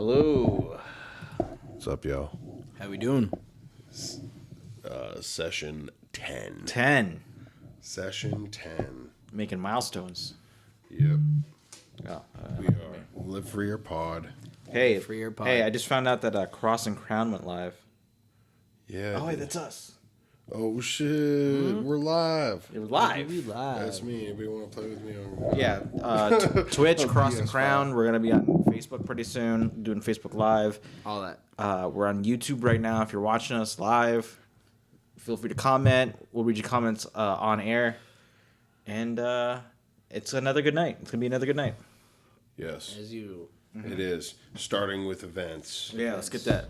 Hello. What's up, y'all? How we doing? Session 10. 10. Session 10. Making milestones. Yep. Oh, We are. Live for your pod. Hey, For your pod. hey! I just found out that Cross and Crown went live. Yeah. Oh wait, that's us. Oh, shit. We're live. It was live. We live. That's me. Anybody want to play with me on... Yeah. Twitch, On Cross and PS5. Crown. We're gonna be on Facebook pretty soon, doing Facebook Live. All that. We're on YouTube right now. If you're watching us live, feel free to comment. We'll read your comments on air. And it's another good night. It's gonna be another good night. Yes, As you. it is. Starting with events. Yeah, let's get that.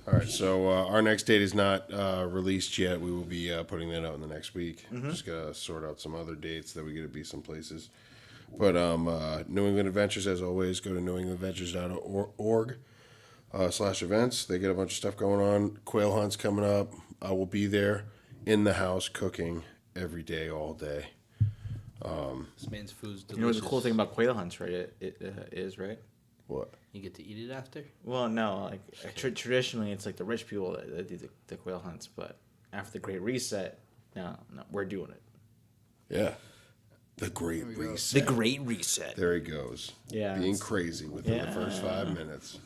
All right, so our next date is not released yet. We will be putting that out in the next week. Just got to sort out some other dates that we get to be some places. But New England Adventures, as always, go to newenglandadventures.org /events. They get a bunch of stuff going on. Quail hunts coming up. I will be there in the house cooking every day, all day. This man's food's delicious. You know what the cool thing about quail hunts, right? It is, right? What? You get to eat it after? Well, no, like traditionally, it's like the rich people that do the quail hunts. But after the Great Reset, no, we're doing it. Yeah. The Great There we go. Reset. The Great Reset. There he goes. Yeah, Being it's- crazy within the first 5 minutes.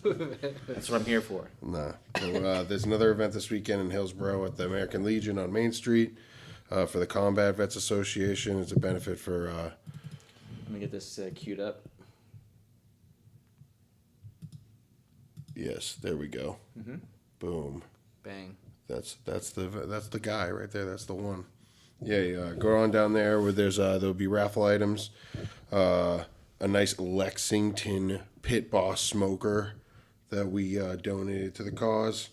That's what I'm here for. Nah. So, there's another event this weekend in Hillsborough at the American Legion on Main Street for the Combat Vets Association. It's a benefit for... Let me get this queued up. yes, there we go. Boom. Bang. That's the guy right there. That's the one. Yeah. Go on down there where there'll be raffle items. A nice Lexington Pit Boss smoker that we donated to the cause.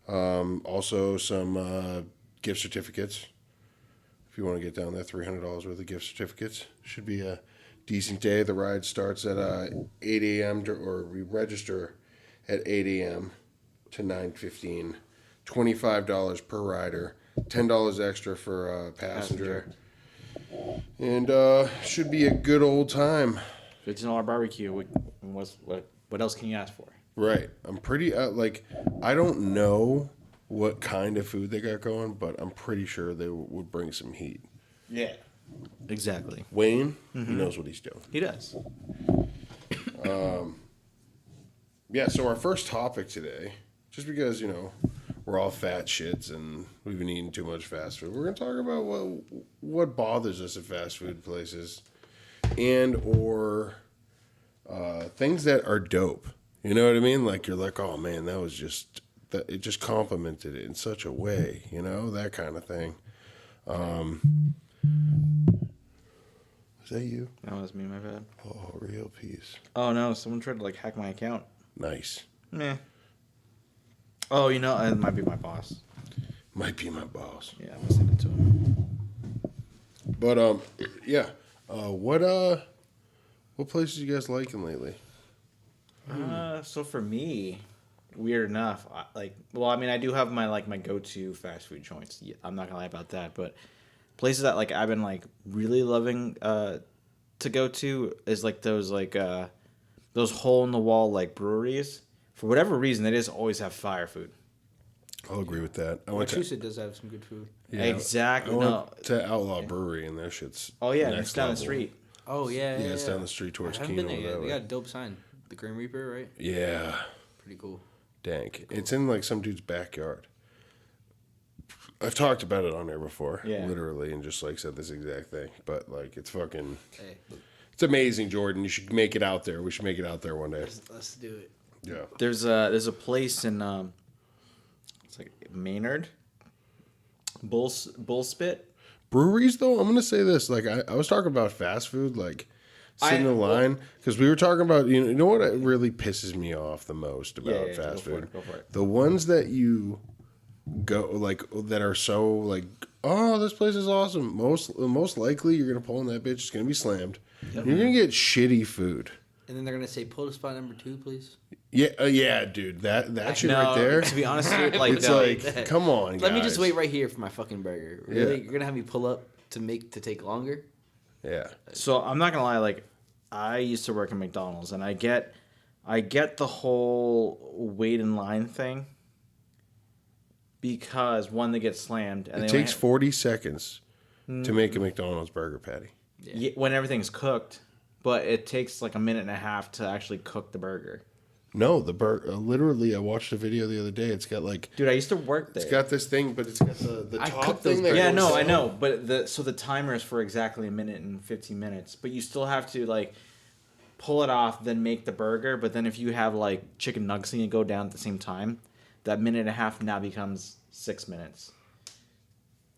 Also some gift certificates. If you want to get down there, $300 worth of gift certificates. Should be a decent day. The ride starts at 8 a.m. or we register at 8 a.m. to 9:15. $25 per rider. $10 extra for a passenger. And should be a good old time. $15 barbecue. What else can you ask for? Right. I'm pretty, I don't know what kind of food they got going, but I'm pretty sure they would bring some heat. Yeah. Exactly. Wayne, he knows what he's doing. He does. Yeah, so our first topic today, just because, we're all fat shits and we've been eating too much fast food, we're going to talk about what bothers us at fast food places and or things that are dope. You know what I mean? Like, you're like, oh, man, that was just... it just complimented it in such a way, that kind of thing. Is that you? That was me, my bad. Oh, real peace. Oh, no, someone tried to, hack my account. Nice. Meh. Oh, it might be my boss. Might be my boss. Yeah, I'm gonna send it to him. But, yeah. What places you guys liking lately? So for me, weird enough, I do have my go-to fast food joints. Yeah, I'm not gonna lie about that, but places that I've been really loving to go to is those hole in the wall breweries. For whatever reason, they just always have fire food. I'll agree with that. Massachusetts does have some good food. Yeah, Exactly. I went to Outlaw Brewery and their shit's Oh yeah, next it's down the level. street. Oh, yeah. Yeah, it's down the street towards I haven't Keno. been there yet. That They way. got a dope sign. The Grim Reaper, right? Yeah. Pretty cool. Dank. It's in some dude's backyard. I've talked about it on there before, Yeah. literally, and just said this exact thing. But it's fucking, Hey, it's amazing, Jordan. You should make it out there. We should make it out there one day. let's do it. Yeah. There's a place in it's Maynard. Bullspit. Breweries, though, I'm gonna say this. I was talking about fast food, sitting in line, because we were talking about you know what really pisses me off the most about fast food. Go for it. The ones that you go that are so oh, this place is awesome. Most likely you're gonna pull in that bitch. It's gonna be slammed. You're gonna get shitty food. And then they're going to say, pull to spot number 2, please. Yeah, dude. That shit right there. To be honest, with you, It's come on, guys. Let me just wait right here for my fucking burger. Really? Yeah. You're going to have me pull up to take longer? Yeah. So I'm not gonna lie, I used to work at McDonald's, and I get I get the whole wait in line thing because one, they get slammed, and It takes 40 seconds to make a McDonald's burger patty. Yeah, when everything's cooked, but it takes like a minute and a half to actually cook the burger. No, the burger. Literally, I watched a video the other day. It's got like. Dude, I used to work there. It's got this thing, but it's got the I top cooked thing. those That Yeah, goes no, down. I know, but the timer is for exactly a minute and 15 minutes, but you still have to like pull it off, then make the burger. But then if you have like chicken nuggets and you go down at the same time, that minute and a half now becomes 6 minutes.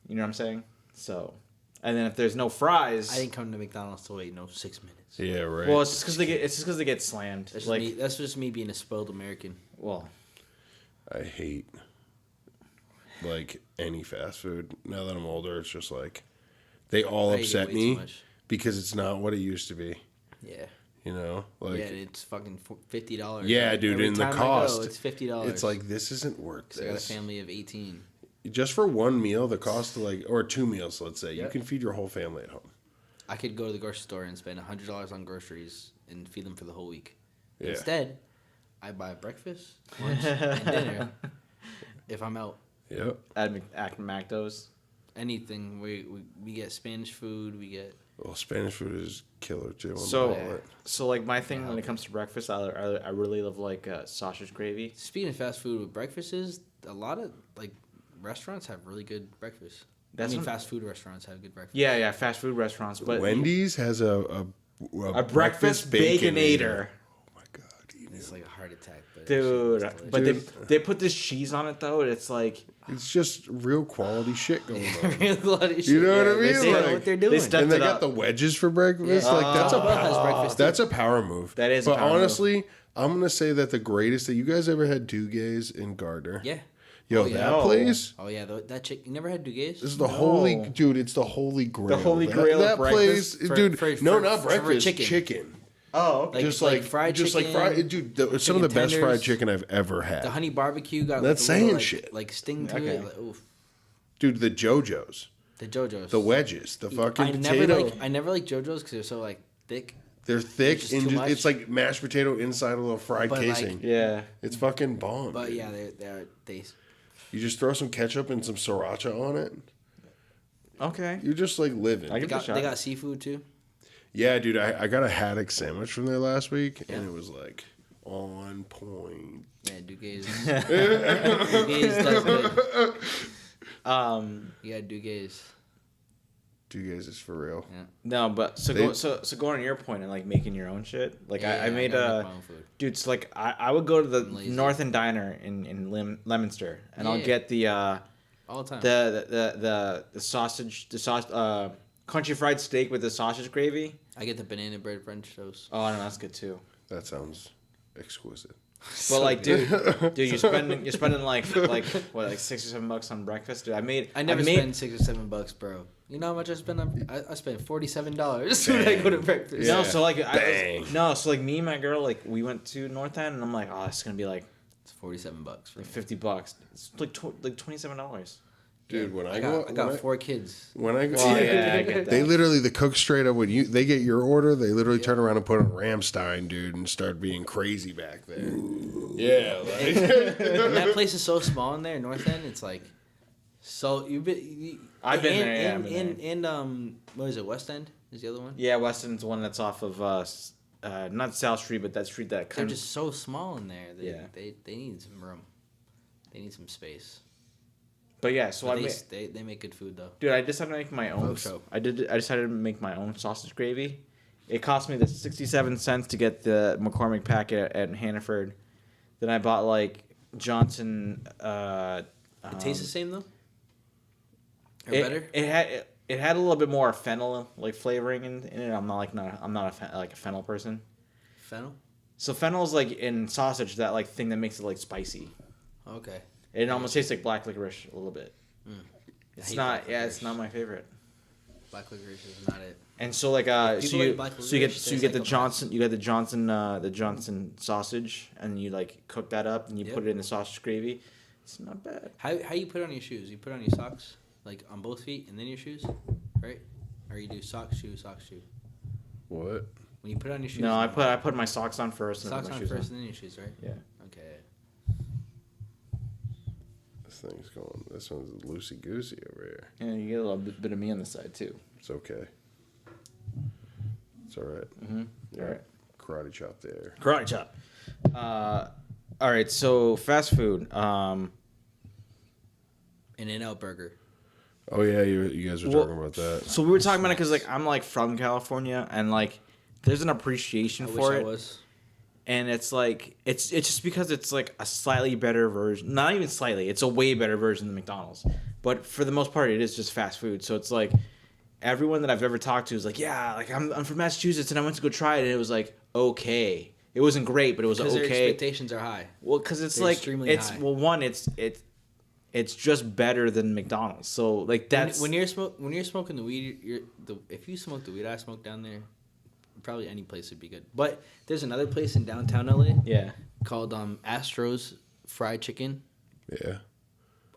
You know what I'm saying? So, and then if there's no fries, I didn't come to McDonald's to wait 6 minutes. Yeah, right. well, it's just because they get slammed. That's just, Like, that's just me being a spoiled American. well, I hate like any fast food. Now that I'm older, it's just like they all I eat upset way me too much. because it's not what it used to be. Yeah. You know, like Yeah, and it's fucking $50. Yeah, dude, Every and the time I cost, go, it's $50. it's like this isn't worth I got a this. family of 18. Just for one meal, the cost of like or 2 meals, let's say, you Yep. can feed your whole family at home. I could go to the grocery store and spend $100 on groceries and feed them for the whole week. Yeah. Instead, I buy breakfast, lunch, and dinner if I'm out. Yep. at McDo's. Anything. We get Spanish food. We get... Well, Spanish food is killer too. So like my thing when it comes to breakfast, I really love like sausage gravy. Speaking of fast food with breakfast, a lot of like restaurants have really good breakfast. That's what- fast food restaurants have good breakfast. Yeah, fast food restaurants, but Wendy's has a breakfast baconator. Oh my god, It's like a heart attack, but Dude, it's but delicious. they put this cheese on it though. It's like it's just real quality shit going on. Real quality You know shit. what I They mean? know Like, what they're doing. stepped And they it got up. the wedges for breakfast. Yeah. Like that's Taco Bell has breakfast. that's a power move. That is a But power move. honestly, I'm gonna say that the greatest that you guys ever had Dugays in Gardner. Yeah. Yo, Oh, yeah. that No. place. Oh yeah, that chick. You never had Dugays? This is the No. holy dude. It's the holy grail. holy That- grail of That place, breakfast? dude. For- no, for- not for breakfast. chicken. Chicken. oh okay. Just like fried just chicken, like fried, dude. Some of the chicken best fried tenders. chicken I've ever had. The honey barbecue got That's like a little, saying like, shit. like sting to Okay. it. Like, oof. Dude, the JoJo's, The JoJo's. the wedges, the fucking I potato. never like JoJo's because they're so like thick. They're thick just and too just, much. it's like mashed potato inside a little fried But, like, casing. Yeah. It's fucking bomb. But dude. yeah, they You just throw some ketchup and some sriracha on it. Okay. You're just like living. I give it a got shot. they got seafood too. Yeah, dude. I got a haddock sandwich from there last week, and it was like on point. Man, Dugays. Dugays does good. Yeah, Dugays. You guys is for real. Yeah. No, but They- so going on your point and like making your own shit. Like Yeah, I made gotta make my own food. dude. So like I would go to the I'm lazy. North End Diner in Leominster, and I'll Yeah. get the All the time. the sausage country fried steak with the sausage gravy. I get the banana bread French toast. Oh no, that's good too. That sounds exquisite. But like, dude, you're spending like what, like $6 or $7 on breakfast, dude. I never spend $6 or $7, bro. You know how much I spend on? I spend $47 when I go to breakfast. No, Yeah. so like Bang. so like me and my girl, like we went to North End, and I'm like, oh, it's gonna be like It's $47 for me. $50. It's like $27. Dude, when I I got go, 4 kids. when I go, Well, yeah, I get they that. literally the cook straight up when they get your order, they literally turn around and put on Ramstein, dude, and start being crazy back there. Yeah, like And that place is so small in there, North End. It's like, so I've been there, yeah, I've been and what is it? West End is the other one. Yeah, Weston's the one that's off of not South Street, but that street that They're kind of just so small in there. Yeah. They need some room. They need some space. But yeah, so But I they make good food though. dude, I decided to make my own. show. I decided to make my own sausage gravy. It cost me the 67 cents to get the McCormick packet at Hannaford. Then I bought like Johnson. It tastes the same though. Or It, better. it had a little bit more fennel like flavoring in it. I'm not a fennel person. Fennel. So fennel is like in sausage, that like thing that makes it like spicy. Okay. It almost tastes like black licorice a little bit. I It's hate not. black Yeah, it's licorice. not my favorite. Black licorice is not it. And so like If so people you like black so you get licorice, so you tastes get like the a Johnson the Johnson sausage, and you like cook that up and you Yep. put it in the sausage gravy. It's not bad. How you put it on your shoes? You put it on your socks, like on both feet, and then your shoes, right? Or you do sock shoe. what? When you put on your shoes. No, I put my socks on first. Socks and on my shoes first, and then your shoes, right? Yeah. Okay. This thing's going. This one's loosey goosey over here. Yeah, you get a little bit of me on the side too. It's okay. It's all right. Mm-hmm. Yeah. All right. Karate chop there. Karate chop. All right. So fast food. In-N-Out Burger. Oh yeah, you guys were talking about that. So we were talking about it because like I'm like from California and like there's an appreciation for it. And it's like it's just because it's like a slightly better version. Not even slightly. It's a way better version than McDonald's. But for the most part, it is just fast food. So it's like everyone that I've ever talked to is like, yeah, like I'm from Massachusetts and I went to go try it and it was like okay. It wasn't great, but it was okay. Because their expectations are high. Well, because it's like it's high. Well, one, it's just better than McDonald's. So like that's when you're smoking the weed, if you smoke the weed I smoke down there, probably any place would be good. But there's another place in downtown LA. Yeah. Called Astro's Fried Chicken. Yeah.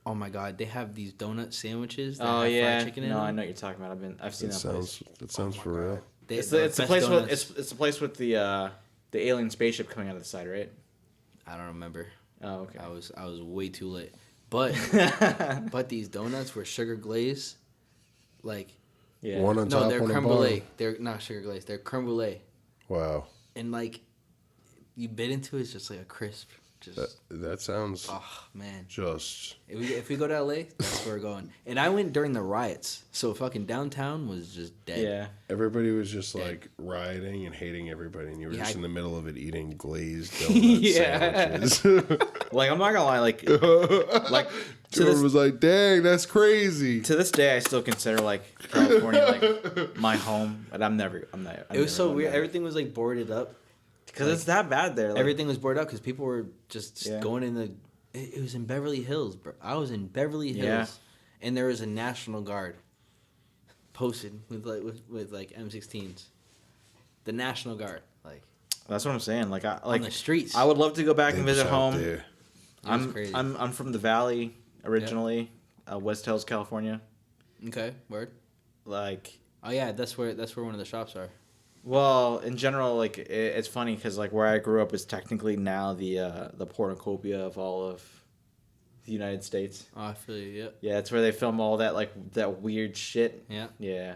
Oh my God, they have these donut sandwiches. That have fried chicken in no, them. I know what you're talking about. I've seen that place. That sounds for real. It's the place with it's the place with the alien spaceship coming out of the side, right? I don't remember. Oh, okay. I was way too late. But but these donuts were sugar glazed, like yeah. One on top, they're one creme on bottom. brulee. They're not sugar glazed. They're creme brulee. Wow. And like you bit into it, it's just like a crisp. Just that sounds. Oh man. Just. If we go to LA, that's where we're going. And I went during the riots, so fucking downtown was just dead. Yeah. Everybody was just like rioting and hating everybody, and you were just in the middle of it eating glazed donut sandwiches. Like I'm not gonna lie, like Jordan was like, "Dang, that's crazy." To this day, I still consider like California like my home, but I'm not. It was so weird. Everything was like boarded up. Because it's that bad there. Like, everything was boarded up because people were just going in the. It was in Beverly Hills, bro. I was in Beverly Hills, and there was a National Guard posted with M16s. The National Guard, like. That's what I'm saying. Like on the streets. I would love to go back and visit home. There. I'm from the Valley originally, West Hills, California. Okay, word. Like. Oh yeah, that's where one of the shops are. Well, in general, like it's funny because like where I grew up is technically now the cornucopia of all of the United States. Oh, I feel you. Yeah. Yeah, it's where they film all that that weird shit. Yeah. Yeah.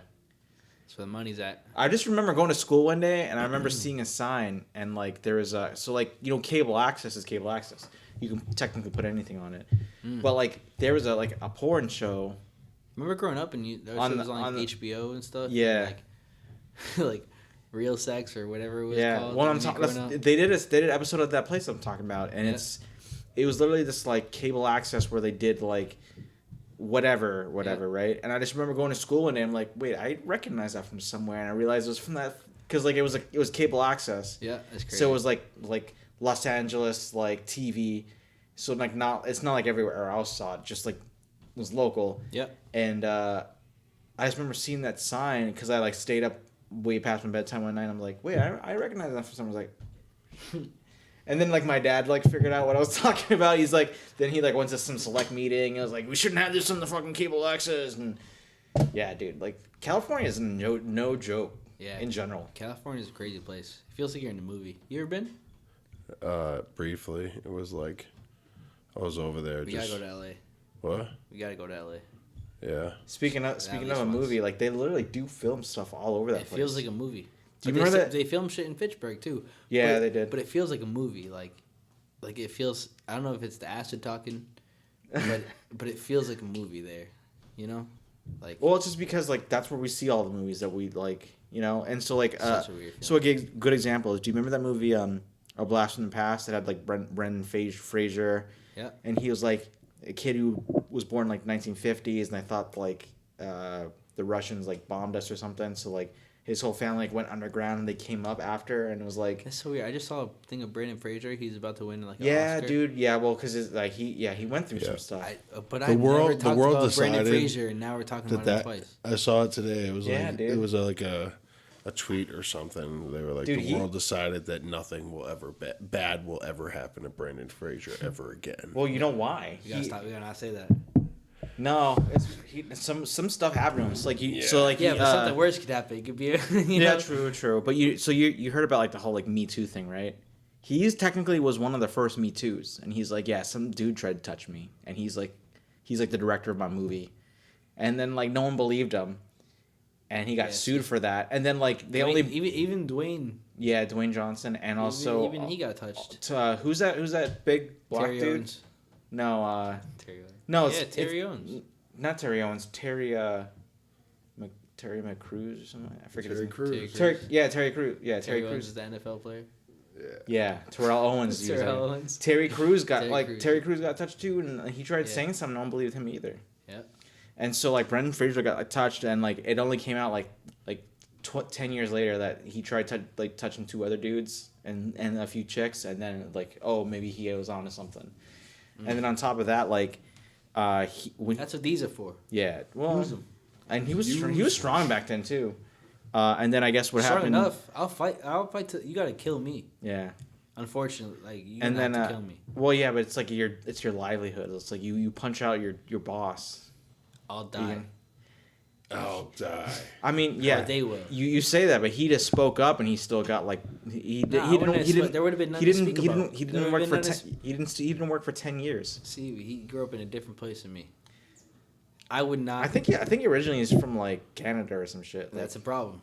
That's where the money's at. I just remember going to school one day and I remember seeing a sign and like there was cable access is cable access. You can technically put anything on it, but like there was a porn show. Remember growing up and there was on HBO and stuff. Yeah. Like Real Sex or whatever it was called. Well, I'm talking. They did an episode of that place I'm talking about, and it was literally this like cable access where they did like whatever, right? And I just remember going to school one day. I'm like, wait, I recognize that from somewhere, and I realized it was from that because like it was cable access. Yeah, that's crazy. So it was like Los Angeles like TV, so like it's not like everywhere else saw it, just like was local. Yeah. And I just remember seeing that sign because I like stayed up way past my bedtime one night. I'm like, wait, I recognize that from somewhere. I was like, and then like my dad like figured out what I was talking about. He's like, then he like went to some select meeting. And I was like, we shouldn't have this on the fucking cable access. And yeah, dude, like California is no joke. Yeah. In general, California is a crazy place. It feels like you're in a movie. You ever been? Briefly, it was like I was over there. We gotta go to LA. What? We gotta go to LA. Yeah. Speaking of a movie, like they literally do film stuff all over that place. It feels like a movie. Do you remember that they filmed shit in Fitchburg too? Yeah, they did. But it feels like a movie. Like it feels. I don't know if it's the acid talking, but it feels like a movie there. You know, like. Well, it's just because like that's where we see all the movies that we like. You know, and so like a good example is, do you remember that movie A Blast from the Past that had like Brendan Fraser? Yeah. And he was like a kid who was born like 1950s, and I thought like the Russians like bombed us or something. So like his whole family like went underground and they came up after, and it was like that's so weird. I just saw a thing of Brendan Fraser. He's about to win like an Oscar. Dude. Yeah, well, because like he went through some stuff. I never talked about Brendan Fraser, and now we're talking about it twice. I saw it today. It was it was like a tweet or something. They were like, the world decided that nothing will ever bad will ever happen to Brendan Fraser ever again. Well, you know why? We gotta stop. We gotta not say that. No, some stuff happened to him. It's like you, so like but something worse could happen. It could be, you know? true. But you heard about like the whole like Me Too thing, right? He's technically was one of the first Me Too's, and he's like, yeah, some dude tried to touch me, and he's like the director of my movie, and then like no one believed him, and he got sued for that, and then like they even Dwayne. Yeah, Dwayne Johnson, and also even he got touched. Who's that big black Terry dude? Owens. No, Terry Owens. No, Terry Owens. Not Terry Owens. Terry McCrews or something. I forget his name. Terry Crews. Crews. Terry Crews. Yeah, Terry Crews Owens is the NFL player. Yeah, Terrell Owens. Terrell Owens. Terry Crews got Terry Crews got touched too, and he tried saying something. No one believed him either. Yeah. And so like Brendan Fraser got like touched, and like it only came out like 10 years later that he tried touching 2 other dudes and a few chicks, and then like, oh, maybe he was onto something. And then on top of that, like, that's what these are for. Yeah, well, and he was strong back then too. And then I guess what happened? Strong enough. I'll fight till you gotta kill me. Yeah. Unfortunately, like you have to kill me. Well, yeah, but it's like it's your livelihood. It's like you punch out your boss. I'll die. I'll die. I mean, yeah, they will. You say that, but he just spoke up, and he still got like he didn't. There would have been nothing to speak about. He didn't work for he didn't work for 10 years. See, he grew up in a different place than me. I would not. I think originally he's from like Canada or some shit. That's a problem.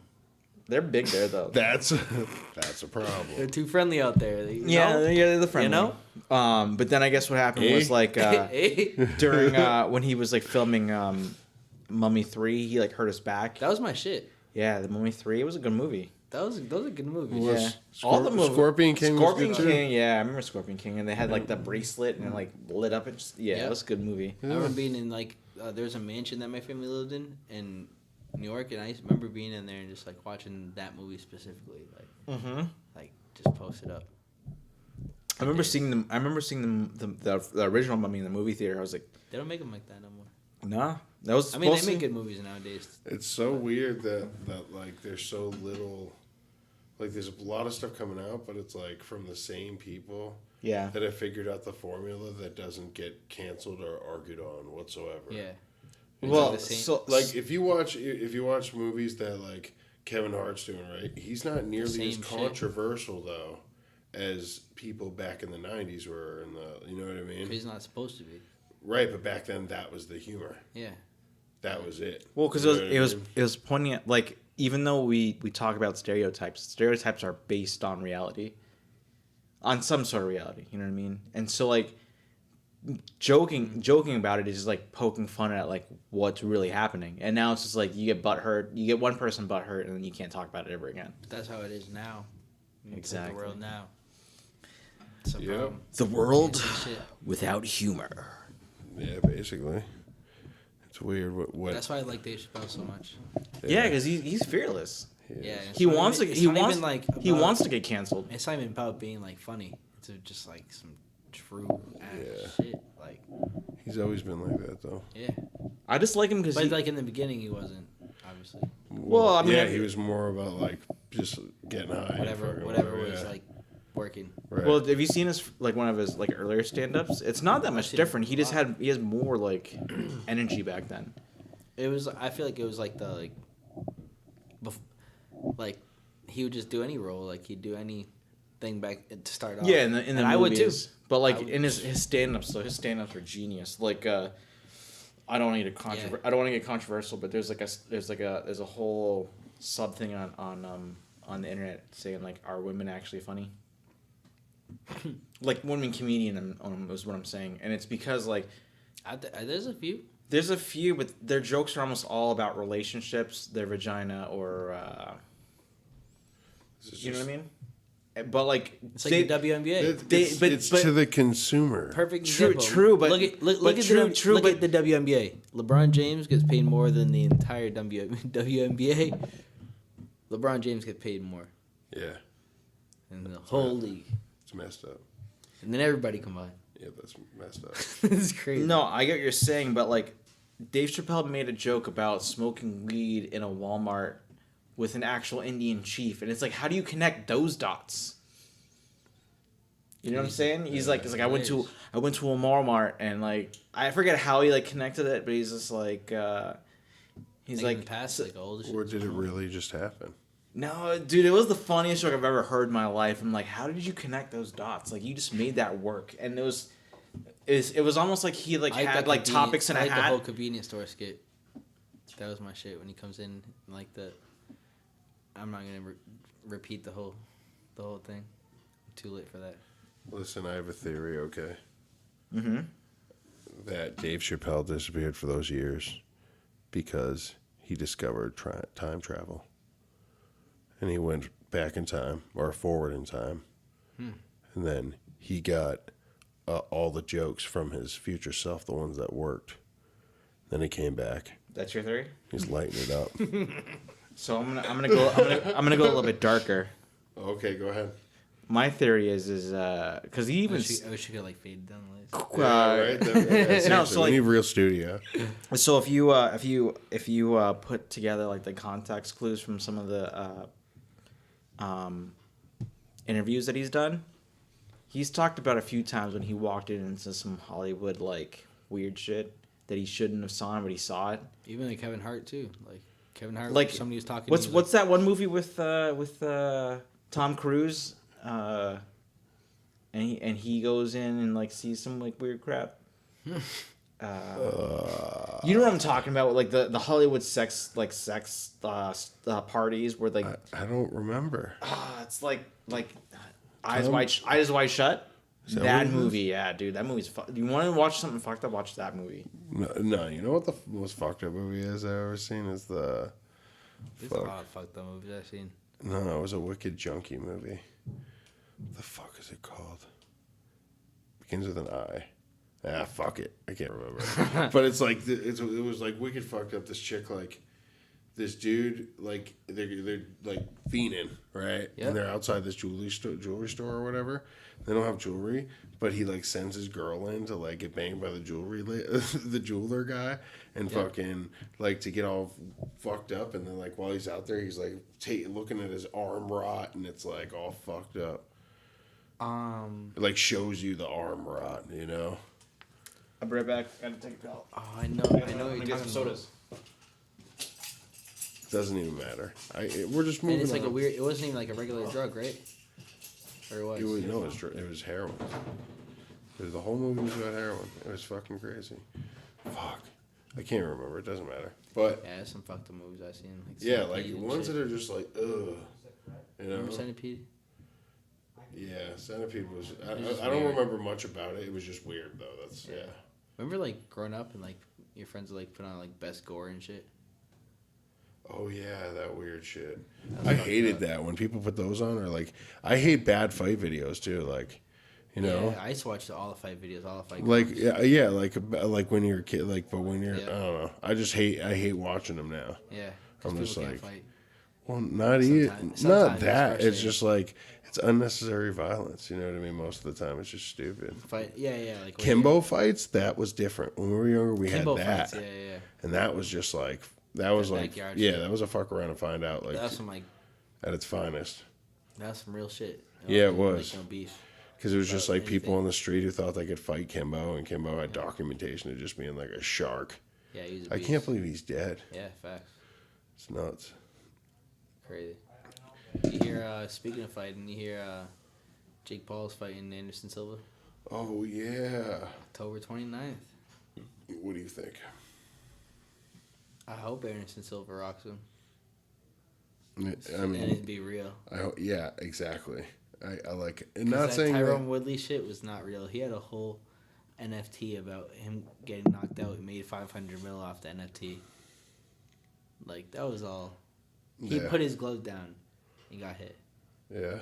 They're big there though. That's a problem. They're too friendly out there. They're the friendly. You know. But then I guess what happened was like during when he was like filming Mummy 3, he like hurt his back. That was my shit. Yeah, the Mummy 3, it was a good movie. Those are good movies. Yeah. All the movies. Scorpion King was good too. Yeah, I remember Scorpion King, and they had like the bracelet and it, like lit up. It was a good movie. I remember being in like there was a mansion that my family lived in New York, and I remember being in there and just like watching that movie specifically, like just post it up. I remember seeing the original Mummy in the movie theater. I was like, they don't make them like that no more. Nah, that was. I mean, they make good movies nowadays. It's so weird that like there's so little. Like there's a lot of stuff coming out, but it's like from the same people. Yeah. That have figured out the formula that doesn't get canceled or argued on whatsoever. Yeah. Well, so like if you watch movies that like Kevin Hart's doing, right? He's not nearly as controversial though as people back in the 90s were in the, you know what I mean? He's not supposed to be. Right, but back then that was the humor. Yeah. That was it. Well, because it was pointing at like, even though we talk about stereotypes are based on reality, on some sort of reality. You know what I mean? And so like joking about it is just like poking fun at like what's really happening. And now it's just like you get one person butthurt, and then you can't talk about it ever again. But that's how it is now. Exactly. The world now. The world without humor. Yeah, basically. It's weird. What? That's why I like Dave Chappelle so much. Yeah, because he's fearless. Yeah, he wants to get canceled. It's not even about being like funny. It's just like some true shit. Like he's always been like that though. Yeah, I just like him because like in the beginning he wasn't obviously. Well, I mean, he was more about like just getting high. Whatever was like working. Right. Well, have you seen his like one of his like earlier stand-ups? It's not that much different. He has more like energy back then. It was. I feel like it was like the like he would just do any role. Like he'd do anything back to start off. Yeah, in the movies. I would too. But like in his stand-ups, so his stand-ups are genius. Like I don't want to get controversial, but there's a whole sub thing on the internet saying like, are women actually funny? Like women comedian is what I'm saying, and it's because like there's a few, but their jokes are almost all about relationships, their vagina, or you know what I mean. But like it's like the WNBA. It's to the consumer. Perfect example. True, but look at the WNBA. LeBron James gets paid more than the entire WNBA. LeBron James gets paid more. Yeah. And the whole league. It's messed up. And then everybody combined. Yeah, that's messed up. This is crazy. No, I get what you're saying, but like Dave Chappelle made a joke about smoking weed in a Walmart with an actual Indian chief, and it's like, how do you connect those dots? You know what I'm saying? He's like I went to a Walmart and like I forget how he like connected it, but he's just like he's like in the past like old. Or did it really just happen? No, dude, it was the funniest joke I've ever heard in my life. I'm like, how did you connect those dots? Like you just made that work, and it was almost like he like had like topics in a hat. The whole convenience store skit. That was my shit when he comes in like the. I'm not gonna repeat the whole thing. I'm too late for that. Listen, I have a theory, okay? Mm-hmm. That Dave Chappelle disappeared for those years because he discovered time travel. And he went back in time, or forward in time. And then he got all the jokes from his future self, the ones that worked. Then he came back. That's your theory? He's lighting it up. So I'm gonna go a little bit darker. Okay, go ahead. My theory is because he even I wish you could like fade down the lights. Right? No, so we like, need real studio. So if you put together like the context clues from some of the interviews that he's done, he's talked about a few times when he walked into some Hollywood like weird shit that he shouldn't have saw, but he saw it. Even like Kevin Hart too. Like Kevin Hart, like somebody was talking. What's that one movie with Tom Cruise? And he goes in and like sees some like weird crap. You know what I'm talking about? Like the Hollywood sex parties where like I don't remember. it's like Eyes Wide Shut. That movie, yeah, dude, that movie's. You want to watch something fucked up? Watch that movie. No, you know what the most fucked up movie is I've ever seen is the. There's a lot of fucked up movies I've seen. No, it was a wicked junkie movie. What the fuck is it called? Begins with an I. Ah, fuck it. I can't remember. But it's like it was like wicked fucked up. This chick like. This dude, like they're like fiending, right? Yep. And they're outside this jewelry store or whatever. They don't have jewelry, but he like sends his girl in to like get banged by the the jeweler guy, and fucking like to get all fucked up. And then like while he's out there, he's like looking at his arm rot, and it's like all fucked up. It like shows you the arm rot, you know. I'll be right back. Gotta take a call. Oh, I know what you're talking sodas. Doesn't even matter. We're just moving. And it's like on. a weird. It wasn't even like a regular drug, right? Or it was. It was heroin. The whole movie was about heroin. It was fucking crazy. Fuck, I can't remember. It doesn't matter. But yeah, there's some fucked up movies I've seen. Like ones that are just like ugh. You know. Remember Centipede? Yeah, Centipede was. I don't remember much about it. It was just weird though. That's yeah. Remember like growing up and like your friends would like put on like best gore and shit. Oh yeah, that weird shit. I hated that when people put those on. Or like, I hate bad fight videos too. Like, you know. Yeah, I used to watch all the fight videos, all the fight. Like like when you're a kid. Like, but when you're, I don't know. I hate watching them now. Yeah, I'm just like, fight. well, not that. It's just like it's unnecessary violence. You know what I mean? Most of the time, it's just stupid. Fight, yeah. Like Kimbo fights. That was different. When we were younger, we Kimbo had that. Fights, yeah. And that was just like. That was like, yeah, that was a fuck around and find out, like, that's some like, at its finest. That's some real shit. Yeah, it was. Like, no beef. Because it was just like people on the street who thought they could fight Kimbo, and Kimbo had documentation of just being like a shark. Yeah, he's a I beast. can't believe he's dead. Yeah, facts. It's nuts. Crazy. You hear, speaking of fighting, you hear Jake Paul's fighting Anderson Silva? Oh, yeah. October 29th. What do you think? I hope Anderson Silva rocks him. I mean, and it'd be real. I hope, yeah, exactly. I like it. And not saying Tyrone Woodley shit was not real. He had a whole NFT about him getting knocked out. He made $500 million off the NFT. Like that was all. He put his glove down and got hit. Yeah.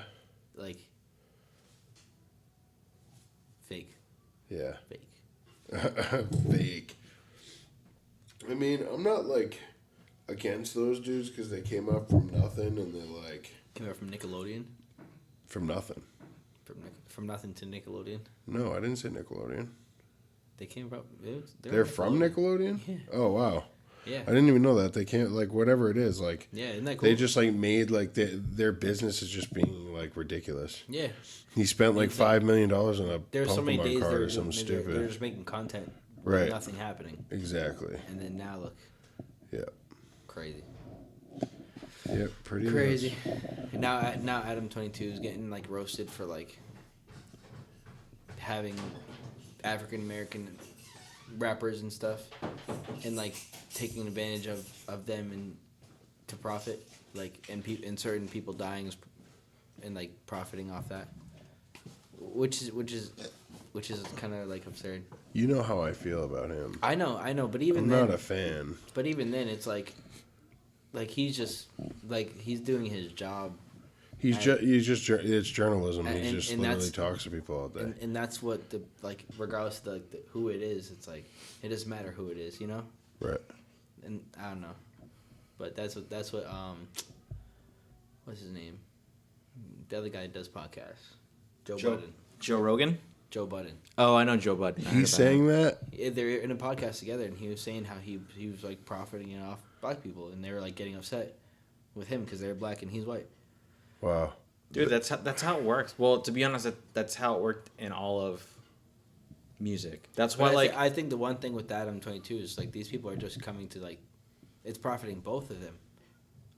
Like fake. Yeah. Fake. Fake. I mean, I'm not like against those dudes because they came up from nothing and they're like came up from Nickelodeon. From nothing. From nothing to Nickelodeon. No, I didn't say Nickelodeon. They came from. They're from Nickelodeon. Yeah. Oh wow. Yeah. I didn't even know that. They can't, like, whatever it is, like... Yeah, isn't that cool? They just, like, made, like, their business is just being, like, ridiculous. Yeah. He spent, like, $5 million on a There's so many Pokemon days card or something they're stupid. just making content. Right. Nothing happening. Exactly. And then now look. Yeah. Crazy. Yeah, pretty crazy. And now Adam 22 is getting like roasted for like having African American rappers and stuff, and like taking advantage of them and to profit, like and certain people dying and like profiting off that, which is kind of like absurd. You know how I feel about him. I know, but even I'm then, not a fan. But even then, it's like he's just like he's doing his job. It's journalism. And, he just literally talks to people all day. And that's what regardless of the who it is, it's like it doesn't matter who it is, you know. Right. And I don't know, but that's what what's his name? The other guy that does podcasts, Joe Budden. Joe Rogan. Joe Budden. Oh, I know Joe Budden. He's saying that? Yeah, they're in a podcast together, and he was saying how he was like profiting off black people, and they were like getting upset with him because they're black and he's white. Wow. Dude, that's how it works. Well, to be honest, that's how it worked in all of music. That's why, I think the one thing with Adam 22 is like these people are just coming to like, it's profiting both of them.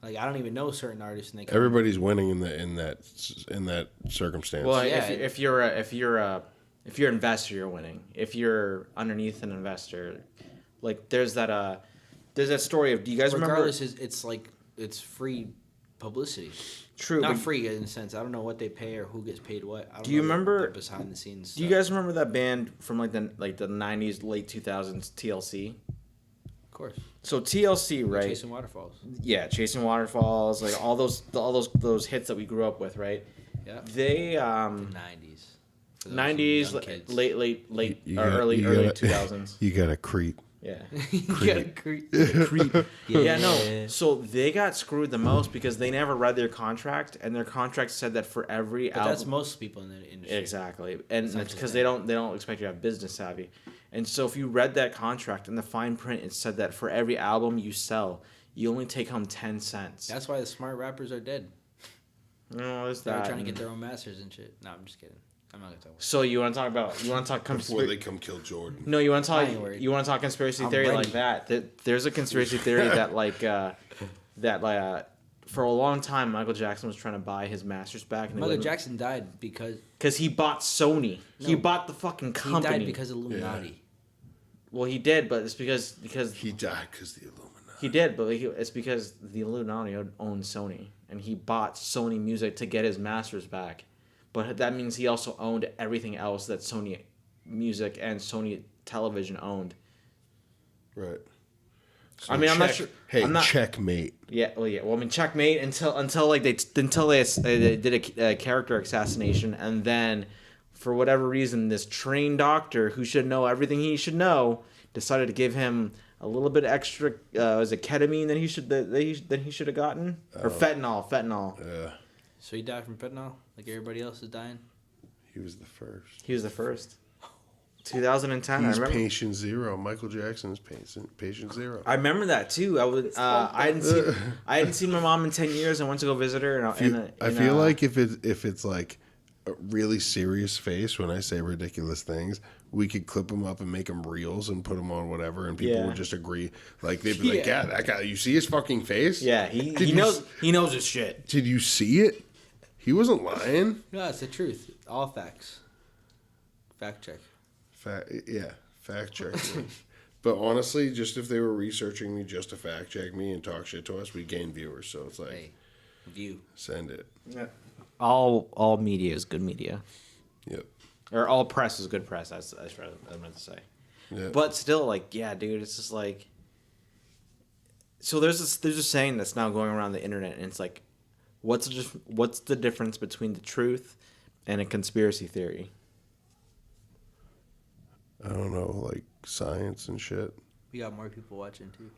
Like I don't even know certain artists, and everybody's winning in that circumstance. Well, yeah, if you're an investor, you're winning. If you're underneath an investor, like there's that story of. Do you guys remember? Regardless, it's free publicity. True, not free in a sense. I don't know what they pay or who gets paid what. I don't do you remember behind the scenes stuff. Do you guys remember that band from the 90s, late 2000s, TLC? Of course. So TLC, right? Chasing Waterfalls. Yeah, Chasing Waterfalls, like all those hits that we grew up with, right? Yeah. They the 90s. 90s, late early 2000s. You got to creep. Yeah. Creep. Yeah, no. So they got screwed the most because they never read their contract, and their contract said that for every album. That's most people in the industry. Exactly, and it's because they don't expect you to have business savvy, and so if you read that contract in the fine print, it said that for every album you sell, you only take home 10 cents. That's why the smart rappers are dead. No, it's They're trying to get their own masters and shit. No, I'm just kidding. I'm not gonna talk about So you want to talk before they come kill Jordan? No, you want to talk conspiracy theory ready. like that. There's a conspiracy theory that for a long time Michael Jackson was trying to buy his masters back. And Michael Jackson died because he bought Sony. No, he bought the fucking company. He died because of Illuminati. Yeah. Well, he did, but it's because he died because the Illuminati. He did, but it's because the Illuminati owned Sony, and he bought Sony Music to get his masters back. But that means he also owned everything else that Sony Music and Sony Television owned. Right. So I'm not sure. Hey, checkmate. Yeah. Well, yeah. Well, I mean, checkmate until they did a character assassination, and then for whatever reason, this trained doctor who should know everything he should know decided to give him a little bit extra. Was it ketamine that he should have gotten, or fentanyl? Fentanyl. Yeah. So he died from fentanyl, like everybody else is dying? He was the first. 2010. He's I remember. patient zero. Michael Jackson's patient zero. I remember that too. I hadn't seen my mom in 10 years. I went to go visit her. I feel like if it's like a really serious face when I say ridiculous things, we could clip them up and make them reels and put them on whatever, and people would just agree. Like they'd be like, "Yeah, that guy. You see his fucking face? Yeah, he knows his shit. Did you see it? He wasn't lying. No, it's the truth. All facts. Fact check. Fact check me." But honestly, just if they were researching me just to fact check me and talk shit to us, we gain viewers. So it's like, send it. Yeah. All media is good media. Yep. Or all press is good press. That's what I meant to say. Yeah. But still, like, yeah, dude, it's just like. So there's a saying that's now going around the internet, and it's like, what's the difference between the truth and a conspiracy theory? I don't know, like science and shit. We got more people watching too.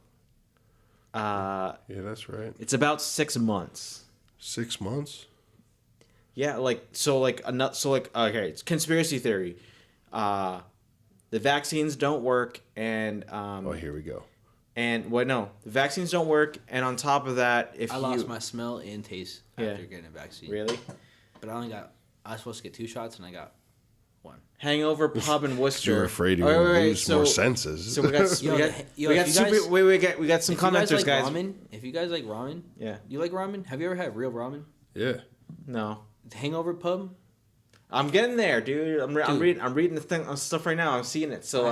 Yeah, that's right. It's about 6 months. 6 months? Yeah, okay, it's conspiracy theory. The vaccines don't work, and oh, here we go. And no, the vaccines don't work. And on top of that, I lost my smell and taste after getting a vaccine. Really? But I was supposed to get 2 shots and I got 1. Hangover, pub, and Worcester. You're afraid you're gonna lose more senses. So we got some commenters, guys. Ramen, if you guys like ramen, you like ramen? Have you ever had real ramen? Yeah. No. Hangover pub. I'm getting there, dude. I'm reading the stuff right now. I'm seeing it. So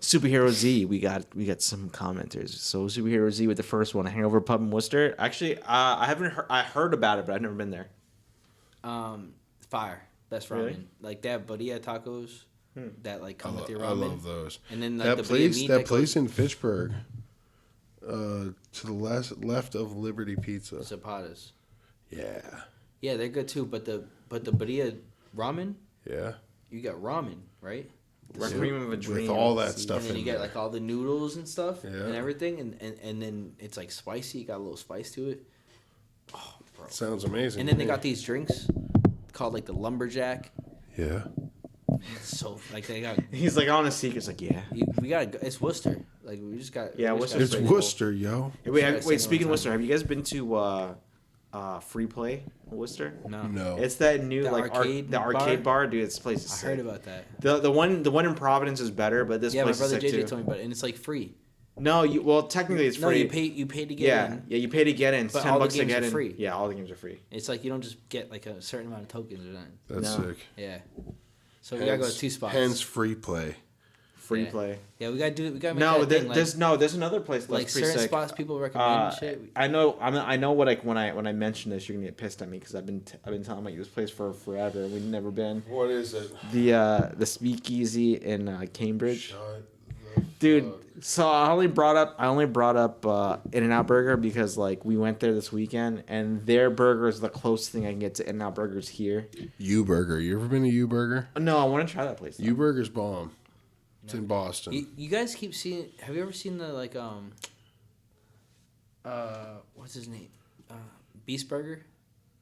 Superhero Z, we got some commenters. So Superhero Z with the first one, Hangover Pub in Worcester. Actually, I haven't heard. I heard about it, but I've never been there. Fire, best ramen. Really? Like they have bodilla tacos that like come with your ramen. I love those. And then like that place in Fitchburg, to the left of Liberty Pizza. Zapatas. Yeah. Yeah, they're good too. But the bodilla ramen. Yeah. You got ramen, right? Cream of a dream. With all that stuff and then you get like all the noodles and stuff and everything, and then it's like spicy. You got a little spice to it. Oh, bro. Sounds amazing. And then they got these drinks called like the lumberjack. Yeah. So like they got. He's like on a secret. It's like we got. It's Worcester. Like we just got. Yeah, Worcester. It's Worcester, yo. Wait. Speaking of Worcester, have you guys been to Free Play Worcester? No. It's that new the arcade bar, dude. This place is sick. I heard about that. The one in Providence is better, but this place is sick too. My brother JJ told me about it, and it's like free. No, technically it's free. No, you pay to get in. Yeah, you pay to get in. It's but $10 to get in. Free. Yeah, all the games are free. It's like you don't just get like a certain amount of tokens or something. That's sick. Yeah. So we gotta go to 2 spots. Hence Free Play. Free Play. Yeah, we gotta make no. That thing, There's another place like that's pretty certain sick. spots people recommend and shit. I know. I know what when I mention this, you're gonna get pissed at me because I've been telling about this place for forever. We've never been. What is it? The Speakeasy in Cambridge. Dude, fuck. So I only brought up In-N-Out Burger because like we went there this weekend and their burger is the closest thing I can get to In-N-Out Burgers here. U Burger. You ever been to U Burger? No, I want to try that place. U Burger's bomb. It's in Boston. You guys keep seeing. Have you ever seen the like what's his name? Beast Burger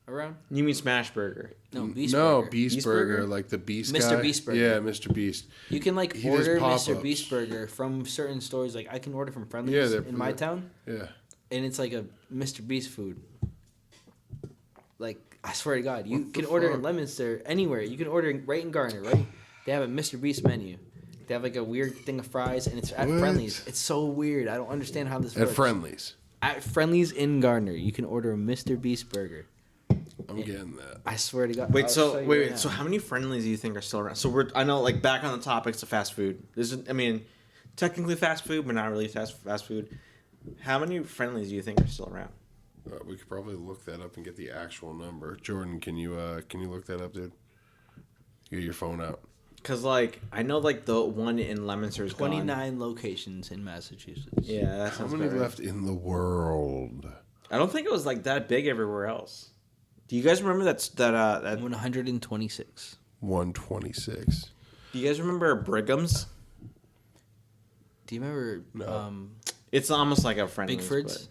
around? You mean Smash Burger? No, Beast Burger. Beast Burger, like the Beast Mr. guy. Beast Burger. Yeah, Mr. Beast. You can like order Mr. Beast Burger from certain stores. Like I can order from Friendly's in my town. Yeah. And it's like a Mr. Beast food. Like I swear to God, you can order in Leominster anywhere. You can order right in Garner, right? They have a Mr. Beast menu. They have like a weird thing of fries, and it's at Friendly's. It's so weird. I don't understand how this works. At Friendly's. At Friendly's in Gardner, you can order a Mr. Beast burger. I'm getting that. I swear to God. Wait. So how many Friendlies do you think are still around? So I know, like back on the topics of fast food. Technically fast food, but not really fast food. How many Friendlies do you think are still around? We could probably look that up and get the actual number. Jordan, can you look that up, dude? Get your phone out. Because, like, I know, like, the one in Leominster is 29 locations in Massachusetts. Yeah, that sounds How many left in the world? I don't think it was, like, that big everywhere else. Do you guys remember that 126. 126. Do you guys remember Brigham's? Do you remember... No. It's almost like a Friendly's. Bigford's?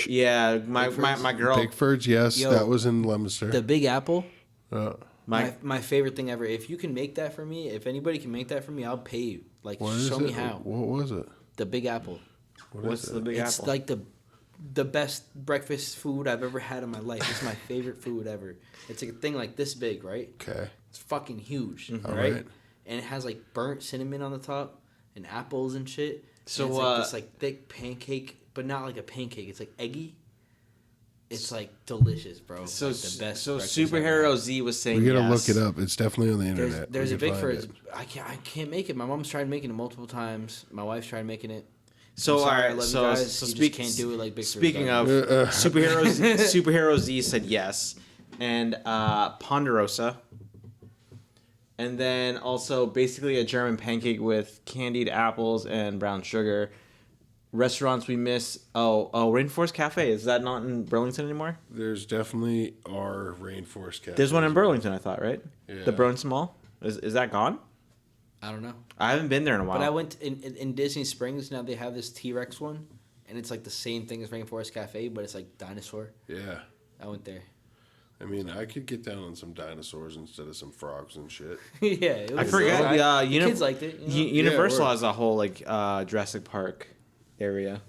Yeah, my girl... Bigford's, yes. Yo, that was in Leominster. The Big Apple... My favorite thing ever. If you can make that for me, if anybody can make that for me, I'll pay you. Like, show me how. What was it? The Big Apple. What's the Big Apple? It's like the best breakfast food I've ever had in my life. It's my favorite food ever. It's like a thing like this big, right? Okay. It's fucking huge, Mm-hmm. right? Right? And it has like burnt cinnamon on the top and apples and shit. So and it's like this like thick pancake, but not like a pancake. It's like eggy. It's like delicious, bro. So like the best. So Superhero Z was saying We gotta yes. look it up. It's definitely on the internet. There's a Bigford. I can't make it. My mom's tried making it multiple times. My wife's tried making it. So sorry, all right, so can't do it like Bigford. Speaking of Superhero Z said yes, and Ponderosa, and then also basically a German pancake with candied apples and brown sugar. Restaurants we miss. Rainforest Cafe. Is that not in Burlington anymore? There's definitely our Rainforest Cafe. There's one in Burlington, I thought, right? Yeah. The Burlington Mall. Is that gone? I don't know. I haven't been there in a while. But I went in Disney Springs. Now they have this T-Rex one, and it's like the same thing as Rainforest Cafe, but it's like dinosaur. Yeah. I went there. I mean, I could get down on some dinosaurs instead of some frogs and shit. Yeah. It was I forget. the kids liked it. You know? Universal has a whole like Jurassic Park area.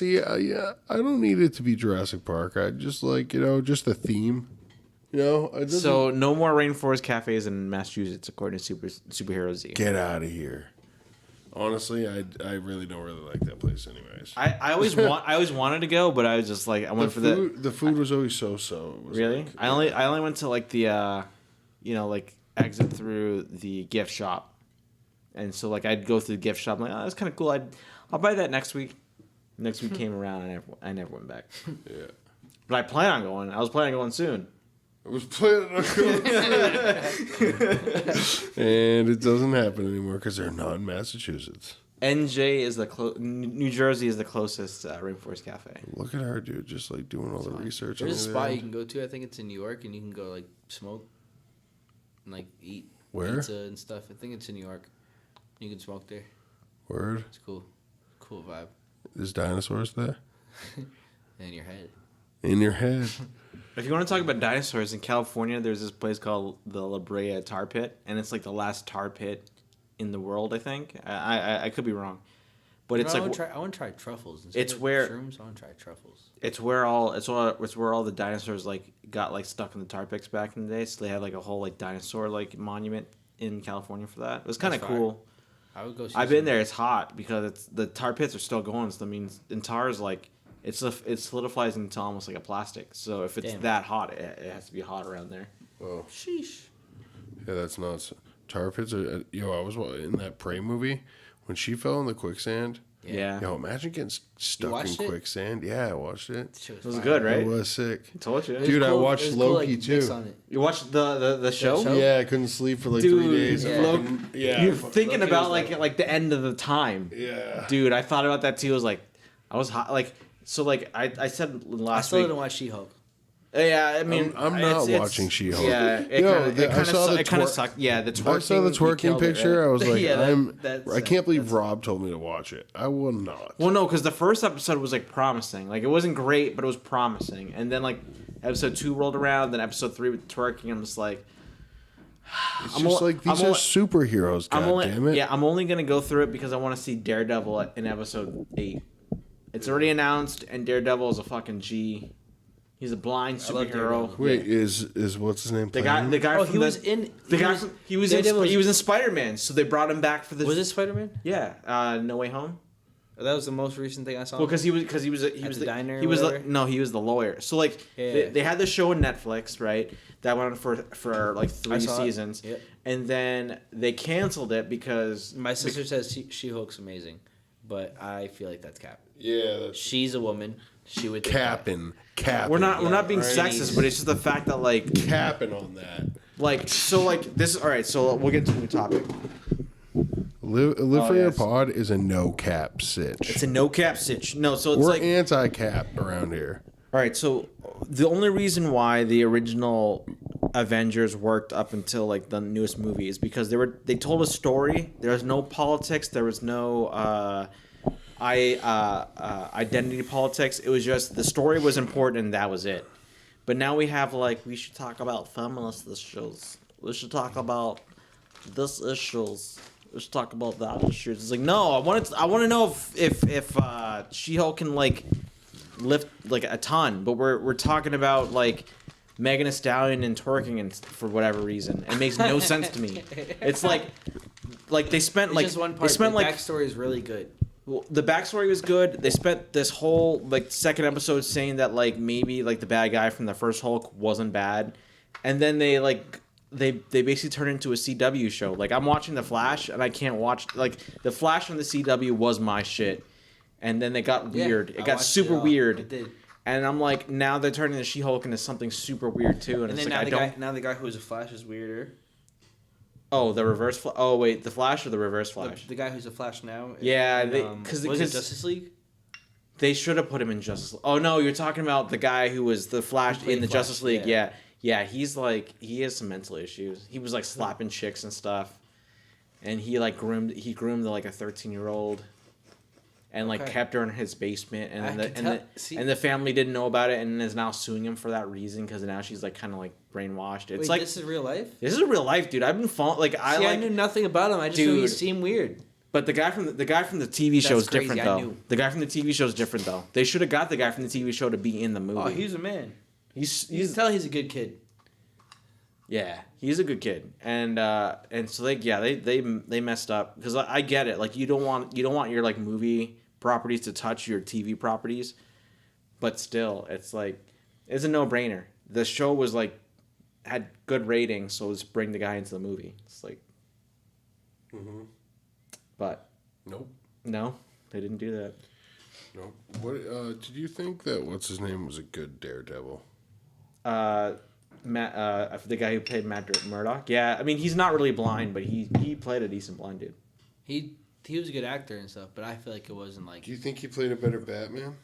Yeah, I don't need it to be Jurassic Park. I just like, just the theme. So no more Rainforest Cafes in Massachusetts, according to Superhero Z. Get out of here. Honestly, I really don't really like that place, anyways. I always wanted to go, but I was just like I went for the food was always so. Really? Like, I only went to like the like exit through the gift shop, and so like I'd go through the gift shop. I'm like, oh, that's kind of cool. I'll buy that next week. Next week came around, and I never went back. Yeah. But I plan on going. I was planning on going soon. I was planning on going and it doesn't happen anymore because they're not in Massachusetts. NJ is New Jersey is the closest Rainforest Cafe. Look at her, dude, just like doing all the research. There's a spot you can go to. I think it's in New York, and you can go like smoke and like eat pizza and stuff. I think it's in New York. You can smoke there. Word. It's cool. Cool vibe. There's dinosaurs there. In your head. In your head. If you want to talk about dinosaurs in California, there's this place called the La Brea Tar Pit, and it's like the last tar pit in the world. I think I could be wrong, but it's I want to try truffles. It's where shrooms. I want to try truffles. It's where all the dinosaurs like got like stuck in the tar pits back in the day. So they had like a whole like dinosaur like monument in California for that. It was kind of cool. I would go. I've been there. It's hot because the tar pits are still going. So that means and tar is like. It solidifies into almost like a plastic. So if it's that hot, it has to be hot around there. Oh, sheesh. Yeah, that's nuts. Tar pits are. I was in that Prey movie when she fell in the quicksand. Yeah. Imagine getting stuck in quicksand. Yeah, I watched it. It was good, right? It was sick. I told you. Dude, I watched Loki too. You watched the show? Yeah, I couldn't sleep for like 3 days. Yeah. You're thinking about like the end of the time. Yeah. Dude, I thought about that too. I was hot. Like, so like I said last week. I still didn't watch She-Hulk. Yeah, I mean, I'm not watching She-Hulk. Yeah, it kind of sucked. Yeah, the twerking. I saw the twerking picture. I was like, yeah, I can't believe Rob told me to watch it. I will not. Well, no, because the first episode was like promising. Like it wasn't great, but it was promising. And then like episode 2 rolled around, then episode 3 with twerking. I'm just like, it's just like these are superheroes. God damn it! Yeah, I'm only gonna go through it because I want to see Daredevil in episode 8. It's already announced, and Daredevil is a fucking G. He's a blind superhero. Wait, is what's his name? The guy from he was in Spider-Man, so they brought him back for this. Was it Spider-Man? Yeah, No Way Home. That was the most recent thing I saw. Well, because he was the diner. He was the lawyer. So like they had the show on Netflix, right? That went on for like 3 seasons, and then they canceled it because my sister says She-Hulk's amazing, but I feel like that's cap. Yeah, she's a woman. She would capping. We're not being sexist, but it's just the fact that like capping on that. Like so, like this. All right, so we'll get to the new topic. Live for your pod is a no cap sitch. It's a no cap sitch. No, so it's we're like anti cap around here. All right, so the only reason why the original Avengers worked up until like the newest movie is because they told a story. There was no politics. There was no identity politics. It was just the story was important and that was it. But now we have like we should talk about feminist issues. We should talk about this issues. Let's talk about that issues. It's like no, I want to know if She-Hulk can like lift like a ton, but we're talking about like Megan Thee Stallion and twerking and for whatever reason. It makes no sense to me. It's like they spent like just one part. They spent the like backstory is really good. Well, the backstory was good. They spent this whole like second episode saying that like maybe like the bad guy from the first Hulk wasn't bad, and then they basically turned into a CW show. Like I'm watching The Flash and I can't watch like The Flash on the CW was my shit, and then it got weird. It got super weird. It did. And I'm like, now they're turning the She-Hulk into something super weird too. And it's then like now the guy who was a Flash is weirder. Oh, the reverse Flash. Oh wait, the Flash or the reverse Flash? The guy who's a Flash now. Yeah, because Justice League. They should have put him in Justice League. Oh no, you're talking about the guy who was the Flash in the Justice League. Yeah, he's like he has some mental issues. He was like slapping chicks and stuff, and he groomed like a 13-year-old, and like kept her in his basement, and the family didn't know about it and is now suing him for that reason because now she's like kind of like brainwashed. It's this is real life. This is real life, dude. I've been following I knew nothing about him. I just knew he seemed weird. But the guy from the TV show is crazy, different I though. knew. The guy from the TV show is different though. They should have got the guy from the TV show to be in the movie. Oh, he's a man. You He's can tell he's a good kid. yeah, he's a good kid, and so they messed up because I get it. Like you don't want your like movie properties to touch your TV properties, but still, it's like it's a no brainer. The show was like had good ratings, so let's bring the guy into the movie. It's like, but Nope. no, they didn't do that. Nope. What did you think that what's his name was a good Daredevil? Matt, the guy who played Matt Murdock. Yeah, I mean he's not really blind, but he played a decent blind dude. He was a good actor and stuff, but I feel like it wasn't like. Do you think he played a better Batman?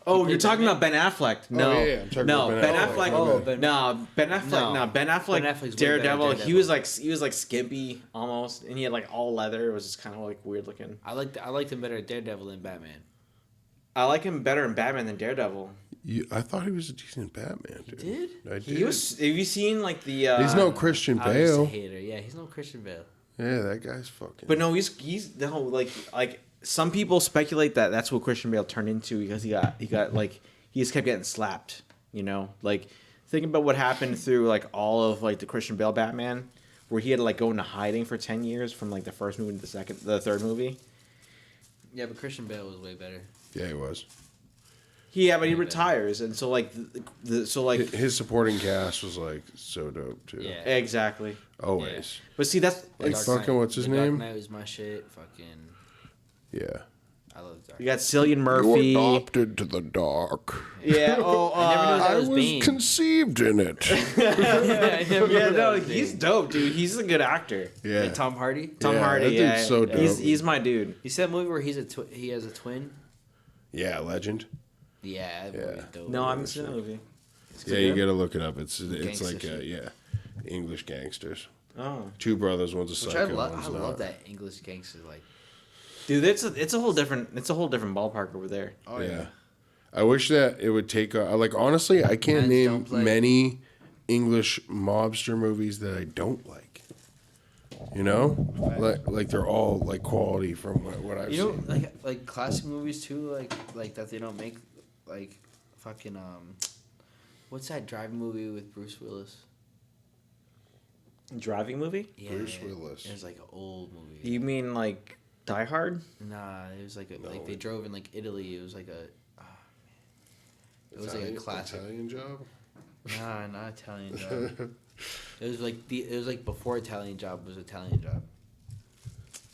Oh, you're talking about Ben Affleck? No, yeah, I'm talking no, about Ben Ben Affleck. Affleck. No, Ben Affleck. No, Ben Affleck. Ben Affleck's way Daredevil. better He was like skimpy almost, and he had like all leather. It was just kind of like weird looking. I liked him better at Daredevil than Batman. I like him better in Batman than Daredevil. I thought he was a decent Batman, dude. Did? I did. He was. Have you seen like the? He's no Christian I was a Bale. hater. Yeah, he's no Christian Bale. Yeah, that guy's fucking. But no, he's no like some people speculate that that's what Christian Bale turned into because he got like he just kept getting slapped. You know, like thinking about what happened through like all of like the Christian Bale Batman, where he had to like go into hiding for 10 years from like the first movie to the third movie. Yeah, but Christian Bale was way better. Yeah, he was. Yeah, but he retires, and so like His supporting cast was like so dope too. Yeah. exactly. Always. But see, that's Like it's, fucking what's his The name? Dark Knight was my shit. Fucking. Yeah. I love the Dark you Knight. got Cillian You Murphy. adopted to the dark. Yeah. Oh, I never knew that I was was Bane. conceived in it. yeah, no, he's dope, dude. He's a good actor. Yeah. Tom Hardy. Tom Hardy, that dude's yeah, so dope. He's my dude. You said that movie where he has a twin. Yeah, legend. Yeah, that movie's dope. No, I haven't seen the movie. Yeah, you gotta look it up. It's Gangster like shit. English gangsters. Oh, Two brothers, one's a Which psycho, I one's love not. that English gangster like. dude, it's a whole different ballpark over there. Oh Yeah. I wish that it would take like honestly, I can't Hands name don't play. many English mobster movies that I don't like. You know, like they're all like quality from what I've You know, seen. like classic movies too, like that they don't make, like, fucking what's that driving movie with Bruce Willis? Driving movie? Yeah, Bruce Willis. It was like an old movie. You mean like Die Hard? Nah, it was like No. like they drove in like Italy. It was like a. It was like a classic. Italian Job. Nah, not Italian Job. It was like before Italian Job was Italian Job.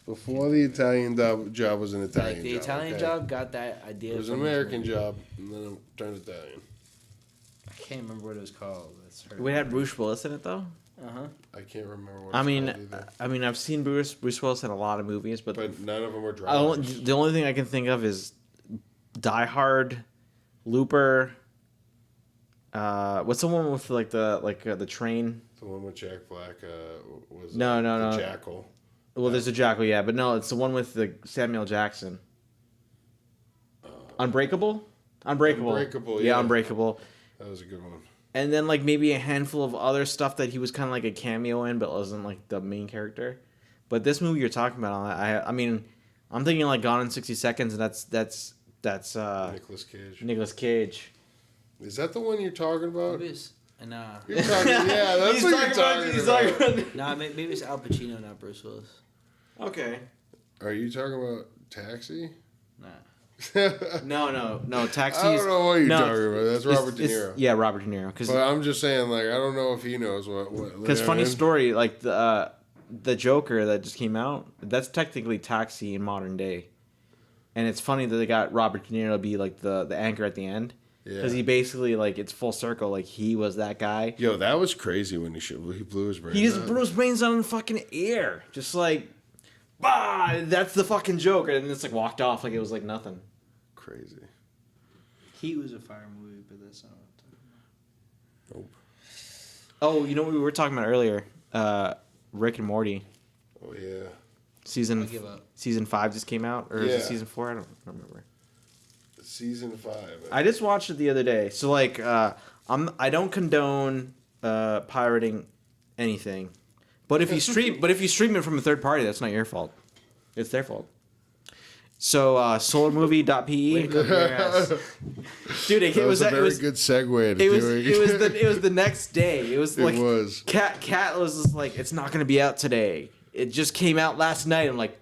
Before the Italian job was an Italian Like the job. Italian okay? Job got that idea. It was an from this American movie. job, and then it turned Italian. I can't remember what it was called. That's We had Bruce Willis in it though. I can't remember what. I It's mean, called either. I've seen Bruce Willis in a lot of movies, but None of them were I only, drivers. the only thing I can think of is Die Hard, Looper. What's the one with like the train? The one with Jack Black was No, the no. Jackal. Well, there's a Jackal, yeah, but no, it's the one with the Samuel Jackson. Unbreakable. Unbreakable, Yeah, yeah. Unbreakable. That was a good one. And then like maybe a handful of other stuff that he was kind of like a cameo in, but wasn't like the main character. But this movie you're talking about, I mean, I'm thinking like Gone in 60 Seconds, and that's Nicolas Cage. Nicolas Cage. Is that the one you're talking about? Maybe it's nah. You're talking, yeah, that's what you're talking about. Nah, maybe it's Al Pacino, not Bruce Willis. Okay. Are you talking about Taxi? Nah. No. Taxi. I don't know what you're talking about. That's Robert De Niro. Yeah, Robert De Niro. But I'm just saying, like, I don't know if he knows what. Because funny story, like the Joker that just came out, that's technically Taxi in modern day, and it's funny that they got Robert De Niro to be like the anchor at the end, because he basically like it's full circle, like he was that guy. Yo, that was crazy when he blew his brains. He just out. blew his brains out in the fucking air, just like, bah, that's the fucking Joker, and it's like walked off like it was like nothing. Crazy. He was a fire movie, but that's not what I'm talking Nope. Oh, you know what we were talking about earlier? Rick and Morty. Oh yeah. Season I give up. season 5 just came out, or is Yeah. it season 4? I don't remember. Season 5. I just watched it the other day. So like, I don't condone pirating anything, but if you stream it from a third party, that's not your fault. It's their fault. So, solarmovie.pe. Dude, it was a very good segue. It was the next day. It was like Cat was just like, it's not gonna be out today. It just came out last night. I'm like,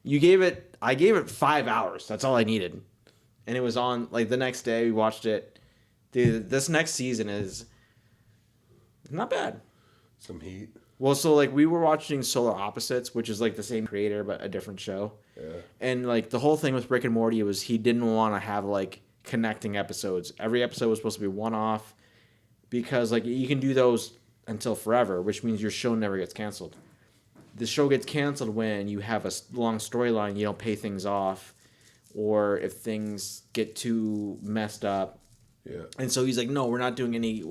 I gave it 5 hours. That's all I needed, and it was on like the next day. We watched it. Dude, this next season is not bad. Some heat. Well, so like we were watching Solar Opposites, which is like the same creator but a different show. Yeah. And like the whole thing with Rick and Morty was he didn't want to have like connecting episodes. Every episode was supposed to be one off because like you can do those until forever, which means your show never gets canceled. The show gets canceled when you have a long storyline, you don't pay things off, or if things get too messed up. Yeah. And so he's like, no, we're not doing any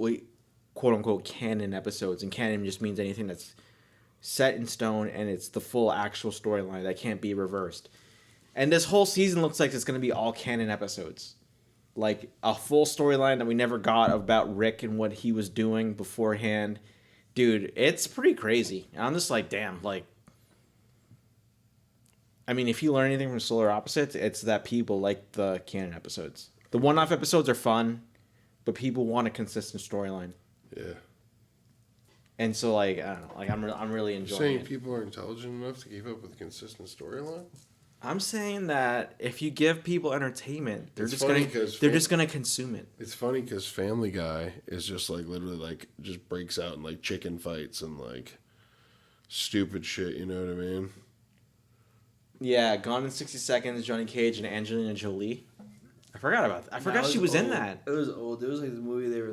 quote unquote canon episodes, and canon just means anything that's set in stone and it's the full actual storyline that can't be reversed. And this whole season looks like it's going to be all canon episodes, like a full storyline that we never got about Rick and what he was doing beforehand. Dude, it's pretty crazy. And I'm just like, damn, like, I mean, if you learn anything from Solar Opposites, it's that people like the canon episodes. The one-off episodes are fun, but people want a consistent storyline. Yeah. And so, like, I don't know, like I'm really enjoying saying it. People are intelligent enough to keep up with a consistent storyline? I'm saying that if you give people entertainment, they're just gonna consume it. It's funny because Family Guy is just like literally like just breaks out in like chicken fights and like stupid shit. You know what I mean? Yeah, Gone in 60 Seconds, Johnny Cage and Angelina Jolie. I forgot about that. I forgot she was in that. It was old. It was like the movie they were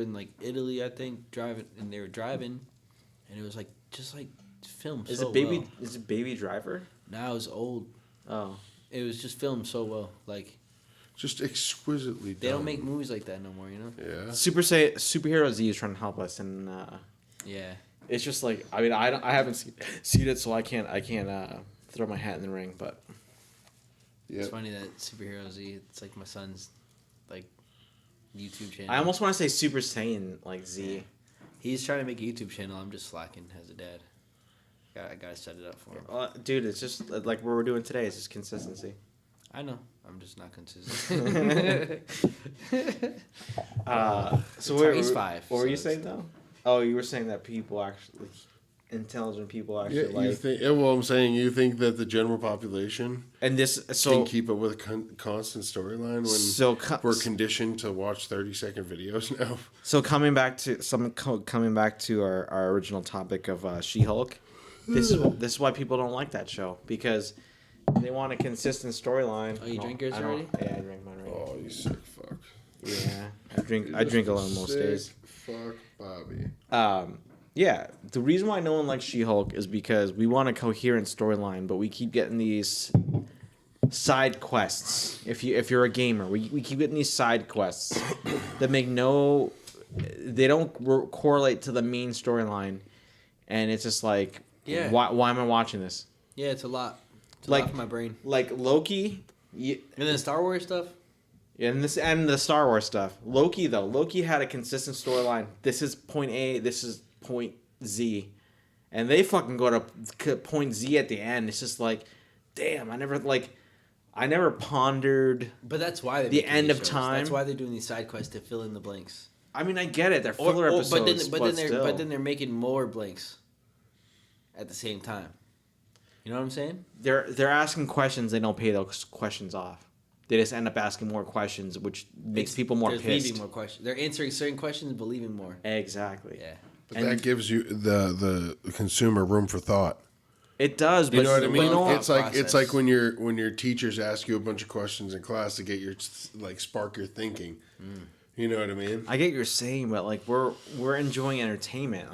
in Italy, I think, driving, and it was like just like filmed. Is it Baby Driver? No, it was old. Oh, it was just filmed so well, like just exquisitely done. They don't make movies like that no more, you know. Yeah. Superhero Z is trying to help us, and yeah, it's just like I haven't seen it, so I can't throw my hat in the ring, but. Yep. It's funny that Superhero Z, it's like my son's like YouTube channel. I almost want to say Super Saiyan like Z. Yeah. He's trying to make a YouTube channel. I'm just slacking as a dad. I gotta set it up for him. Dude, it's just like what we're doing today. It's just consistency. I know. I'm just not consistent. So he's 5. What were you saying though? Oh, you were saying that people actually, intelligent people actually I'm saying you think that the general population and can keep up with a constant storyline when we're conditioned to watch 30-second videos now. So coming back to our original topic of She-Hulk, this is why people don't like that show, because they want a consistent storyline. Oh, you drink yours already? Yeah, I drink mine already. Oh, you sick fuck. Yeah, I drink alone most days. Fuck, Bobby. Yeah, the reason why no one likes She-Hulk is because we want a coherent storyline, but we keep getting these side quests. If you're a gamer, we keep getting these side quests that they don't correlate to the main storyline, and it's just like, why am I watching this? Yeah, it's a lot. It's a lot for my brain. Like Loki, and then Star Wars stuff. Yeah, and the Star Wars stuff. Loki had a consistent storyline. This is point A. This is point Z, and they fucking go to point Z at the end. It's just like, damn, I never pondered. But that's why the end of time. That's why they're doing these side quests to fill in the blanks. I mean, I get it. They're filler episodes, but then they're making more blanks at the same time. You know what I'm saying? They're asking questions. They don't pay those questions off. They just end up asking more questions, which makes people more pissed. Leaving more questions. They're answering certain questions, but leaving more. Exactly. Yeah. But that gives you the consumer room for thought. It does, but you know what I mean. It's like when your teachers ask you a bunch of questions in class to get your spark your thinking. You know what I mean? I get what you're saying, but like we're enjoying entertainment.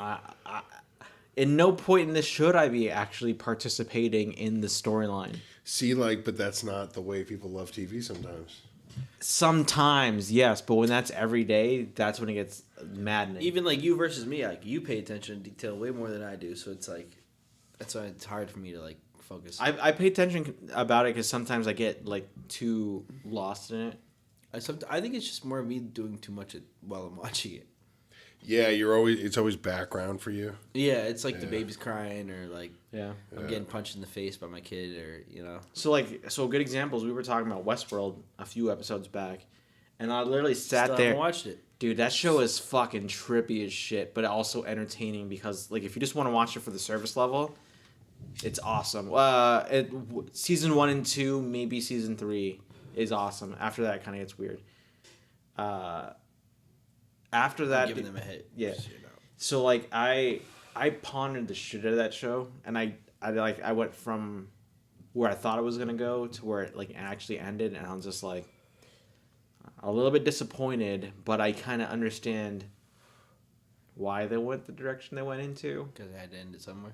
In no point in this should I be actually participating in the storyline. See, but that's not the way people love TV sometimes. Sometimes, yes, but when that's every day, that's when it gets maddening. Even like you versus me, like you pay attention to detail way more than I do, so it's like that's why it's hard for me to like focus. I pay attention about it because sometimes I get like too lost in it. I think it's just more me doing too much while I'm watching it. Yeah, it's always background for you. Yeah, it's like the baby's crying or like I'm getting Yeah. punched in the face by my kid or So a good example is we were talking about Westworld a few episodes back, and I literally sat Still there. haven't watched it. Dude, that show is fucking trippy as shit, but also entertaining because like if you just want to watch it for the service level, it's awesome. Season 1 and 2, maybe season 3 is awesome. After that, it kind of gets weird. After that, I'm giving them a hit. Yeah. So like I pondered the shit out of that show, and I went from where I thought it was gonna go to where it like actually ended, and I was just like a little bit disappointed, but I kind of understand why they went the direction they went into. Because they had to end it somewhere.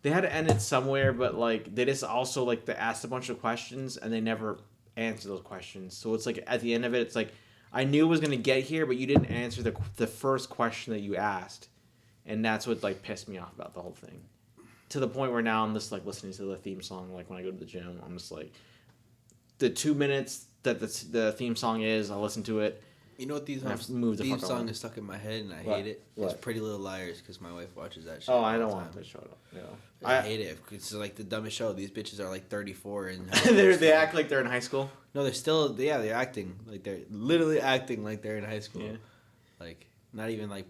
They had to end it somewhere, but like they just also like they asked a bunch of questions and they never answered those questions. So it's like at the end of it, it's like I knew it was gonna get here, but you didn't answer the first question that you asked, and that's what like pissed me off about the whole thing. To the point where now I'm just like listening to the theme song like when I go to the gym. I'm just like the 2 minutes that the theme song is, I'll listen to it. You know what theme song is stuck in my head and I hate it? What? It's Pretty Little Liars because my wife watches that shit. Oh, I don't want to show it up. No. I hate it. It's like the dumbest show. These bitches are like 34 and they act like they're in high school. No, they're acting like they're literally acting like they're in high school. Yeah. Like not even like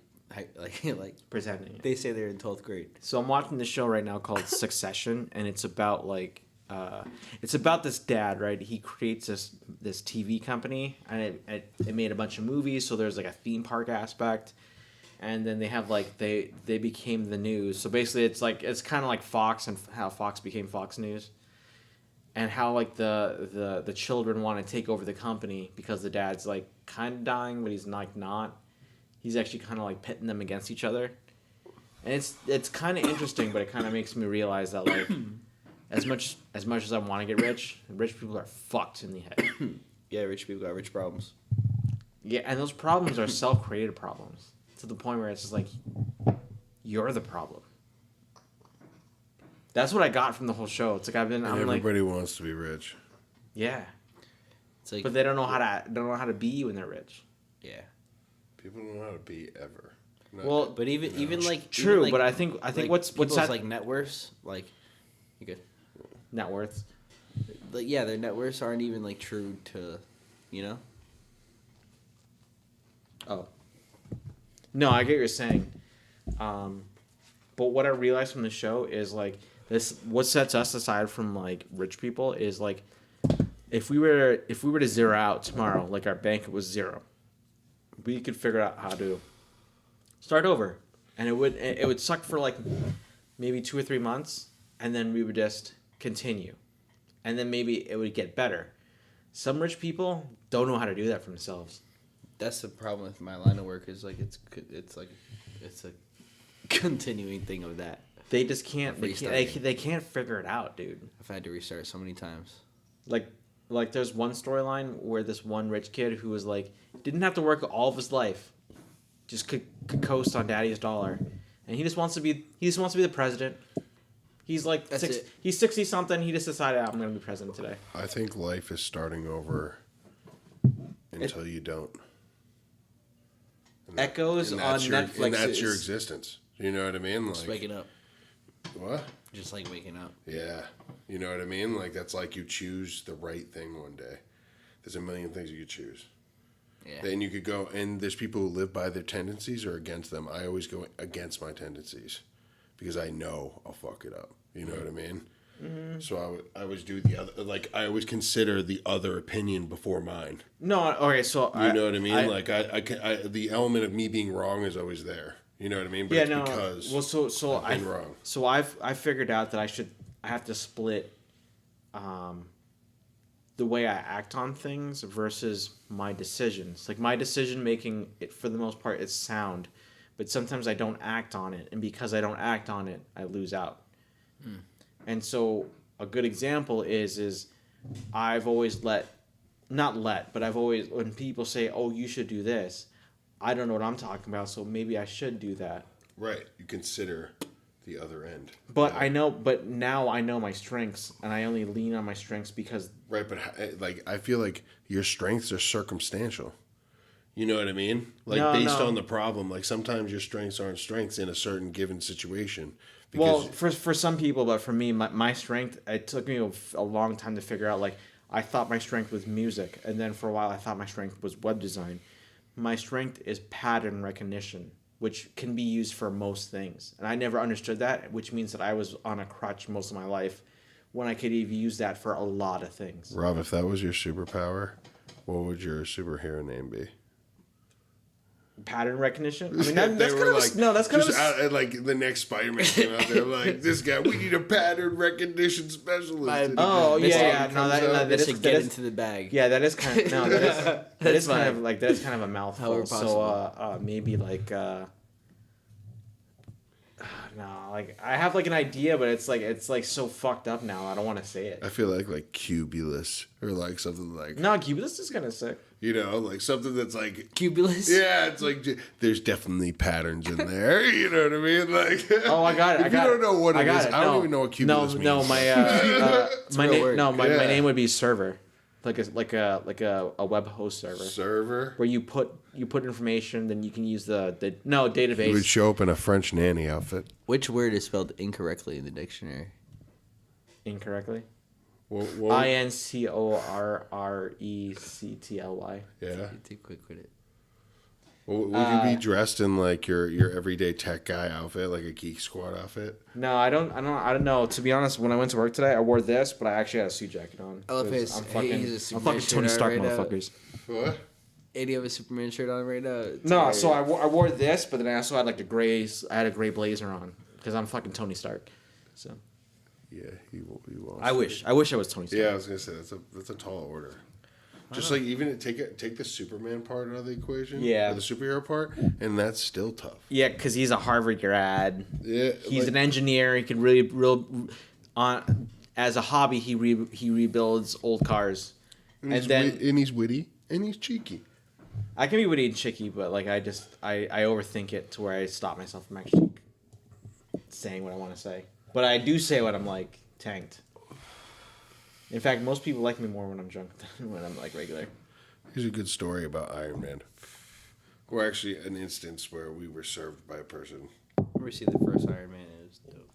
Pretending. They say they're in 12th grade. So I'm watching this show right now called Succession, and it's about like it's about this dad, right? He creates this TV company, and it made a bunch of movies. So there's like a theme park aspect, and then they have like they became the news. So basically, it's kind of like Fox and how Fox became Fox News, and how like the children want to take over the company because the dad's like kind of dying, but he's like not. He's actually kind of like pitting them against each other, and it's kind of interesting, but it kind of makes me realize that like. As much as I want to get rich people are fucked in the head. Yeah, rich people got rich problems. Yeah, and those problems are self-created problems to the point where it's just like you're the problem. That's what I got from the whole show. It's like everybody wants to be rich. Yeah. It's like, but they don't know how to be when they're rich. Yeah. People don't know how to be ever. Well, but even like true, even like, but I think what's that like net worths like you good. Net worths. Like, yeah, their net worths aren't even like true to, Oh. No, I get what you're saying. But what I realized from the show is like this. What sets us aside from like rich people is like if we were to zero out tomorrow, like our bank was zero, we could figure out how to start over, and it would suck for like maybe 2 or 3 months, and then we would just continue, and then maybe it would get better. Some rich people don't know how to do that for themselves. That's the problem with my line of work is like it's a continuing thing of that. They just can't. They can't figure it out, dude. I've had to restart so many times. Like there's one storyline where this one rich kid who was like didn't have to work all of his life, just could coast on daddy's dollar, and he just wants to be the president. He's like he's 60 something. He just decided I'm going to be president today. I think life is starting over until you don't. Echoes on Netflix. And that's your existence. You know what I mean? Like, just waking up. What? Just like waking up. Yeah. You know what I mean? Like that's like you choose the right thing one day. There's a million things you could choose. Yeah. Then you could go, and there's people who live by their tendencies or against them. I always go against my tendencies because I know I'll fuck it up. You know what I mean? Mm-hmm. So I always do the other, like I always consider the other opinion before mine. No, okay, so you know what I mean? I the element of me being wrong is always there. You know what I mean? But yeah, it's no. Because well, I've been wrong. So I figured out that I have to split, the way I act on things versus my decisions. Like my decision making, for the most part, is sound, but sometimes I don't act on it, and because I don't act on it, I lose out. And so a good example is I've always but I've always, when people say, oh, you should do this, I don't know what I'm talking about, so maybe I should do that. Right. You consider the other end. But now I know my strengths, and I only lean on my strengths because... Right, but like I feel like your strengths are circumstantial. You know what I mean? Like based on the problem. Like sometimes your strengths aren't strengths in a certain given situation. Well, for some people, but for me, my strength, it took me a long time to figure out. Like, I thought my strength was music, and then for a while I thought my strength was web design. My strength is pattern recognition, which can be used for most things. And I never understood that, which means that I was on a crutch most of my life when I could have used that for a lot of things. Rob, if that was your superpower, what would your superhero name be? Pattern recognition? I mean, that's kind of like, no, that's kind of like the next Spider-Man came out there like, this guy, we need a pattern recognition specialist. No, that is get into the bag. Yeah, that is kind of that is kind of a mouthful. So maybe like no, like I have like an idea, but it's like so fucked up now. I don't want to say it. I feel like Cubulus or like something like no, Cubulus is kind of sick. You know, like something that's like Cubulus. Yeah, it's like there's definitely patterns in there. You know what I mean? Like I got it. If you don't know what it is, I don't even know what Cubulus means. No, my name would be server. Like a web host server. Server where you put information, then you can use the database. It would show up in a French nanny outfit. Which word is spelled incorrectly in the dictionary? Incorrectly? Incorrectly. Yeah. Too quick with it. Would you be dressed in like your everyday tech guy outfit, like a Geek Squad outfit? No, I don't know. To be honest, when I went to work today, I wore this, but I actually had a suit jacket on. I'm fucking Tony Stark, motherfuckers. What? Hey, do you have a Superman shirt on right now? No, so I wore this, but then I also had like I had a gray blazer on because I'm fucking Tony Stark. So. Yeah, he wants. I wish I was Tony Stark. Yeah, I was gonna say that's a tall order. Just like even take the Superman part out of the equation, or the superhero part, and that's still tough. Yeah, because he's a Harvard grad. Yeah, he's an engineer. He can as a hobby, he rebuilds old cars, and he's witty and he's cheeky. I can be witty and cheeky, but like I overthink it to where I stop myself from actually saying what I want to say. But I do say what I'm like tanked. In fact, most people like me more when I'm drunk than when I'm like regular. Here's a good story about Iron Man. Or actually an instance where we were served by a person. We see the first Iron Man. It was dope.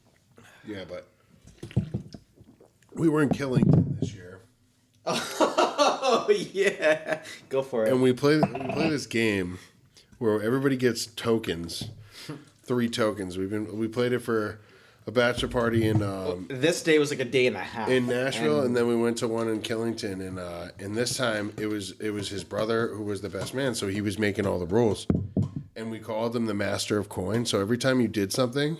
Yeah, but we were in Killington this year. Oh yeah, go for it. And we play this game where everybody gets tokens, 3 tokens. We played it for a bachelor party in this day was like a day and a half in Nashville, and then we went to one in Killington, and this time it was his brother who was the best man, so he was making all the rules, and we called him the master of coin. So every time you did something,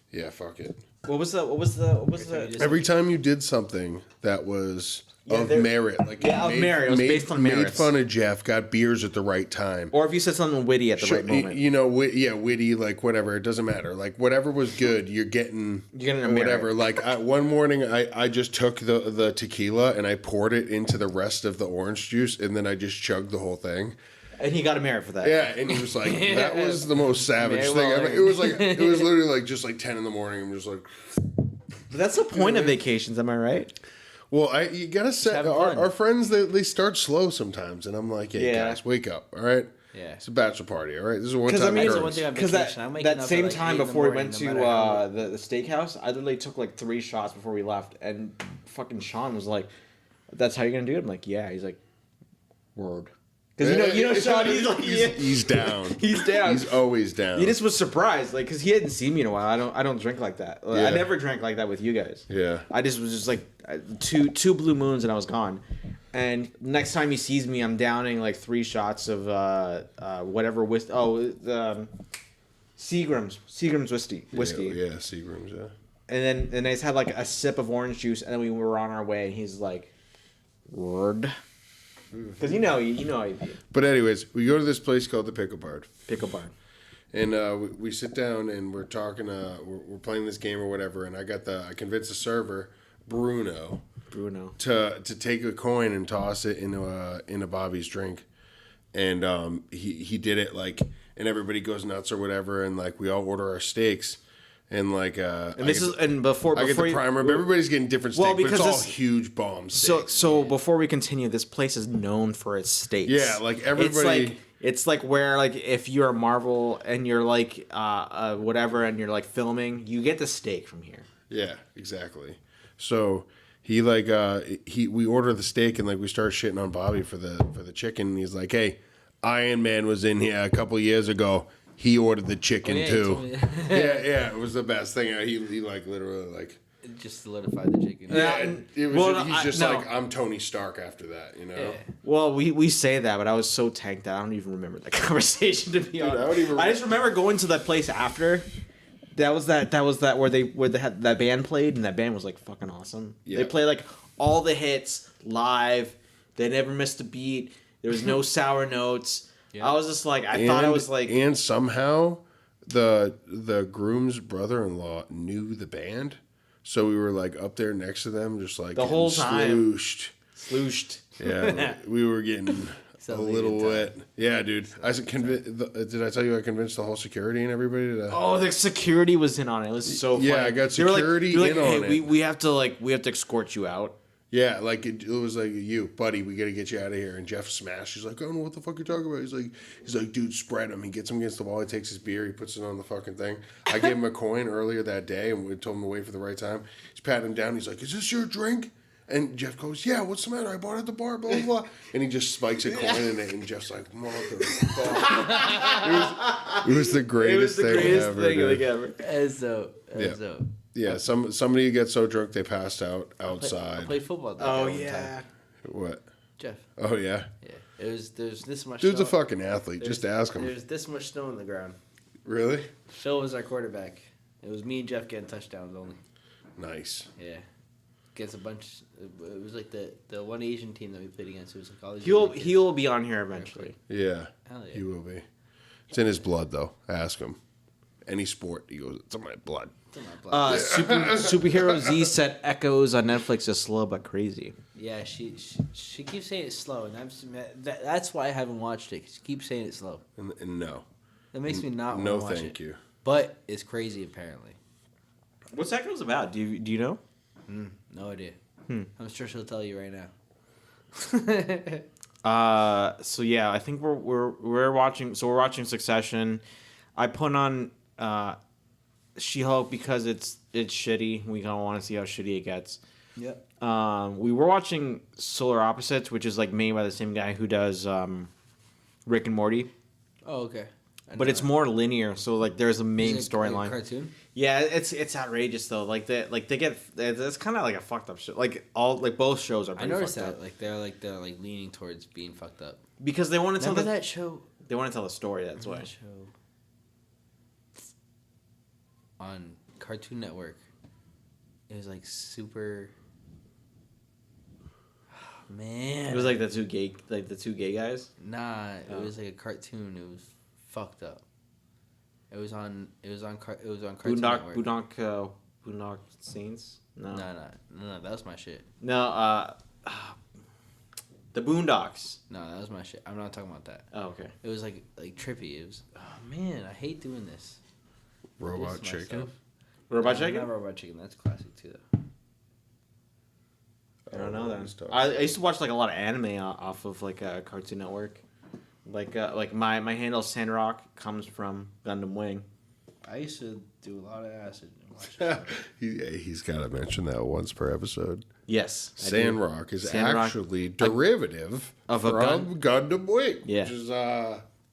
yeah, fuck it. What was the? Every time you did something that was merit, like merit. It was based on merit. Made fun of Jeff, got beers at the right time, or if you said something witty at the right moment. You know, witty, like whatever. It doesn't matter. Like whatever was good, you're getting a whatever. Merit. Like one morning, I just took the tequila and I poured it into the rest of the orange juice, and then I just chugged the whole thing. And he got a merit for that. Yeah, and he was like, "That was the most savage thing ever." It was literally like just like 10 in the morning. I'm just like, but that's the point of vacations, am I right? Well, you gotta set our friends. They start slow sometimes, and I'm like, "Hey guys, wake up! All right, it's a bachelor party. All right, this is one time." Because that same time before we went to the steakhouse, I literally took like 3 shots before we left, and fucking Sean was like, "That's how you're gonna do it?" I'm like, "Yeah." He's like, "Word." Because you know, Sean, he's like, he's down. He's down. He's always down. He just was surprised, like, because he hadn't seen me in a while. I don't drink like that. I never drank like that with you guys. Yeah. I just was just like two blue moons and I was gone. And next time he sees me, I'm downing like 3 shots of whatever whiskey. Oh, the Seagram's whiskey. Yeah, Seagram's. Yeah. And then I just had like a sip of orange juice, and then we were on our way. And he's like, "Word." Because you know how you do. But anyways, we go to this place called the Pickle Barn. And we sit down and we're talking. We're playing this game or whatever. And I convinced the server, Bruno, to take a coin and toss it into Bobby's drink. And he did it like, and everybody goes nuts or whatever. And like we all order our steaks. And like, before I get the primer, but everybody's getting different steaks, but it's all huge bomb steaks. So before we continue, this place is known for its steaks. Yeah, like everybody. It's like where like if you're a Marvel and you're like whatever and you're like filming, you get the steak from here. Yeah, exactly. So he like we ordered the steak and like we started shitting on Bobby for the chicken. And he's like, "Hey, Iron Man was in here a couple years ago. He ordered the chicken too." Yeah, it was the best thing. He like literally like. It just solidified the chicken. Yeah, he's just like, I'm Tony Stark after that, you know? Yeah. Well, we say that, but I was so tanked that I don't even remember that conversation, to be honest. I just remember going to that place after. That was that where they had that band played, and that band was like fucking awesome. Yeah. They played like all the hits live. They never missed a beat. There was no sour notes. Yeah. I was just like, thought I was like... And somehow, the groom's brother-in-law knew the band. So we were like up there next to them, just like the whole time. Slooshed. Yeah, we were getting a little wet. Yeah, dude. Did I tell you I convinced the whole security and everybody to? Oh, the security was in on it. It was so funny. Yeah, I got security in on it. We have to escort you out. Yeah, like it was like, you, buddy, we got to get you out of here. And Jeff smashed. He's like, I don't know what the fuck you're talking about. He's like, dude, spread him. He gets him against the wall. He takes his beer. He puts it on the fucking thing. I gave him a coin earlier that day, and we told him to wait for the right time. He's patting him down. He's like, is this your drink? And Jeff goes, yeah, what's the matter? I bought it at the bar, blah, blah, blah. And he just spikes a coin in it, and Jeff's like, motherfucker. It was the greatest thing ever. Yeah, somebody gets so drunk they passed out outside. I played football. Yeah. What? Jeff. Oh yeah. Yeah. There's this much. Dude's a fucking athlete. Just ask him. There's this much snow on the ground. Really? Phil was our quarterback. It was me and Jeff getting touchdowns only. Nice. Yeah. Against a bunch. It was like the one Asian team that we played against. It was like all these. He will be on here eventually. Yeah. Hell yeah. He will be. It's in his blood though. Ask him. Any sport, he goes, it's in my blood. Superhero Z said Echoes on Netflix is slow but crazy. Yeah, she keeps saying it's slow, and that's why I haven't watched it. She keeps saying it's slow. And no. That makes me not want to watch it. No, thank you. But it's crazy, apparently. What's Echoes about? Do you know? No idea. I'm sure she'll tell you right now. So yeah, I think we're watching. So we're watching Succession. I put on She-Hulk because it's shitty. We kind of want to see how shitty it gets. Yep. We were watching Solar Opposites, which is like made by the same guy who does Rick and Morty. Oh, okay. But it's more linear, so like there's a main storyline. Cartoon. Yeah, it's outrageous though. They get it's kind of like a fucked up shit. Like both shows are. Pretty I noticed fucked that. up. They're leaning towards being fucked up because they want to tell that show. They want to tell the story. That's why. That show on Cartoon Network. It was like super. Oh, man. It was like the two gay guys. Nah, it was like a cartoon. It was fucked up. It was on Cartoon Network. Boondock Saints. No, that was my shit. No, the Boondocks. No, that was my shit. I'm not talking about that. Oh, okay. It was like trippy. It was. Oh man, I hate doing this. Robot Chicken. Robot Chicken. Not Robot Chicken. That's classic too, though. I don't know that. I used to watch like a lot of anime off of like Cartoon Network. Like my handle Sandrock comes from Gundam Wing. I used to do a lot of acid and watch He's got to mention that once per episode. Yes. Sandrock is actually derivative from Gundam Wing. Yeah. Which is,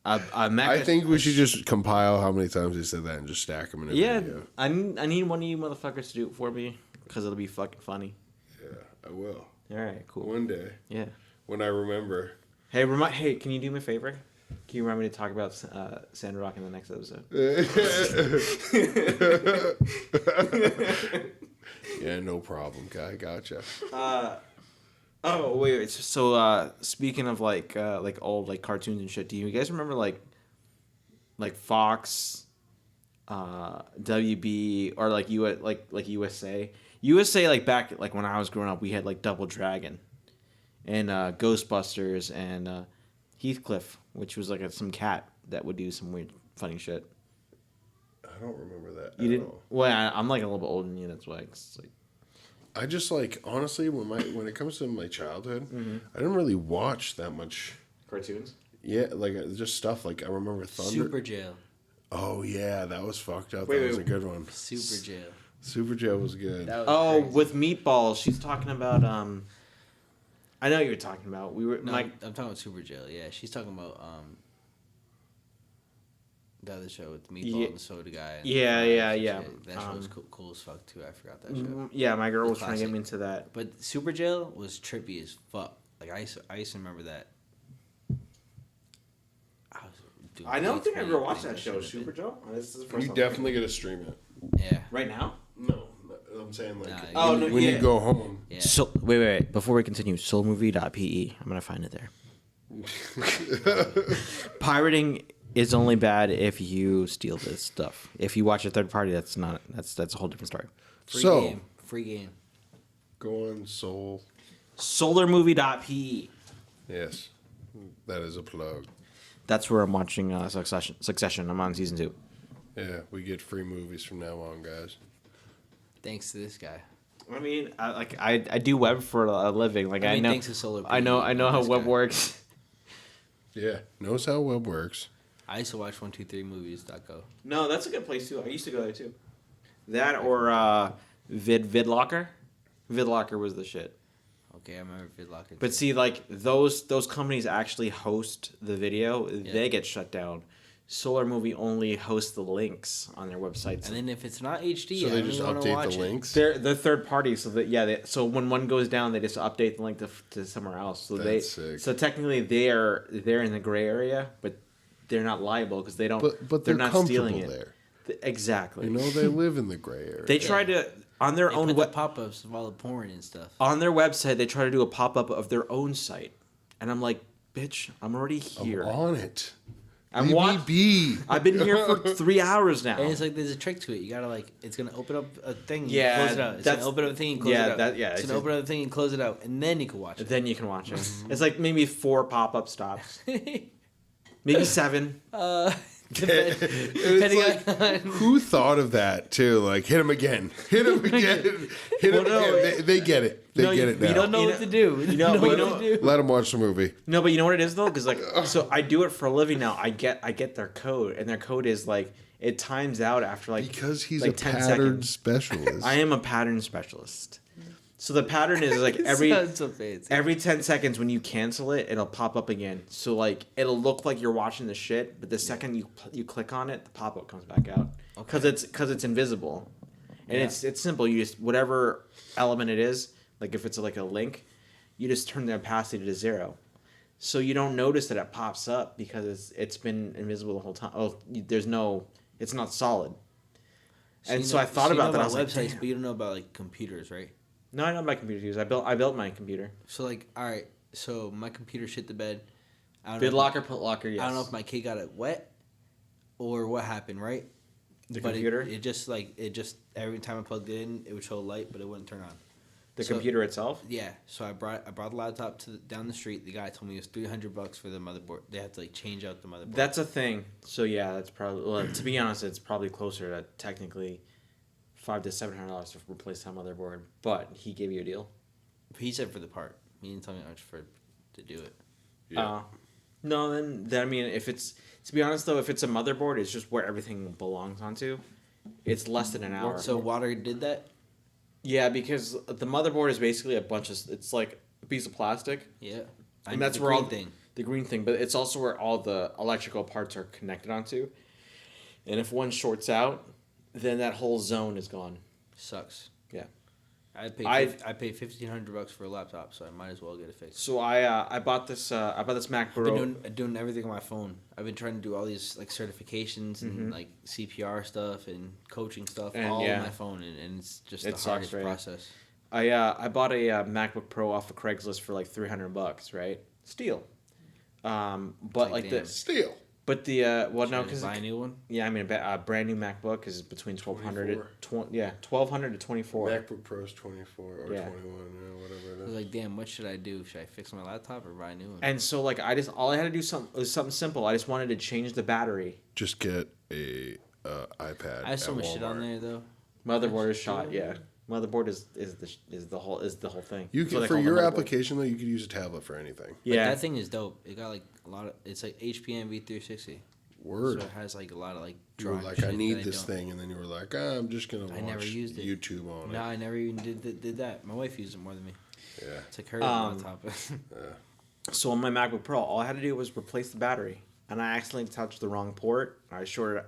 I think we should just compile how many times he said that and just stack them in a video. I need one of you motherfuckers to do it for me because it'll be fucking funny. Yeah, I will. All right, cool. One day. Yeah. When I remember. Hey, can you do me a favor? Can you remind me to talk about Sandrock in the next episode? Yeah, no problem, guy. Gotcha. Oh wait. So speaking of like old like cartoons and shit, do you guys remember like Fox, WB or like USA? USA like back like when I was growing up, we had like Double Dragon, and Ghostbusters and Heathcliff, which was like some cat that would do some weird funny shit. I don't remember that. You didn't? Well, I'm like a little bit older than you. That's why. It's like. I just like honestly when it comes to my childhood, I didn't really watch that much cartoons. Yeah, like just stuff. Like I remember Thunder. Super Jail. Oh yeah, that was fucked up. That was a good one. Super Jail. Super Jail was good. Was crazy. With Meatballs, she's talking about I know what you're talking about. I'm talking about Super Jail. Yeah, she's talking about the other show with the Meatball and the Soda Guy. And yeah. That show was cool as fuck too. I forgot that show. Yeah, my girl was trying to get me into that. But Super Jail was trippy as fuck. Like I used to remember that. I don't think I ever watched that show, Super Jail. This is the first you time. Definitely gotta stream it. Yeah. Right now? No, I'm saying like when you go home. Yeah. So wait. Before we continue, soulmovie.pe. I'm gonna find it there. Pirating is only bad if you steal this stuff. If you watch a third party, that's a whole different story. Free game. Go on Soul. Solarmovie.pe. Yes, that is a plug. That's where I'm watching Succession. I'm on season 2. Yeah, we get free movies from now on, guys. Thanks to this guy. I mean, I do web for a living. Like I know, thanks to Solar. I know how web works. Yeah, knows how web works. I used to watch 123movies.co. No, that's a good place too. I used to go there too. That or VidLocker. VidLocker was the shit. Okay, I remember VidLocker. But see, like those companies actually host the video. Yeah. They get shut down. Solar Movie only hosts the links on their websites. And then if it's not HD, so they just update the links. They're third party, so that so when one goes down, they just update the link to somewhere else. So that's sick. So technically they're in the gray area, but they're not liable because they don't. But they're not stealing it there. Exactly. You know, they live in the gray area. They try to on their own pop-ups of all the porn and stuff. On their website, they try to do a pop-up of their own site, and I'm like, bitch, I'm already here. I'm on it. I've been here for 3 hours now. And it's like there's a trick to it. You gotta it's gonna open up a thing. Yeah, and close it out. It's gonna open up a thing and close it out. It's gonna open up a thing and close it out, and then you can watch it. Then you can watch it. It's like maybe 4 pop-up stops, maybe 7. Depending on who thought of that too? Like hit him again, hit him again. They get it. They get it now. You don't know what to do. Let them watch the movie. No, but you know what it is though, because so I do it for a living now. I get their code, and their code is like it times out after because he's like a 10 pattern seconds. Specialist. I am a pattern specialist. So the pattern is like every 10 seconds when you cancel it, it'll pop up again. So like it'll look like you're watching the shit, but the second you click on it, the pop up comes back out because it's invisible, and it's simple. You just whatever element it is, like if it's like a link, you just turn the opacity to 0, so you don't notice that it pops up because it's been invisible the whole time. It's not solid. So I thought about that. I was websites, like, but you don't know about like computers, right? No, I know about computer use. I built my computer. So like, all right, so my computer shit the bed. BitLocker, Putlocker, yes. I don't know if my kid got it wet or what happened, right? Computer? It just every time I plugged it in, it would show a light, but it wouldn't turn on. The computer itself? Yeah. So I brought the laptop down the street. The guy told me it was $300 for the motherboard. They had to change out the motherboard. That's a thing. So yeah, that's probably to be honest, it's probably closer to technically $500 to $700 to replace that motherboard, but he gave you a deal. He said for the part. He didn't tell me how much to do it. Yeah. No, then I mean, if it's to be honest though, if it's a motherboard, it's just where everything belongs onto. It's less than an hour. So water did that? Yeah, because the motherboard is basically it's like a piece of plastic. Yeah. And that's where the green thing, but it's also where all the electrical parts are connected onto. And if one shorts out, then that whole zone is gone. Sucks. Yeah. I paid $1,500 for a laptop, so I might as well get it fixed. So I bought this Mac Pro. I've been doing everything on my phone. I've been trying to do all these like certifications and like CPR stuff and coaching stuff on my phone, and it's just the hardest process. I bought a MacBook Pro off of Craigslist for like $300, right? Steal. But like the steal. But the no, because buy a new one. Yeah, I mean a brand new MacBook is between $1,200 to $24. MacBook Pro is 24 or 21, whatever it is. I was like, damn, what should I do? Should I fix my laptop or buy a new one? And so like all I had to do was something simple. I just wanted to change the battery. Just get a iPad. I have so much shit on there though. Motherboard is shot, yeah. Motherboard is the whole thing. You That's what can they for call the your motherboard. application though. You could use a tablet for anything. Yeah, that thing is dope. It got like a lot of. It's like HPM V360. Word. So it has like a lot of like. You were like, I need this thing, and then you were like, I'm just gonna watch never used it. YouTube on it. No, I never even did that. My wife used it more than me. Yeah. It's like her laptop. So on my MacBook Pro, all I had to do was replace the battery, and I accidentally touched the wrong port. I shorted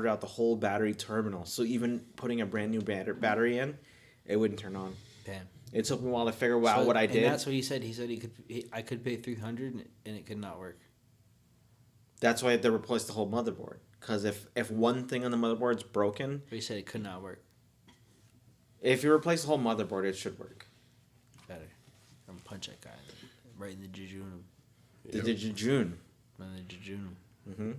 out the whole battery terminal. So even putting a brand new battery in, it wouldn't turn on. Damn. It took me a while to figure out what I did. And that's what he said. He said I could pay $300 and it could not work. That's why I had to replace the whole motherboard. Because if one thing on the motherboard's broken, But he said it could not work. if you replace the whole motherboard, it should work. Better. I'm gonna punch that guy right in the jejunum. The jejune. In the jejunum. Mm-hmm.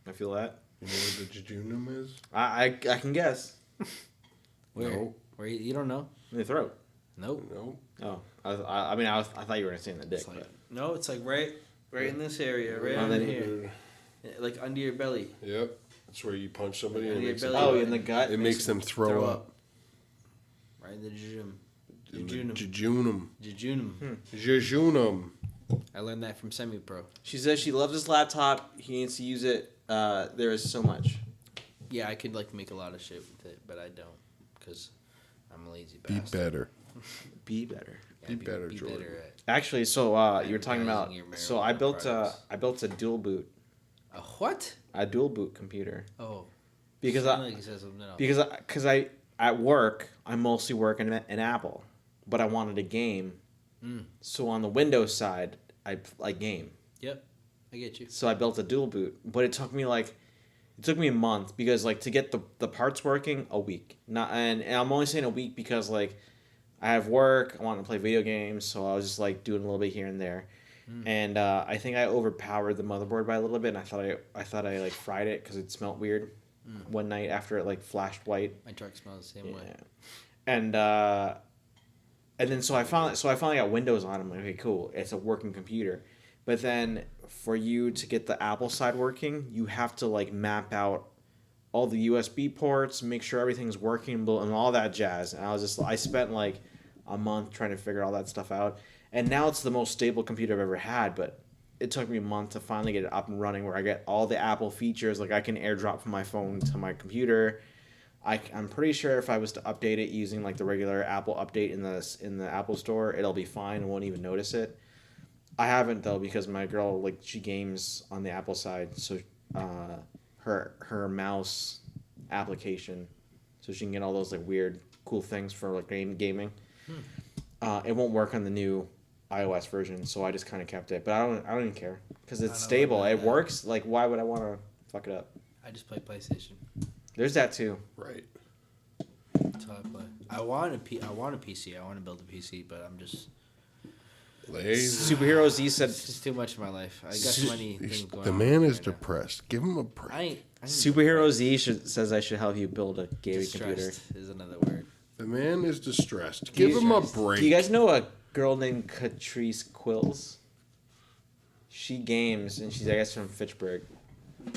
I feel that. You know what the jejunum is? I can guess. Where? No. Where you don't know? In the throat. Nope. No. Oh, I thought you were saying the dick. It's like, But no, it's like right in this area, right Oh, in then- here, like under your belly. Yep. That's where you punch somebody Under and it your makes them, belly. oh, in the gut. it makes them throw up. Right in the jejunum. In the Jejunum. Jejunum. Jejunum. Jejunum. I learned that from semi-pro. She says she loves his laptop. He needs to use it. There is so much. Yeah, I could like make a lot of shit with it, but I don't, because I'm a lazy Be bastard. better. Be better. Be better, Jordan. Actually, so you were talking about. Advertising your So I marijuana built products. a dual boot, A what? a dual boot computer Oh. because Sounded like he said something else. because I at work I mostly work in Apple, but I wanted a game. So on the Windows side, I game. Yep, I get you. So I built a dual boot, but it took me a month because like to get the parts working a week. Not and I'm only saying a week because like I have work, I want to play video games, so I was just like doing a little bit here and there. And I think I overpowered the motherboard by a little bit, and I thought I like fried it because it smelled weird one night after it like flashed white. My truck smells the same way. And then so I finally got Windows on. I'm like, okay, cool, it's a working computer. But then for you to get the Apple side working, you have to like map out all the USB ports, make sure everything's working, and all that jazz. And I spent like a month trying to figure all that stuff out. And now it's the most stable computer I've ever had, but it took me a month to finally get it up and running where I get all the Apple features. Like I can AirDrop from my phone to my computer. I'm pretty sure if I was to update it using like the regular Apple update in the Apple store, it'll be fine and won't even notice it. I haven't though because my girl like she games on the Apple side, so her mouse application, so she can get all those like weird cool things for like gaming. It won't work on the new iOS version, so I just kind of kept it. But I don't even care because it's stable. It works. Like why would I want to fuck it up? I just play PlayStation. There's that too. Right. That's how I play. I want a PC. I want to build a PC, but I'm just. Lazy. Superhero Z said. It's just too much in my life. I got so many things going The on. man is right now. depressed. Give him a break. I ain't Superhero Z says I should help you build a gaming computer. Distressed is another word. The man is distressed. Give him a break. Do you guys know a girl named Catrice Quills? She games and she's I guess from Fitchburg.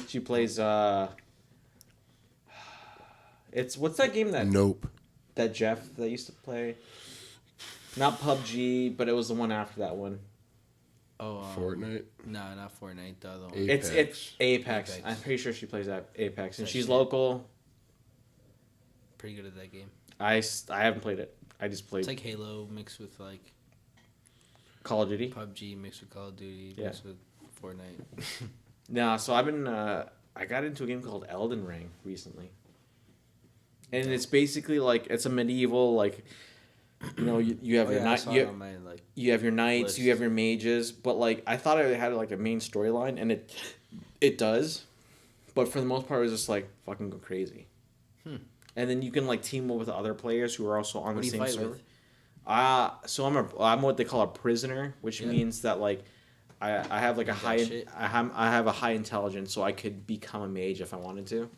She plays it's what's that game Nope. that Jeff that used to play? Not PUBG, but it was the one after that one. Oh, Fortnite. No, not Fortnite. The other one. Apex. It's Apex. Apex. I'm pretty sure she plays at Apex, and That she's shit. local. Pretty good at that game. I haven't played it. I just played It's like Halo mixed with like Call of Duty. PUBG mixed with Call of Duty Yeah. mixed with Fortnite. No, so I've been I got into a game called Elden Ring recently. And it's basically like it's a medieval like you know, you have your I knight saw it on my like. you have your knights, list. you have your mages, but like I thought it had like a main storyline and it does. But for the most part it was just like fucking go crazy. And then you can like team up with other players who are also on What the do you same fight server. with? So I'm what they call a prisoner, which Yeah. means that like I have like a You got high shit. I have a high intelligence, so I could become a mage if I wanted to.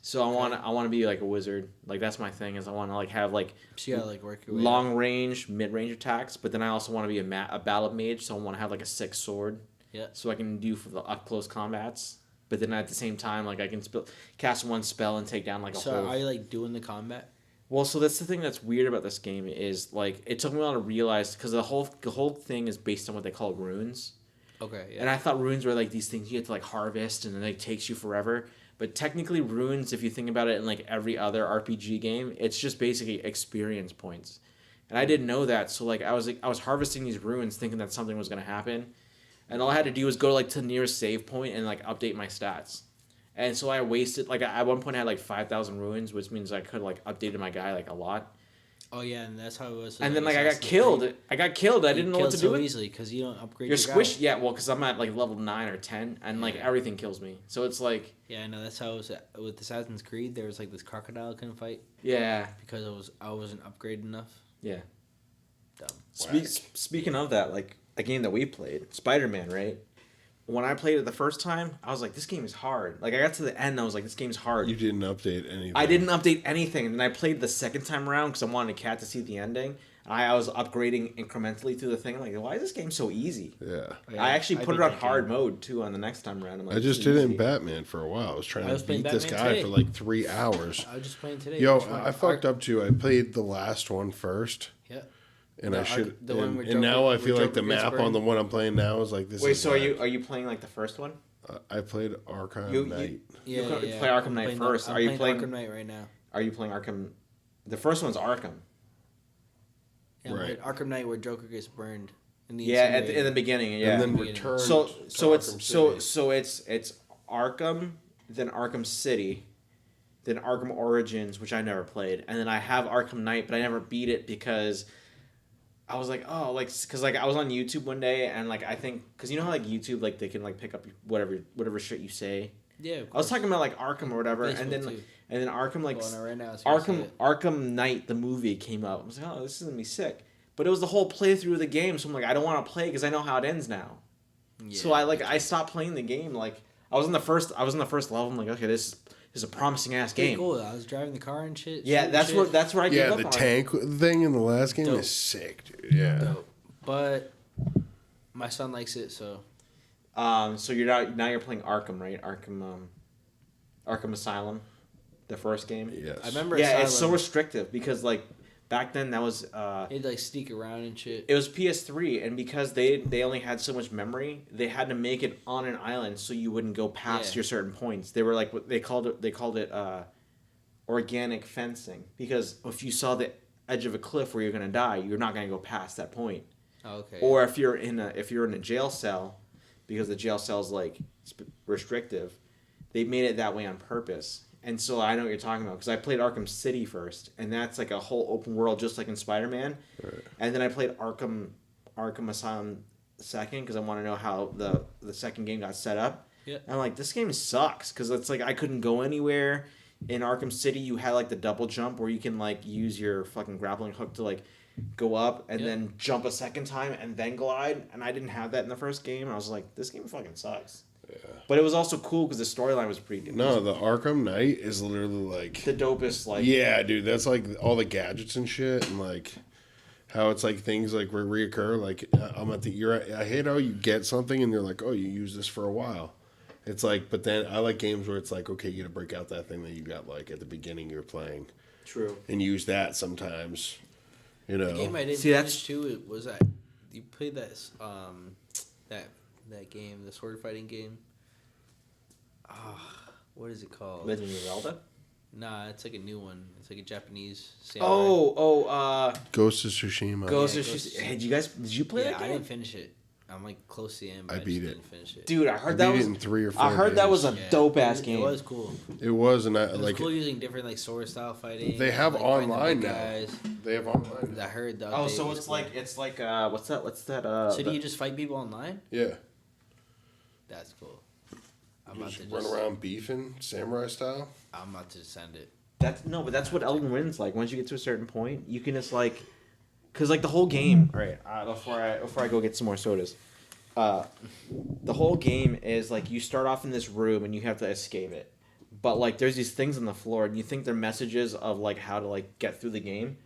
So I want to be like a wizard. Like that's my thing is I want to like have like So you gotta like work your way long up. range, mid range attacks, but then I also want to be a battle mage, so I want to have like a 6 sword. Yeah. So I can do for the up close combats. But then at the same time, like I can cast one spell and take down like a So whole. are you like doing the combat? Well, so that's the thing that's weird about this game is like it took me a while to realize because the whole thing is based on what they call runes. Okay. Yeah. And I thought runes were like these things you have to like harvest and then it takes you forever. But technically, runes, if you think about it in like every other RPG game, it's just basically experience points. And I didn't know that, so like I was harvesting these runes thinking that something was gonna happen, and all I had to do was go like to the nearest save point and like update my stats. And so I wasted like at one point I had like 5,000 ruins, which means I could like updated my guy like a lot. Oh yeah, and that's how it was. And then like I got killed. I didn't know what to do. So easily because you don't upgrade. You're squished. Yeah, well, because I'm at like level 9 or 10, and like everything kills me. So it's like. Yeah, I know that's how it was with Assassin's Creed. There was like this crocodile I couldn't fight. Yeah. Because I wasn't upgraded enough. Yeah. Dumb. Speaking of that, like a game that we played, Spider-Man, right? When I played it the first time, I was like, this game is hard. Like, I got to the end, and I was like, this game's hard. You didn't update anything. I didn't update anything. And then I played the second time around because I wanted a cat to see the ending. And I was upgrading incrementally through the thing. I'm like, why is this game so easy? Yeah. I actually put it on hard mode, too, on the next time around. I'm like, I just did it in Batman for a while. I was trying to beat this guy today. for like 3 hours. I was just playing today. Yo, I fucked up, too. I played the last one first. Yeah. And I should. And now I feel like the map on the one I'm playing now is like this. Wait, so are you playing like the first one? I played Arkham Knight. You play Arkham Knight first. Are you playing Arkham Knight right now? Are you playing Arkham? The first one's Arkham. Yeah, right. Arkham Knight where Joker gets burned. In the beginning, yeah. And then return. So it's Arkham, then Arkham City, then Arkham Origins, which I never played, and then I have Arkham Knight, but I never beat it because I was like, oh, like, because like I was on YouTube one day and like I think because you know how like YouTube like they can like pick up whatever shit you say. Yeah. I was talking about like Arkham or whatever, and then Arkham like Arkham Knight the movie came out. I was like, oh, this is gonna be sick. But it was the whole playthrough of the game, so I'm like, I don't want to play because I know how it ends now. Yeah, so I stopped playing the game. Like I was in the first level. I'm like, okay, this is a promising ass game. Cool. I was driving the car and shit. Yeah, that's where I gave up on. Yeah, the tank thing in the last game is sick, dude. Yeah. Dope. But my son likes it, so. So you're playing Arkham, right? Arkham Asylum, the first game. Yes. I remember. Yeah, it's so restrictive because like back then that was. You'd like sneak around and shit. It was PS3, and because they only had so much memory, they had to make it on an island so you wouldn't go past your certain points. They were like they called it organic fencing because if you saw the edge of a cliff where you're gonna die, you're not gonna go past that point. Oh, okay. Or if you're in a jail cell, because the jail cell's like restrictive, they made it that way on purpose. And so I know what you're talking about because I played Arkham City first, and that's like a whole open world just like in Spider-Man. Right. And then I played Arkham Asylum second because I want to know how the second game got set up. Yeah. And I'm like, this game sucks because it's like I couldn't go anywhere. In Arkham City, you had like the double jump where you can like use your fucking grappling hook to like go up and then jump a second time and then glide. And I didn't have that in the first game. I was like, this game fucking sucks. Yeah. But it was also cool because the storyline was pretty good. No, the Arkham Knight is literally like the dopest. Like yeah, dude, that's like all the gadgets and shit, and like how it's like things like reoccur. Like I hate how you get something and you're like, oh, you use this for a while. It's like, but then I like games where it's like, okay, you gotta break out that thing that you got like at the beginning you're playing. True. And use that sometimes. You know. The game I didn't finish too. It was that you played that that game, the sword fighting game. What is it called? Legend of Zelda? Nah, it's like a new one. It's like a Japanese samurai. Ghost of Tsushima. Ghost of Tsushima. Hey, did you play that game? I didn't finish it. I'm like close to the end, but I beat didn't finish it. Dude, I heard that was in 3 or 4 I heard that was a dope ass game. It was cool. It was, and it was cool using different like sword style fighting. They have like, online now. They have online. I heard that. Oh, so it's cool. like what's that? So do you just fight people online? Yeah. That's cool. I'm about to run around beefing samurai style. I'm about to send it. But that's what Elden Ring's like. Once you get to a certain point, you can just like, cause like the whole game. All right, before I go get some more sodas, the whole game is like you start off in this room and you have to escape it, but like there's these things on the floor and you think they're messages of like how to like get through the game,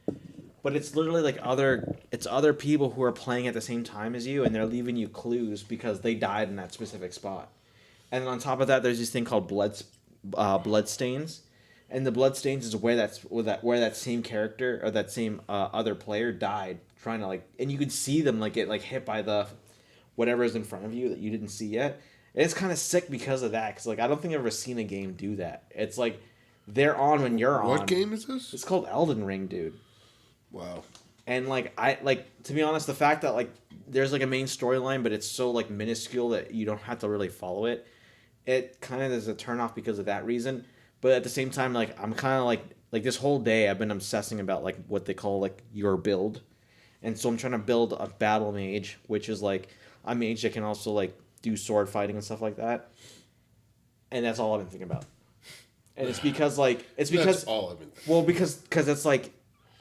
but it's literally like other people who are playing at the same time as you and they're leaving you clues because they died in that specific spot, and then on top of that there's this thing called blood stains. and the bloodstains is where that same character or that same other player died trying to like, and you could see them like get like hit by the whatever is in front of you that you didn't see yet. And it's kind of sick because of that, because like I don't think I've ever seen a game do that. It's like they're on when you're on. What game is this? It's called Elden Ring, dude. Wow. And like to be honest, the fact that like there's like a main storyline, but it's so like minuscule that you don't have to really follow it. It kind of is a turnoff because of that reason. But at the same time, like I'm kind of like this whole day I've been obsessing about like what they call like your build, and so I'm trying to build a battle mage, which is like a mage that can also like do sword fighting and stuff like that. And that's all I've been thinking about. And it's because like that's all I've been thinking. Well, because it's like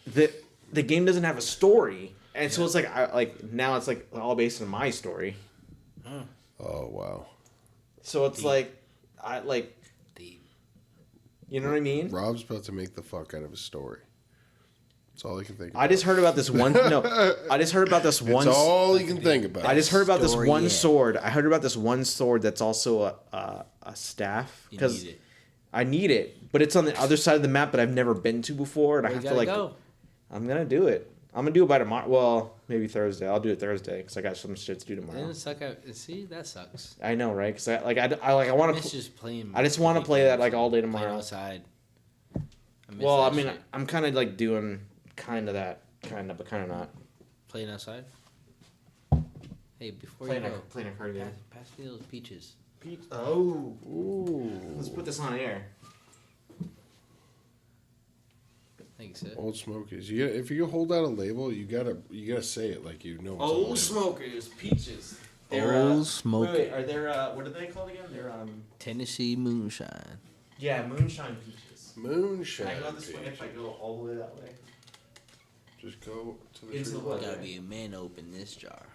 the game doesn't have a story, and so it's like now it's like all based on my story. Oh wow. So it's like you know what I mean? Rob's about to make the fuck out of a story. That's all he can think about. I just heard about this one. No, I just heard about this one. That's all he can think about. I just heard about this one sword. I heard about this one sword that's also a staff. Because I need it, but it's on the other side of the map that I've never been to before, and I have to like. Go. I'm gonna do it. I'm gonna do it by tomorrow. Well, maybe Thursday. I'll do it Thursday because I got some shit to do tomorrow. Didn't suck out. See, that sucks. I know, right? Because I want to. I just want to play that like all day tomorrow. Outside. Well, I mean, I'm kind of like doing that, but kind of not. Playing outside. Hey, before playing you go, playing a card game. Pass me those peaches. Oh, ooh. Let's put this on air. Thanks, sir. Old Smokers. If you hold out a label, you gotta say it like you know. Old Smokers peaches. Old Smokers. Wait, are there what are they called again? They're Tennessee moonshine. Yeah, moonshine peaches. Moonshine. Can I go this way if I go all the way that way? Just go to the Into tree. the Gotta be a man to open this jar.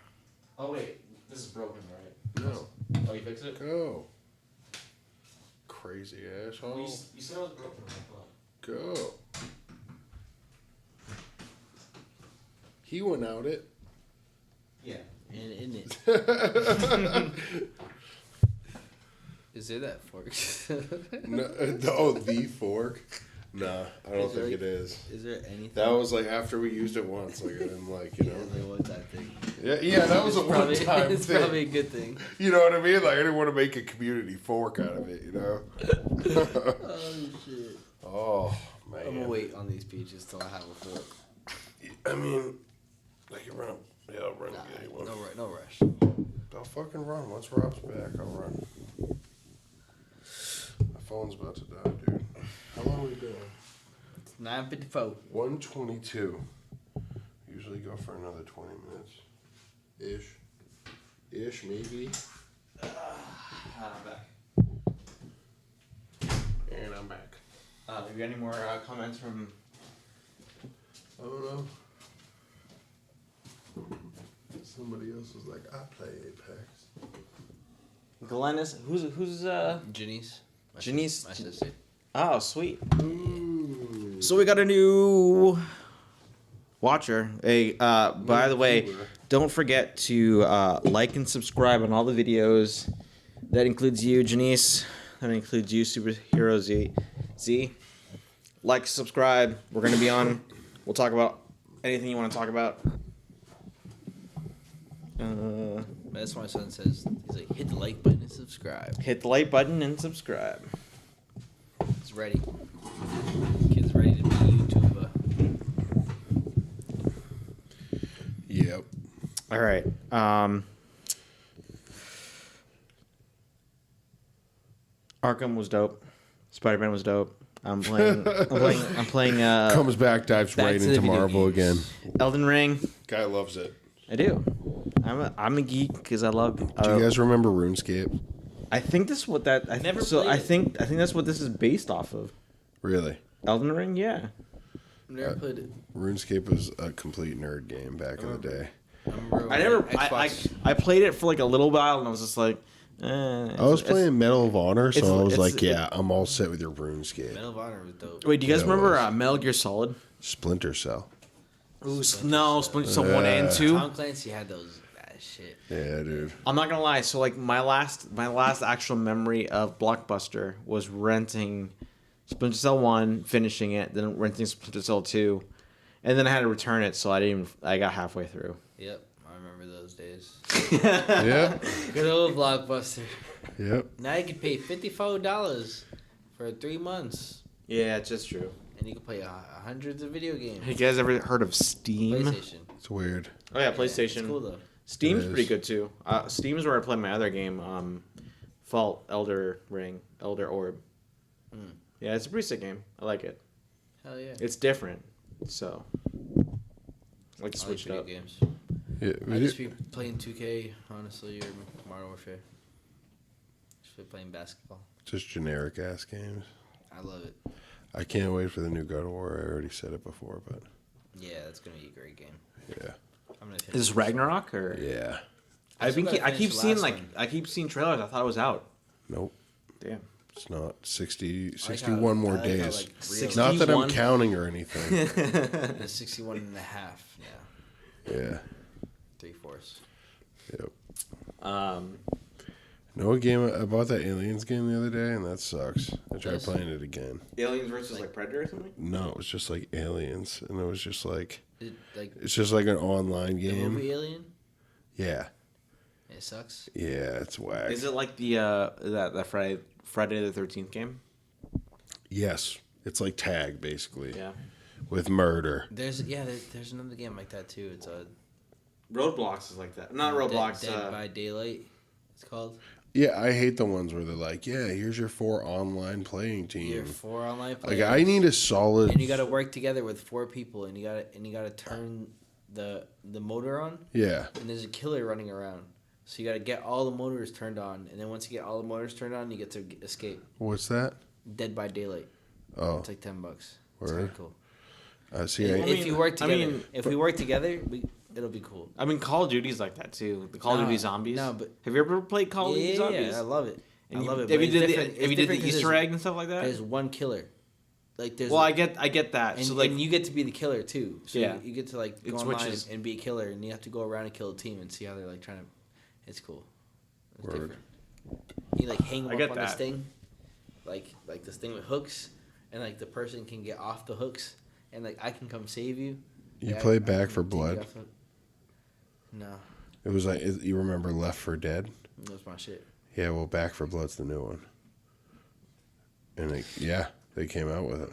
Oh wait, this is broken, right? No. Oh, you fix it? Go. Crazy asshole. You said it was broken, right? Go. He went out it. Yeah. And in it. Is there that fork? No, the fork? Nah, I don't think it is. Is there anything? That was like after we used it once. Like I didn't like, you know. Yeah, like, what's that thing? Yeah, that was a one-time thing. It's probably a good thing. You know what I mean? Like I didn't want to make a community fork out of it, you know. Oh shit. Oh man. I'm gonna wait on these peaches till I have a fork. I mean, I can run. Yeah, I'll run. Nah, no rush. I'll fucking run. Once Rob's back, I'll run. My phone's about to die, dude. How long are we doing? It's 9:54. 1:22. Usually go for another 20 minutes. Ish, maybe. I'm back. And I'm back. Have you got any more comments from? I don't know. Somebody else was like, I play Apex. Glennis, who's Janice. Janice. My sister. Oh, sweet. Ooh. So we got a new watcher. Hey, by the way, don't forget to like and subscribe on all the videos. That includes you, Janice. That includes you, Superhero Z. Like, subscribe. We're gonna be on. We'll talk about anything you want to talk about. That's what my son says. He's like, hit the like button and subscribe. Hit the like button and subscribe. It's ready. Kid's ready to be YouTuber. Yep. All right. Arkham was dope. Spider-Man was dope. I'm playing. Comes back, dives right into Marvel again. Elden Ring. Guy loves it. I do. I'm a geek because I love. Do you guys remember RuneScape? I think this is what that. I think that's what this is based off of. Really? Elden Ring, yeah. Never played it. RuneScape was a complete nerd game back in the day. I played it for like a little while and I was just like. I was playing Medal of Honor, so I was like, yeah, I'm all set with your RuneScape. Medal of Honor was dope. Wait, do you guys remember Metal Gear Solid? Splinter Cell. Ooh, no, Splinter Cell 1 and 2. Tom Clancy had those bad shit. Yeah, dude. I'm not gonna lie. So like my last actual memory of Blockbuster was renting Splinter Cell 1, finishing it, then renting Splinter Cell 2, and then I had to return it, so I got halfway through. Yep, I remember those days. Yeah. Good old Blockbuster. Yep. Now you can pay $54 for 3 months. Yeah, it's just true. And you can play hundreds of video games. Hey, you guys ever heard of Steam? PlayStation. It's weird. Oh yeah, PlayStation. It's cool though. Steam's pretty good too. Steam's where I play my other game, Elder Orb. Mm. Yeah, it's a pretty sick game. I like it. Hell yeah. It's different, so I like to switch it up. Games. Yeah, I just be playing 2K, honestly, or Modern Warfare. Just be playing basketball. just generic ass games. I love it. I can't wait for the new God of War. I already said it before, but Yeah, that's gonna be a great game. yeah, I'm gonna. Is this Ragnarok or? yeah. I still gotta keep finish the seeing last one. trailers. I thought it was out. Nope, Damn. it's not. 60, I like 61 more I like how, days. like, real- 60 Not that I'm 61? counting or anything. It's 61 and a half. Yeah, Yeah. 3/4. Yep. No game. I bought that Aliens game the other day, and that sucks. I tried Yes. playing it again. Aliens versus like Predator or something. No, it was just like Aliens, and it was just like Like it's just like an online the game. movie Alien. Yeah, It sucks. yeah, it's whack. Is it like the that Friday the 13th game? Yes, it's like Tag basically. Yeah. With murder. There's another game like that too. It's a Roadblocks is like that. Not Roadblocks. Dead by Daylight. It's called. Yeah, I hate the ones where they're like, yeah, here's your 4 online playing team. Your 4 online players. Like I need a solid. And you got to work together with 4 people, and you got to turn the motor on. Yeah. And there's a killer running around, so you got to get all the motors turned on, and then once you get all the motors turned on, you get to escape. What's that? Dead by Daylight. Oh. It's like $10. It's Word. very cool. See, If you work together, I mean, if we work together, it'll be cool. I mean, Call of Duty's like that too. The Call of Duty Zombies. No, but have you ever played Call of Duty Zombies? Yeah, I love it. And I love it. Have but you it's did different- the, it's have you did different the 'cause Easter there's- egg and stuff like that? There's one killer. Like there's. Well, I get that. And, So like, and you get to be the killer too. So Yeah. you get to like It go online switches. and be a killer, and you have to go around and kill a team and see how they're like trying to. It's cool. It's Word. different. You like hang I them get up on this that. thing, like this thing with hooks, and like the person can get off the hooks, and like I can come save you. You Like, play I Back can 4 take you Blood? off the- No, It was like you remember Left 4 Dead? that was my shit. Yeah, well, Back 4 Blood's the new one. And they came out with it.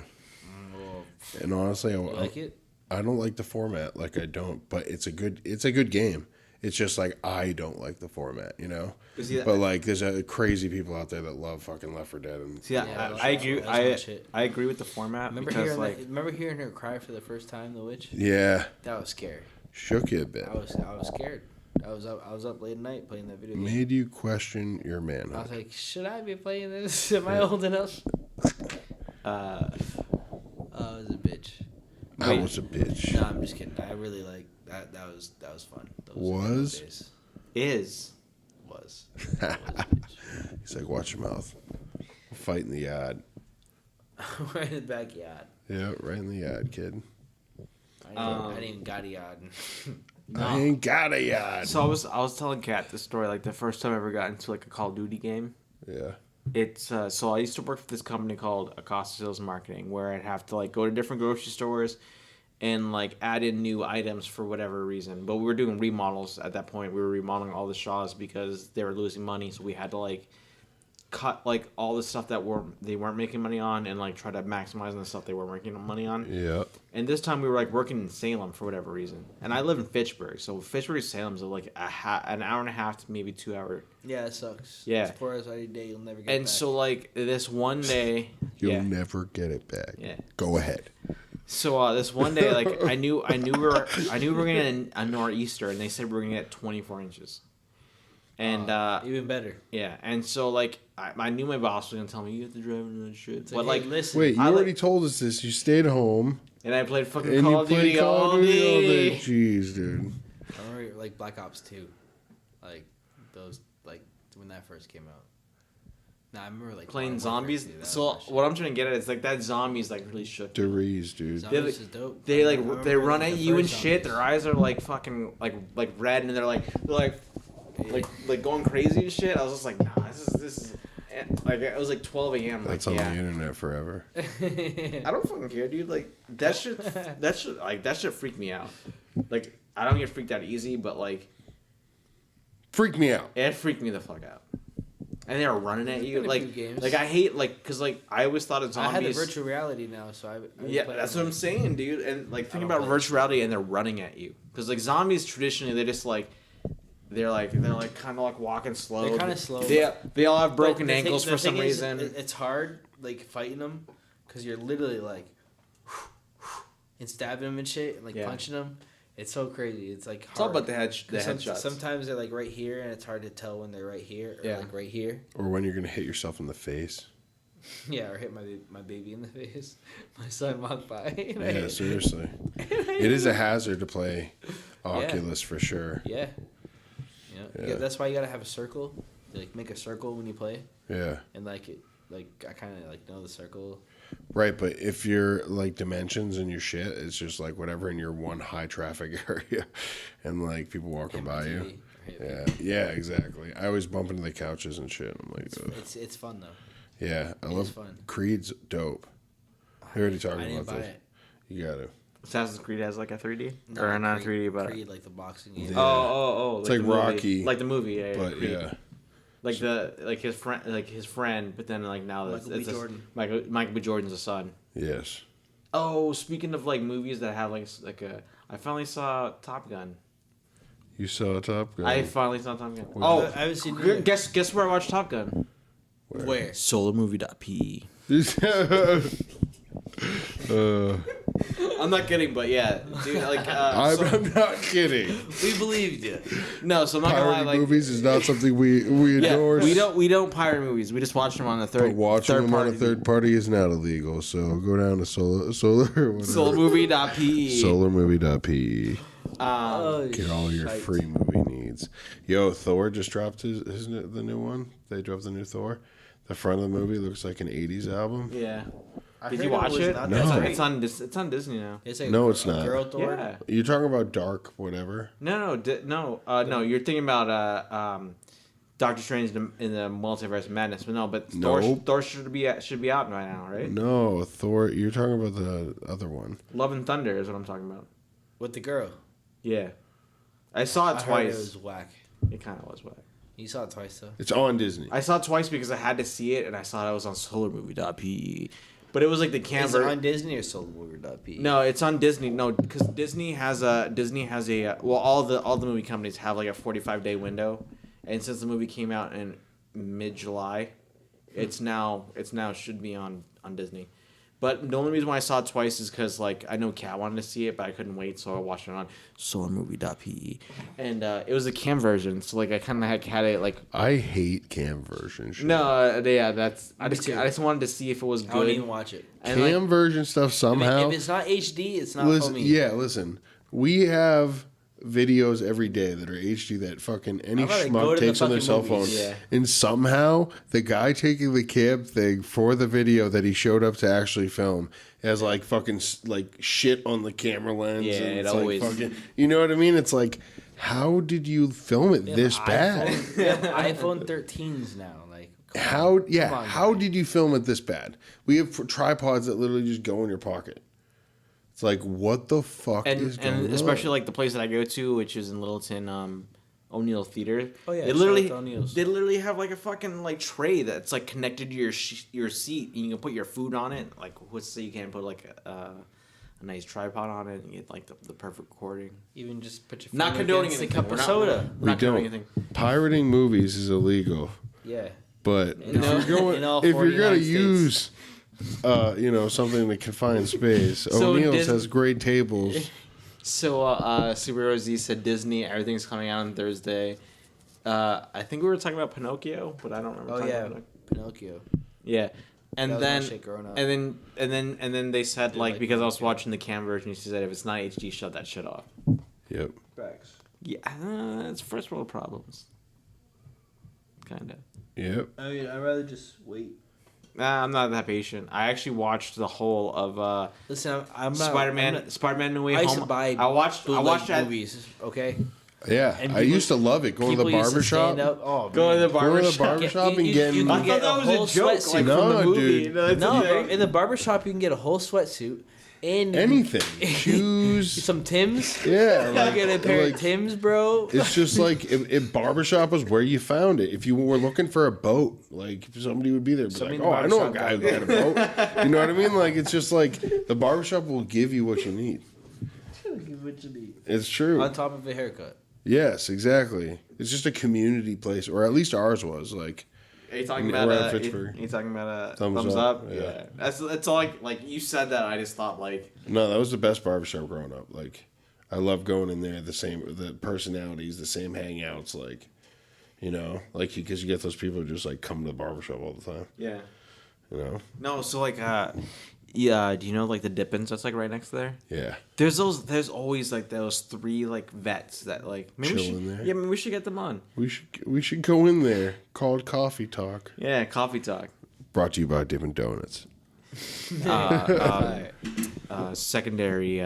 Well, And honestly, you like it? I don't like the format. Like I don't, but it's a good game. It's just like I don't like the format, you know. But like, there's crazy people out there that love fucking Left 4 Dead, and see, Yeah, I agree. that's my shit. I agree with the format. Remember because, like, hearing her cry for the first time, the witch? yeah, That was scary. shook you a bit. I was scared. I was up late at night playing that video game. Made you question your I was manhood. like, should I be playing this? Am I old enough? uh, I was a bitch. I was a bitch. No, I'm just kidding. I really like that. That was fun. Those Was? days. is Was. He's like, watch your mouth. Fight in the yard. Right in the backyard. Yeah, right in the yard, kid. I didn't even got a yard. I ain't got a yard. so I was telling Kat this story, like the first time I ever got into like a Call of Duty game. Yeah. It's so I used to work for this company called Acosta Sales Marketing, where I'd have to like go to different grocery stores and like add in new items for whatever reason. But we were doing remodels at that point. We were remodeling all the Shaws because they were losing money, so we had to like cut like all the stuff that they weren't making money on and like try to maximize on the stuff they were making money on. Yeah. And this time we were like working in Salem for whatever reason, and I live in Fitchburg, so Fitchburg to Salem's like an hour and a half to maybe 2 hour. Yeah, it sucks. Yeah. It's 4 hours out of your day. You'll never get And back. so like this one day, You'll yeah. never get it back. Yeah. Go ahead. So this one day, like I knew we were getting a nor'easter, and they said we were gonna get 24 inches. And even better. yeah, and so like I knew my boss was gonna tell me you have to drive into that shit, but Like, like, listen. Wait, you I already told us this. You stayed home and I played fucking and Call you of played Duty Call all of Duty all day. day. Jeez, dude. I remember like Black Ops 2, like those like when that first came out. Nah, I remember like Playing Modern Warfare zombies. 2, that So was my shit. what I'm trying to get at is like that zombies like really shook. me. DeReeze, dude. Zombies is dope. They I remember, they run like, at the you and first shit. zombies. Their eyes are like fucking like red, and they're like going crazy and shit. I was just like, nah, this is. like it was like 12 a.m. That's like, on the internet forever. I don't fucking care, dude. Like that shit freaked me out. Like I don't get freaked out easy, but like freaked me out. it freaked me the fuck out. And they were running at you like I hate like because like I always thought of zombies. I had the virtual reality now, so I yeah, that's what I'm saying, dude. And like think about virtual reality, and they're running at you because like zombies traditionally they just like. They're kind of like walking slow. They're kind of slow. They all have broken ankles for some reason. It's hard like fighting them because you're literally like and stabbing them and shit and like punching them. It's so crazy. It's like hard. It's all about the headshots. Sometimes they're like right here and it's hard to tell when they're right here or like right here. Or when you're gonna hit yourself in the face. Yeah, or hit my baby in the face. My son walked by. Yeah, seriously. It is a hazard to play Oculus for sure. Yeah. Yeah, that's why you gotta have a circle. Like make a circle when you play. Yeah. And like I kind of like know the circle. Right, but if you're like dimensions and your shit, it's just like whatever in your one high traffic area, and like people walking by you. Yeah, exactly. I always bump into the couches and shit. I'm like, it's fun though. Yeah, I love fun. Creed's dope. We already talked about this. You gotta. Assassin's Creed has like a 3D or not 3D, but Creed like the boxing game. Yeah. Oh, it's like Rocky, like the movie, but Creed. Yeah. Like his friend, but then like now Michael B. Jordan's a son. Yes. Oh, speaking of like movies that have like a, I finally saw Top Gun. You saw Top Gun? I finally saw Top Gun. I haven't seen it. Guess where I watched Top Gun? Where? Solarmovie.pe. I'm not kidding, but yeah, dude. Like, I'm not kidding. We believed you. No, so I'm not gonna lie. Like, movies is not something we endorse. We don't pirate movies. We just watch them on the third. But watching them on a third party is not illegal. So go down to Solarmovie.pe. Solarmovie.pe. Get all your free movie needs. Yo, Thor just dropped the new one. They dropped the new Thor. The front of the movie looks like an '80s album. Yeah. Did you watch it? No. It's on Disney now. It's like no, it's not. Girl Thor? Yeah. You're talking about Dark, whatever. No. You're thinking about Doctor Strange in the Multiverse of Madness, but no. But Thor should be out right now, right? No, Thor. You're talking about the other one. Love and Thunder is what I'm talking about. With the girl. Yeah, I saw it twice. Heard it was whack. It kind of was whack. You saw it twice though. It's on Disney. I saw it twice because I had to see it, and I saw it was on Solarmovie.pe. But it was like the camera. Is it on Disney or Solarmovie.pe? No, it's on Disney. No, because Disney has a well, all the movie companies have like a 45-day window, and since the movie came out in mid-July, it's now should be on Disney. But the only reason why I saw it twice is because like I know Kat wanted to see it, but I couldn't wait, so I watched it on Solarmovie.pe, and it was the cam version. So like I kind of had it like. I hate cam version shit. No, yeah, that's I just wanted to see if it was good. I wouldn't even watch it. And cam version stuff somehow. If it's not HD, it's not for me. Yeah, listen, we have videos every day that are HD that fucking any schmuck takes on their cell phone. Yeah. And somehow the guy taking the cam thing for the video that he showed up to actually film has like fucking like shit on the camera lens. Yeah, and it it's always. Like fucking, you know what I mean? It's like, how did you film it this bad? iPhone 13s now. Like how did you film it this bad? We have tripods that literally just go in your pocket. It's like, what the fuck is going on? And especially like the place that I go to, which is in Littleton, O'Neill Theater. Oh yeah, they literally have like a fucking like tray that's like connected to your seat, and you can put your food on it. Like, let's say you can put like a nice tripod on it and get like the perfect recording. Even just put your not condoning anything. Cup of soda. Not condoning anything. Pirating movies is illegal. Yeah. But if you're gonna use something to confine space. So O'Neill's has great tables. So Superhero Z said Disney, everything's coming out on Thursday. I think we were talking about Pinocchio, but I don't remember. Oh yeah, Pinocchio. Yeah. And then they said like because I was watching the cam version, she said if it's not HD, shut that shit off. Yep. Facts. Yeah, it's first world problems. Kinda. Yep. I mean, I'd rather just wait. Nah, I'm not that patient. I actually watched the whole of Listen, I'm not, Spider-Man No Way I Home. used to buy I watched movies. Okay. Yeah, I used to love it. Going to the barbershop. Going to the barbershop and getting. I thought that was a joke, like from the movie. Dude. No, bro. In the barbershop, you can get a whole sweatsuit and anything, shoes, some Timbs. Yeah, like, get a pair of Timbs, bro. It's just like if barbershop was where you found it. If you were looking for a boat, like somebody would be there. Be like, I know a guy who got a boat. You know what I mean? Like it's just like the barbershop will give you what you need. It's true. On top of a haircut. Yes, exactly. It's just a community place, or at least ours was. Like, are you talking about Pittsburgh? Are you talking about thumbs up? Yeah. That's all. Like you said that, I just thought like. No, that was the best barbershop growing up. Like, I love going in there. The personalities, the same hangouts. Like, you know, like because you get those people who just like come to the barbershop all the time. Yeah. You know. No, so like yeah, do you know like the Dippins that's like right next to there? Yeah. There's always like those 3 like vets that like maybe chill in there. Yeah, we should get them on. We should go in there. Called Coffee Talk. Yeah, Coffee Talk. Brought to you by Dippin' Donuts. Secondary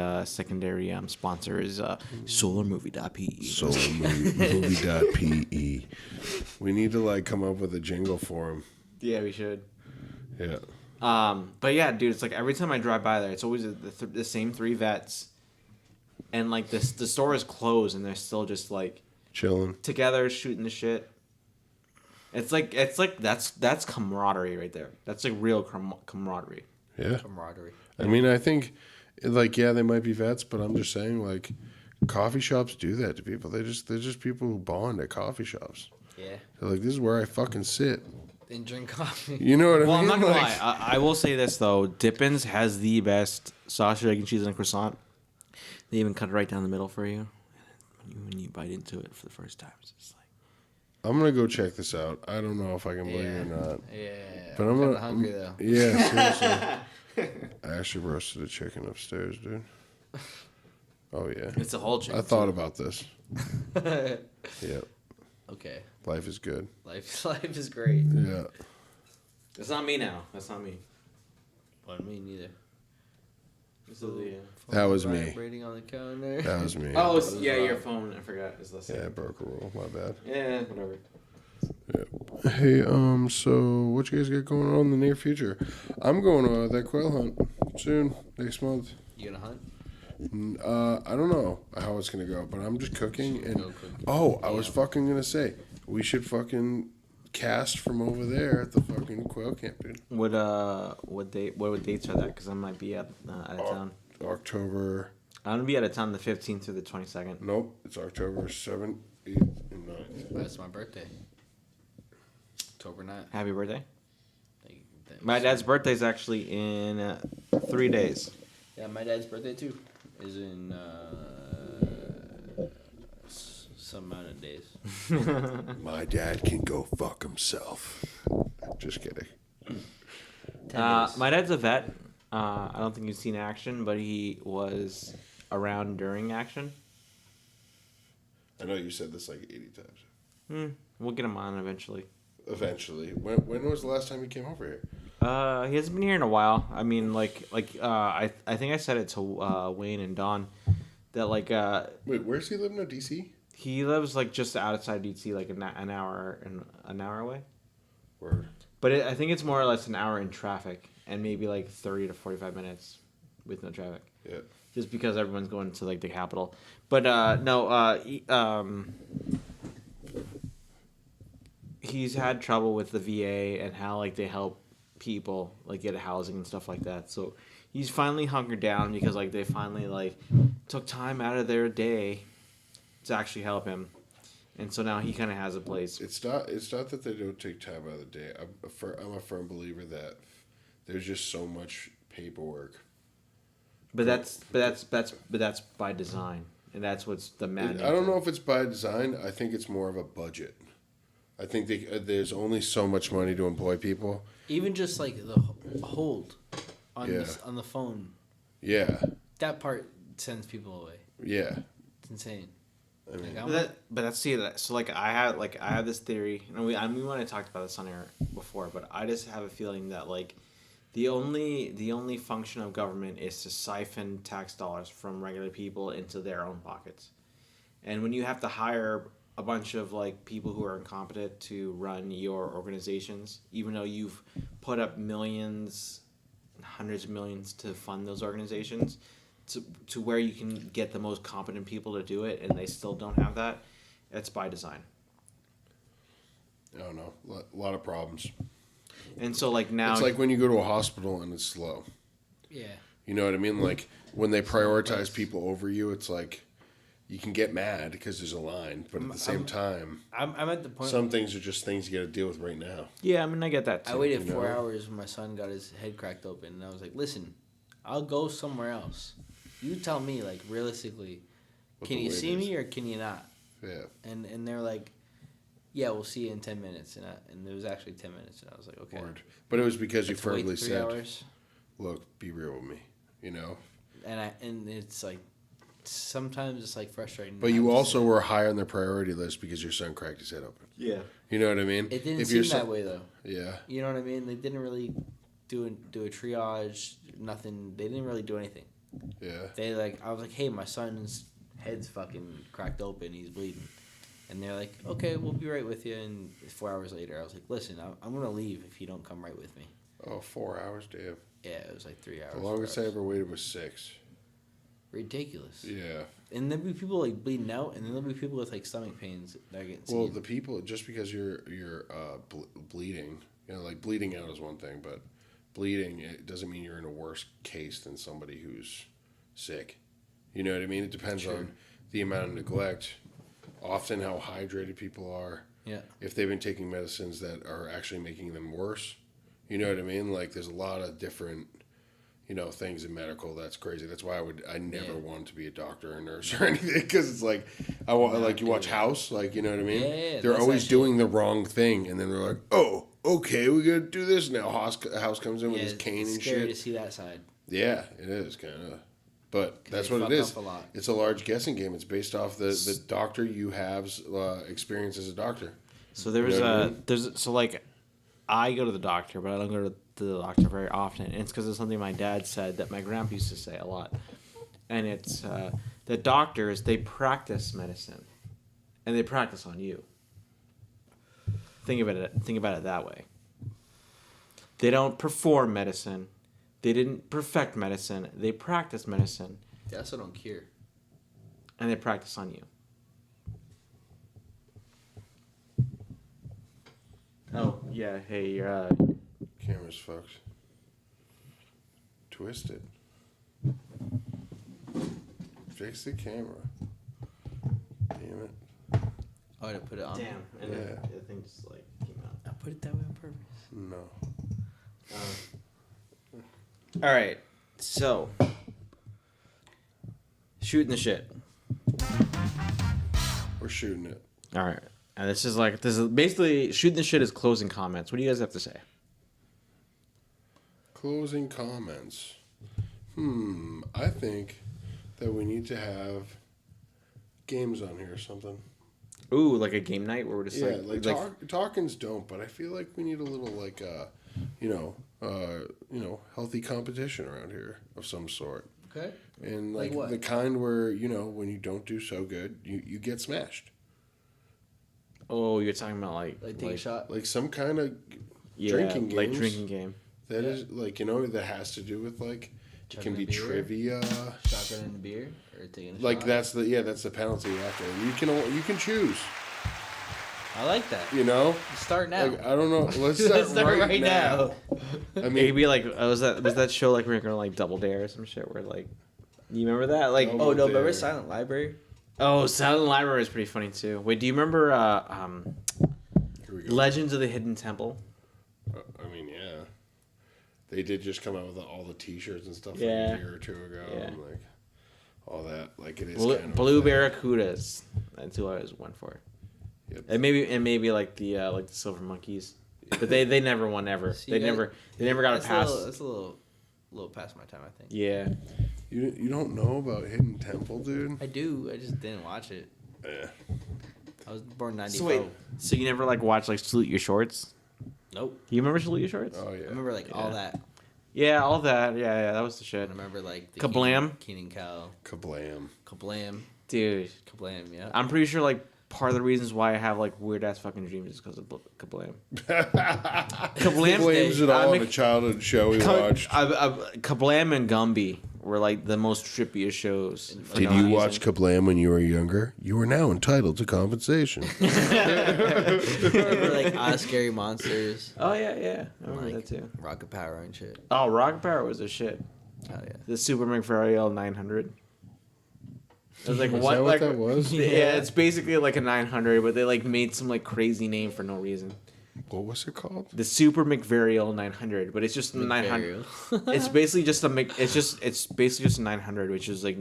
sponsor is solarmovie.pe. Solarmovie.pe. We need to like come up with a jingle for him. Yeah, we should. Yeah. But yeah, dude, it's like every time I drive by there, it's always the same 3 vets, and like the store is closed, and they're still just like chilling together, shooting the shit. It's like that's camaraderie right there. That's like real camaraderie. Yeah, camaraderie. I mean, I think like yeah, they might be vets, but I'm just saying like coffee shops do that to people. They're just people who bond at coffee shops. Yeah, they're like, this is where I fucking sit. And drink coffee. You know what I mean? Well, I'm not gonna lie. I will say this though: Dippins has the best sausage, egg, and cheese, and croissant. They even cut it right down the middle for you, and when you bite into it for the first time, it's just like. I'm gonna go check this out. I don't know if I can believe it or not. Yeah, but I'm kind of hungry though. Yeah, seriously. I actually roasted a chicken upstairs, dude. Oh yeah, it's a whole chicken. I thought about this. Yeah. Okay. Life is good. Life is great. Yeah. That's not me now. That's not me. Well, me neither. That was me. Vibrating on the counter. That was me. Oh, yeah, your phone. I forgot. Is listening. Yeah, I broke a rule. My bad. Yeah, whatever. Yeah. Hey, so what you guys got going on in the near future? I'm going to that quail hunt soon, next month. You gonna hunt? I don't know how it's gonna go, but I'm just cooking and I was fucking gonna say we should fucking cast from over there at the fucking quail camp, dude. What dates are that? Because I might be out of town. October. I'm gonna be out of town the 15th through the 22nd. Nope, it's October 7th, 8th, and 9th. That's my birthday. October 9th. Happy birthday. My dad's birthday is actually in 3 days. Yeah, my dad's birthday too is in some amount of days. My dad can go fuck himself. Just kidding. My dad's a vet. I don't think he's seen action, but he was around during action. I know you said this like 80 times. We'll get him on eventually. Eventually. When was the last time he came over here? He hasn't been here in a while. I mean, I think I said it to Wayne and Don that like. Wait, where's he live now? DC? He lives like just outside DC, like an hour away. Word. But I think it's more or less an hour in traffic, and maybe like 30 to 45 minutes with no traffic. Yeah. Just because everyone's going to like the capital, but he's had trouble with the VA and how like they help people like get housing and stuff like that. So he's finally hunkered down because like they finally like took time out of their day to actually help him, and so now he kind of has a place. It's not that they don't take time out of the day. I'm a firm believer that there's just so much paperwork. But that's by design, and that's what's the mandate. I don't know if it's by design. I think it's more of a budget. I think there's only so much money to employ people. Even just like the hold on the phone. Yeah. That part sends people away. Yeah. It's insane. I mean, so like I have this theory, and we might have talked about this on air before, but I just have a feeling that like the only function of government is to siphon tax dollars from regular people into their own pockets. And when you have to hire a bunch of like people who are incompetent to run your organizations, even though you've put up millions, hundreds of millions to fund those organizations, to where you can get the most competent people to do it, and they still don't have that, it's by design. I don't know. A lot of problems. And so like now, it's like when you go to a hospital and it's slow. Yeah. You know what I mean? Like when they prioritize people over you, it's like you can get mad because there's a line, but at the same time, I'm at the point. Some things are just things you got to deal with right now. yeah, I mean, I get that too. I waited 4 hours when my son got his head cracked open, and I was like, "Listen, I'll go somewhere else. You tell me, like, realistically, can you see me or can you not?" Yeah. And they're like, "Yeah, we'll see you in 10 minutes." And it was actually 10 minutes, and I was like, "Okay." Word. But it was because you firmly 3 said, hours. "Look, be real with me," you know. And it's like sometimes it's like frustrating. But you also were high on their priority list because your son cracked his head open. Yeah. You know what I mean? It didn't seem that way though. Yeah. You know what I mean? They didn't really do a triage. Nothing. They didn't really do anything. Yeah. I was like, "Hey, my son's head's fucking cracked open. He's bleeding." And they're like, "Okay, we'll be right with you." And 4 hours later, I was like, "Listen, I'm gonna leave if you don't come right with me." Oh, 4 hours, damn. Yeah, it was like 3 hours. The longest I ever waited was 6. Ridiculous. Yeah. And there'll be people like bleeding out, and then there'll be people with like stomach pains that are getting seen. Well, the people, just because you're bleeding, you know, like bleeding out is one thing, but bleeding, it doesn't mean you're in a worse case than somebody who's sick. You know what I mean? It depends on the amount of neglect, often how hydrated people are. Yeah. If they've been taking medicines that are actually making them worse. You know what I mean? Like there's a lot of different, you know, things in medical. That's crazy. That's why I never wanted to be a doctor or nurse or anything, because it's like like you watch House, like, you know what I mean? Yeah, they're always doing the wrong thing, and then they're like, oh, okay, we gotta do this now. House comes in with his cane and shit. It's scary to see that side. Yeah, it is kind of, but that's what it is. It's a large guessing game. It's based off the doctor you have's experience as a doctor. So I go to the doctor, but I don't go to the doctor very often. And it's because of something my dad said that my grandpa used to say a lot. And it's the doctors, they practice medicine. And they practice on you. Think about it that way. They don't perform medicine. They didn't perfect medicine. They practice medicine. They also don't cure. And they practice on you. Oh, yeah. Hey, you're... Camera's fucked. Twist it. Fix the camera. Damn it. Oh, to put it on. Damn. And Yeah. the thing just, like, came out. I put it that way on purpose. No. All right. So, shooting the shit. We're shooting it. All right. And this is basically shooting the shit is closing comments. What do you guys have to say? Closing comments. I think that we need to have games on here or something. Ooh, like a game night where we're just talking's don't, but I feel like we need a little like healthy competition around here of some sort. Okay. And Like what? the kind where, you know, when you don't do so good, you get smashed. Oh, you're talking about like take a shot? Like some kind of drinking games. Like drinking game. That is like, you know, that has to do with like it can be trivia. Shotgun and a beer, or taking a like shot. that's the penalty after. You can choose. I like that. You know, start now. Like, I don't know. Let's Let's start right now. I mean, maybe like was that show like we were gonna like Double Dare or some shit where like you remember that like remember Silent Library? Oh, Silent Library is pretty funny too. Wait, do you remember Here we go. Legends of the Hidden Temple? I mean, yeah. They did just come out with all the T-shirts and stuff like a year or two ago. Yeah. And like all that, like it is Blue Barracudas. That's who I was went for. Yep. And maybe like the Silver Monkeys, but they never won ever. They never got a pass. That's a little past my time, I think. Yeah. You don't know about Hidden Temple, dude? I do. I just didn't watch it. Yeah. I was born in 94. So wait, so you never like watched like Salute Your Shorts? Nope. You remember Salute Your Shorts? Oh yeah. I remember all that. Yeah, all that. Yeah, that was the shit. I remember like the Kablam. Keenan Cal. Kablam. Kablam. Dude. Kablam, yeah. I'm pretty sure, like, part of the reasons why I have, like, weird-ass fucking dreams is because of Kablam. Kablam blames it all on a childhood show we watched. Kablam and Gumby were, like, the most trippiest shows. Did you watch Kablam when you were younger? You are now entitled to compensation. Remember, like, Scary Monsters. Oh, yeah. I remember that, too. Rocket Power and shit. Oh, Rocket Power was a shit. Oh, yeah. The Super McFarlane 900. It was like Is what, that like, what that was? Yeah, it's basically like a 900, but they like made some like crazy name for no reason. What was it called? The Super McVarial 900, but it's just a 900. It's basically just it's basically just a 900, which is like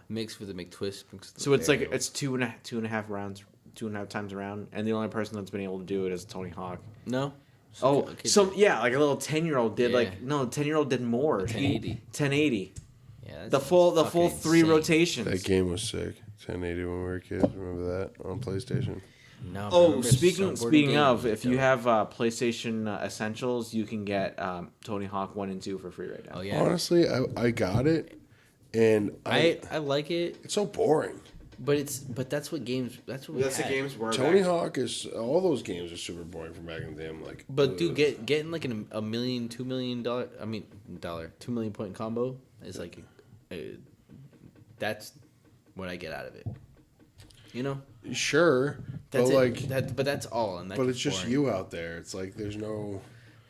mixed with a McTwist. So it's like it's two and a half rounds, 2.5 times around, and the only person that's been able to do it is Tony Hawk. No. Oh, so yeah, like a little 10-year-old did like no 10-year-old did more. 1080. 1080. Yeah, the full 3 insane. rotations. That game was sick. 1080 when we were kids. Remember that on PlayStation? No. Oh, speaking of, if you have PlayStation Essentials, you can get Tony Hawk 1 and 2 for free right now. Oh yeah. Honestly, I got it, and I like it. It's so boring. But that's what games. That's what That's the games were. Tony Hawk is all those games are super boring from back in the day. I'm like, but dude, getting like $1 million, $2 million. $2 million point combo is like, that's what I get out of it. You know. Sure, that's but it. like, but that's all. And that but it's boring. just you out there. It's like there's no.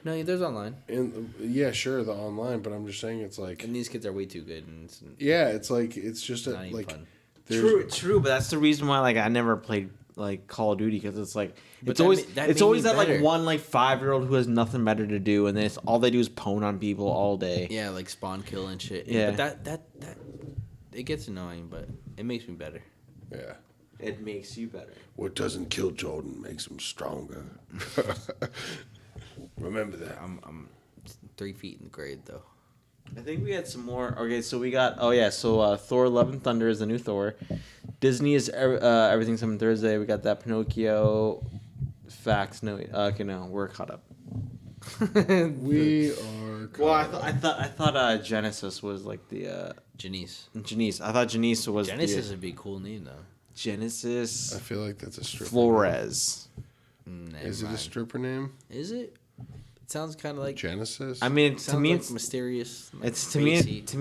No, there's online. And yeah, sure, the online. But I'm just saying, it's like. And these kids are way too good. And it's like it's just not even fun. True, but that's the reason why like I never played like Call of Duty because it's like it's always that like one like 5-year-old who has nothing better to do and then it's all they do is pwn on people all day. Yeah, like spawn kill and shit. Yeah, but that it gets annoying, but it makes me better. Yeah, it makes you better. What doesn't kill Jordan makes him stronger. Remember that. I'm 3 feet in the grade though. I think we had some more. Okay, so we got. Oh yeah, so Thor: Love and Thunder is the new Thor. Disney is Everything's Coming Thursday. We got that Pinocchio. Facts. No, okay, no, we're caught up. We are. Well, I thought Genesis was like the Janice. I thought Janice was. Genesis would be a cool name though. Genesis. I feel like that's a stripper. Flores. Is it a stripper name? Is it? It sounds kind of like Genesis. I mean, to me, like it's mysterious. Like it's to me,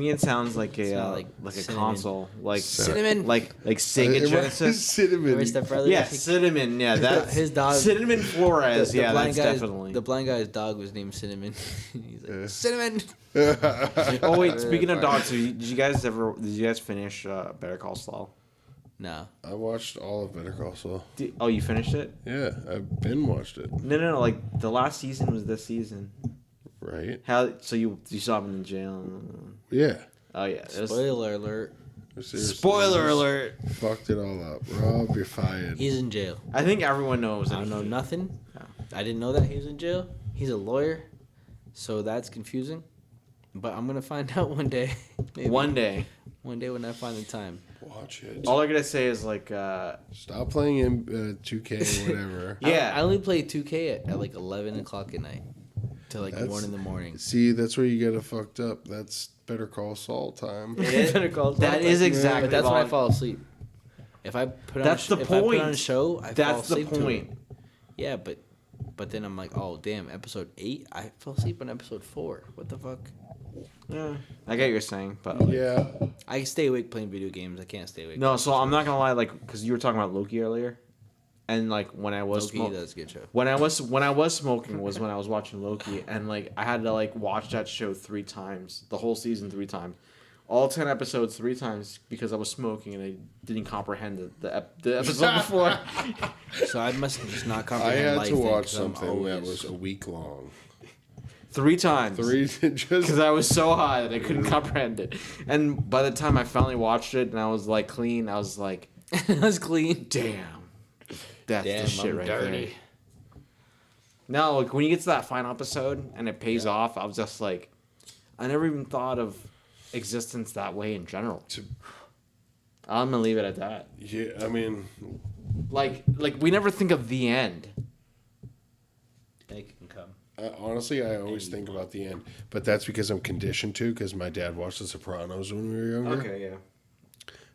it sounds like a like a console, like cinnamon, like Sega Genesis. Cinnamon. Yeah, Cinnamon. Yeah, that's his dog. Cinnamon Flores. That's definitely. The blind guy's dog was named Cinnamon. He's like Cinnamon. Oh wait, speaking of dogs, so did you guys finish Better Call Saul? No. I watched all of Better Call Saul. Oh, you finished it? Yeah, I've been watched it. No. Like the last season was this season. Right. How? So you saw him in jail? Yeah. Oh yeah. Spoiler alert. Seriously, Spoiler alert. Fucked it all up. Rob, you're fired. He's in jail. I think everyone knows. I don't know nothing. No. I didn't know that he was in jail. He's a lawyer, so that's confusing. But I'm gonna find out one day. Maybe. One day when I find the time. Watch it. All I gotta say is like. Stop playing 2K or whatever. Yeah, I only play 2K at like 11 o'clock at night till like 1 in the morning. See, that's where you get it fucked up. That's Better Call Saul time. Better Call Saul. That is exactly. But that's when I fall asleep. If I put on, that's the if point. I put on a show, I fall asleep. That's the point. To it. Yeah, but then I'm like, oh damn, episode 8. I fell asleep on episode 4. What the fuck? Yeah, I get what you're saying, but like, yeah, I stay awake playing video games. I can't stay awake. No, so I'm not gonna lie, like, because you were talking about Loki earlier, and like when I was Loki, that's a good show. When I was smoking was when I was watching Loki, and like I had to like watch that show 3 times, the whole season 3 times, all 10 episodes 3 times because I was smoking and I didn't comprehend the episode before. So I must just not comprehend. I had life to then, watch something that was a week long. 3 times. 3 just because I was so high that I couldn't comprehend it. And by the time I finally watched it and I was like clean, I was like, I was clean. Damn, that's the shit I'm right dirty. there. No, like when you get to that final episode and it pays off, I was just like, I never even thought of existence that way in general. I'm gonna leave it at that. Yeah, I mean, like we never think of the end. It can come. Honestly, I always think about the end, but that's because I'm conditioned to. Because my dad watched The Sopranos when we were younger. Okay, yeah.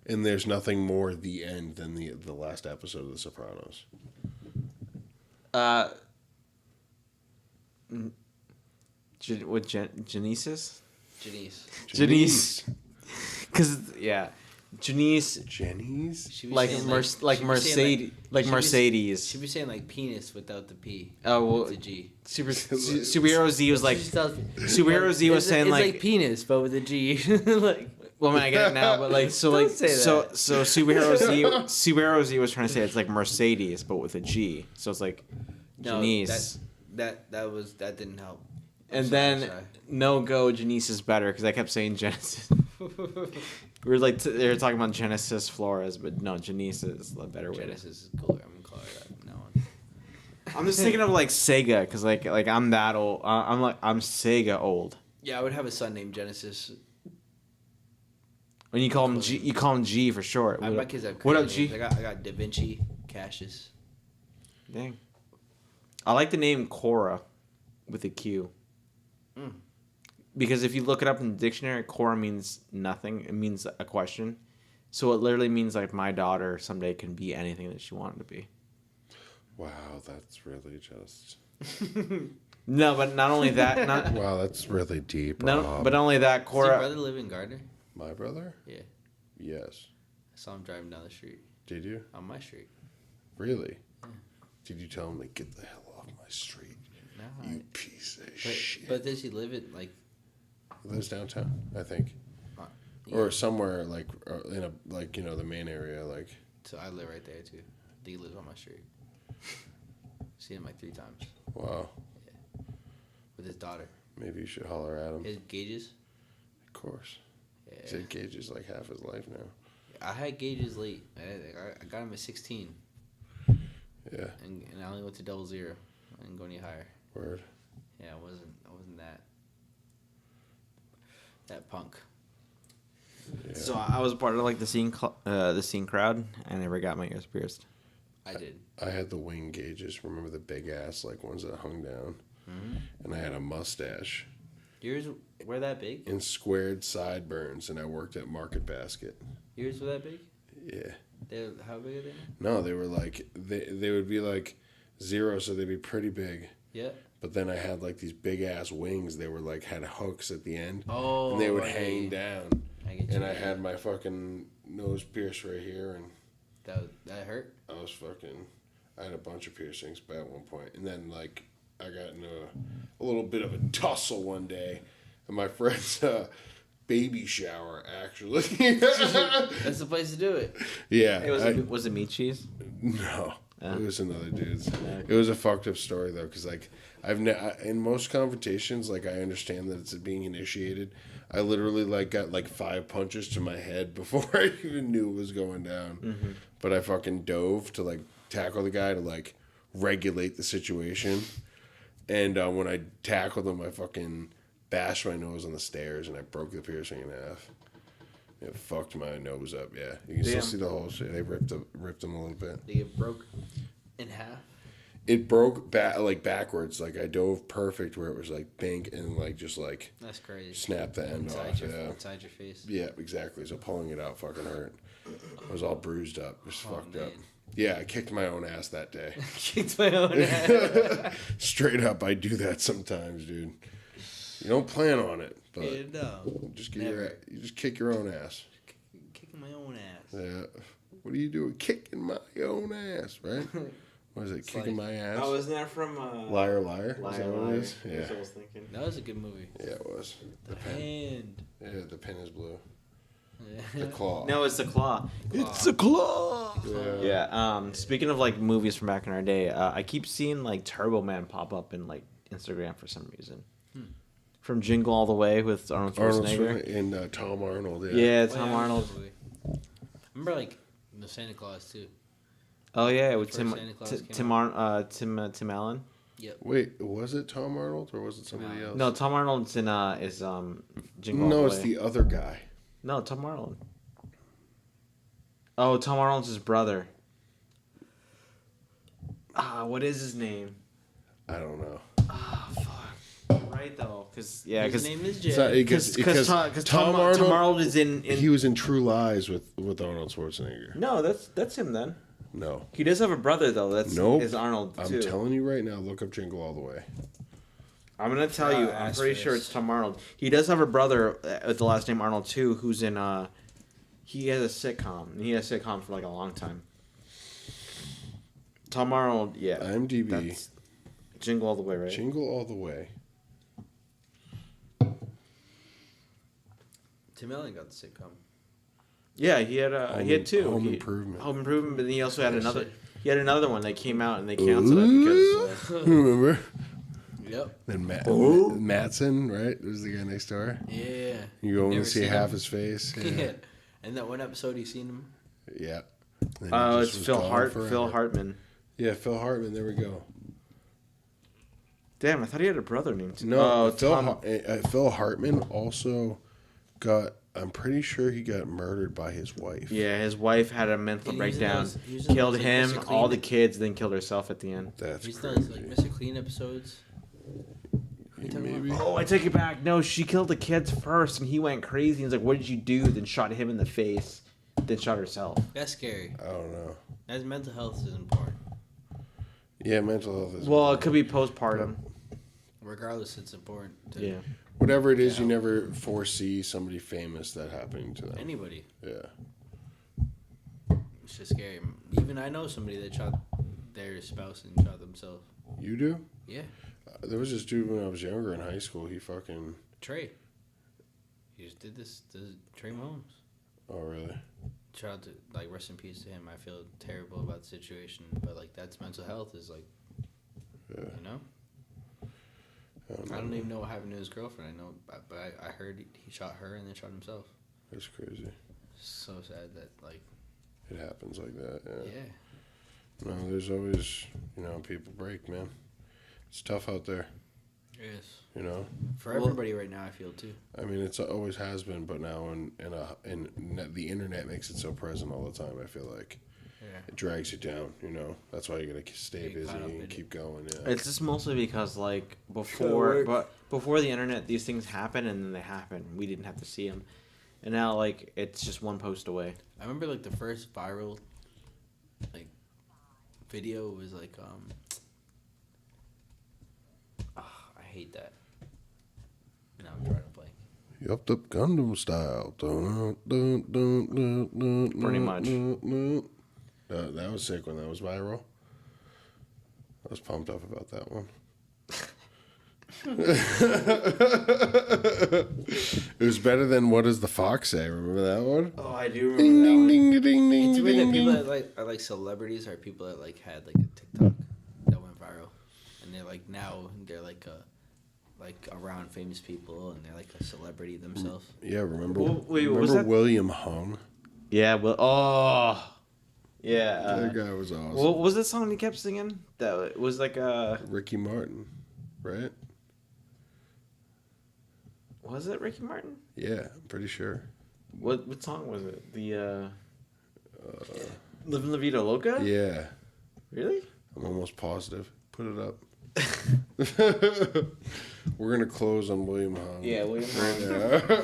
And there's nothing more the end than the last episode of The Sopranos. With Janice? Janice. Because Janice. Jenny's? Mercedes. She'd be saying like penis without the P. Oh well, the G. Superhero Z was like Superhero Z was saying it's like penis but with a G. Like, well, I mean, I get it now, but like so Don't like say so that. so Superhero Z was trying to say it's like Mercedes but with a G, so it's like Janice. That didn't help. And then no go Janice is better because I kept saying Genesis. We were like they were talking about Genesis Flores, but no, Janice is the better way. Genesis is cooler. I'm gonna call her that from now on. I'm just thinking of like Sega because like I'm that old. I'm Sega old. Yeah, I would have a son named Genesis. When you call him G, you call him G for short. My kids have what up, names. G? I got Da Vinci, Cassius. Dang. I like the name Cora with a Q. Because if you look it up in the dictionary, Cora means nothing. It means a question. So it literally means like my daughter someday can be anything that she wanted to be. Wow, that's really just... No, but not only that. Wow, that's really deep, No, Rob. but not only that, Does Cora... your brother live in Gardner? My brother? Yeah. Yes. I saw him driving down the street. Did you? On my street. Really? Yeah. Did you tell him to get the hell off my street? No. You piece of shit. But does he live in like... He lives downtown, I think. Yeah. Or somewhere like in a the main area like. So I live right there too. I think he lives on my street. Seen him like 3 times. Wow. Yeah. With his daughter. Maybe you should holler at him. His Gauges. Of course. Yeah. He said Gage is like half his life now. I had Gauges late. I got him at 16. Yeah. And I only went to 00. I didn't go any higher. Word. Yeah, I wasn't that punk. Yeah. So I was part of like the scene crowd. I never got my ears pierced. I did. I had the wing gauges. Remember the big ass like ones that hung down? Mm-hmm. And I had a mustache. Yours were that big? And squared sideburns, and I worked at Market Basket. Yours were that big? Yeah. How big are they? No, they were like they would be like 0, so they'd be pretty big. Yeah. But then I had like these big ass wings. They were like had hooks at the end. Oh. And they would hang down. I get you. And I had my fucking nose pierced right here, and that hurt. I had a bunch of piercings at one point, and then like I got into a little bit of a tussle one day, at my friend's baby shower. Actually, That's the place to do it. Yeah. Was it meat cheese? No. It was another dude's. It was a fucked up story though, because like in most confrontations, like I understand that it's being initiated. I literally like got like 5 punches to my head before I even knew it was going down. Mm-hmm. But I fucking dove to like tackle the guy to like regulate the situation. And when I tackled him, I fucking bashed my nose on the stairs and I broke the piercing in half. It fucked my nose up. Yeah, you can still see the whole shit. They ripped them a little bit. They get broke in half. It broke backwards. Like I dove perfect where it was like bink and like just like that's crazy. Snap the end off. Inside your face. Yeah, exactly. So pulling it out fucking hurt. I was all bruised up. It was fucked man. up. Yeah, I kicked my own ass that day. Kicked my own ass. Straight up, I do that sometimes, dude. You don't plan on it, but no, just you just kick your own ass. Kicking my own ass. Yeah. What are you doing? Kicking my own ass, right? What is it? It's Kicking my ass? Oh, isn't that from Liar, Liar? Liar, Is that what Liar. it is? Yeah. That's what I was thinking. That was a good movie. Yeah, it was. The hand. Yeah, the pen is blue. Yeah. The claw. No, it's the claw. It's a claw. Yeah. Speaking of like movies from back in our day, I keep seeing like Turbo Man pop up in like Instagram for some reason. From Jingle All the Way with Arnold Schwarzenegger. And Tom Arnold. Yeah. Yeah, Tom Arnold. Remember like the Santa Claus too. Oh yeah, with Tim Allen. Yep. Wait, was it Tom Arnold or was it somebody else? No, Tom Arnold's in Jingle All the Way. No, it's the other guy. No, Tom Arnold. Oh, Tom Arnold's his brother. What is his name? I don't know. Oh, fuck. Right though, because his name is Jay. Because Tom Arnold is in. He was in True Lies with Arnold Schwarzenegger. No, that's him then. No, he does have a brother though. That's is Arnold too. I'm telling you right now. Look up Jingle All the Way. I'm gonna tell you. I'm pretty sure it's Tom Arnold. He does have a brother with the last name Arnold too, who's in. He has a sitcom. And he had a sitcom for like a long time. Tom Arnold, yeah. IMDb. That's Jingle All the Way, right? Jingle All the Way. Tim Allen got the sitcom. Yeah, he had two. Home Improvement. Home Improvement, but then he also had another. He had another one that came out and they canceled it because. Remember? Yep. Then Mattson, right? There's the guy next door. Yeah. You go and see half his face. Yeah. And that one episode, you seen him? Yeah. Oh, it's Phil Hartman. Yeah, Phil Hartman. There we go. Damn, I thought he had a brother named. No, Phil Hartman also got. I'm pretty sure he got murdered by his wife. Yeah, his wife had a mental breakdown, killed him, all the kids, then killed herself at the end. That's crazy. He's done like Mr. Clean episodes. Maybe. Oh, I take it back. No, she killed the kids first, and he went crazy. He's like, "What did you do?" Then shot him in the face, then shot herself. That's scary. I don't know. That's mental health is important. Yeah, mental health is. Well, it could be postpartum. Regardless, it's important. Yeah. Whatever it is, you never foresee somebody famous that happening to them. Anybody. Yeah. It's just scary. Even I know somebody that shot their spouse and shot themselves. You do? Yeah. There was this dude when I was younger in high school. He fucking. Trey. He just did this to Trey Mahomes. Oh, really? Shout out to, like, rest in peace to him. I feel terrible about the situation. But, like, that's mental health is, like, yeah. You know? I don't even know what happened to his girlfriend. I know, but I heard he shot her and then shot himself. That's crazy. So sad that, like... It happens like that, yeah. Yeah. No, there's always, people break, man. It's tough out there. Yes. You know? For everybody right now, I feel, too. I mean, it always has been, but now the internet makes it so present all the time, I feel like. Yeah. It drags you down, That's why you gotta stay busy and keep going. Yeah. It's just mostly because before the internet, these things happen and then they happen. We didn't have to see them, and now it's just one post away. I remember the first viral video was I hate that. Now I'm trying to play. Yup, the Gundam style. Pretty much. That was sick when that was viral. I was pumped up about that one. It was better than What Does the Fox Say? Remember that one? Oh, I do remember that one. Ding, ding, ding, it's weird ding, that ding. people that are celebrities are people that had a TikTok that went viral, and they're now they're around famous people and they're a celebrity themselves. Yeah, remember? Wait, what remember was that? William Hung? Yeah. Well. Oh. Yeah. That guy was awesome. What was that song he kept singing? That was Ricky Martin, right? Was it Ricky Martin? Yeah, I'm pretty sure. What song was it? The Livin' La Vida Loca? Yeah. Really? I'm almost positive. Put it up. We're gonna close on William Hung. Yeah, William Hung. Yeah.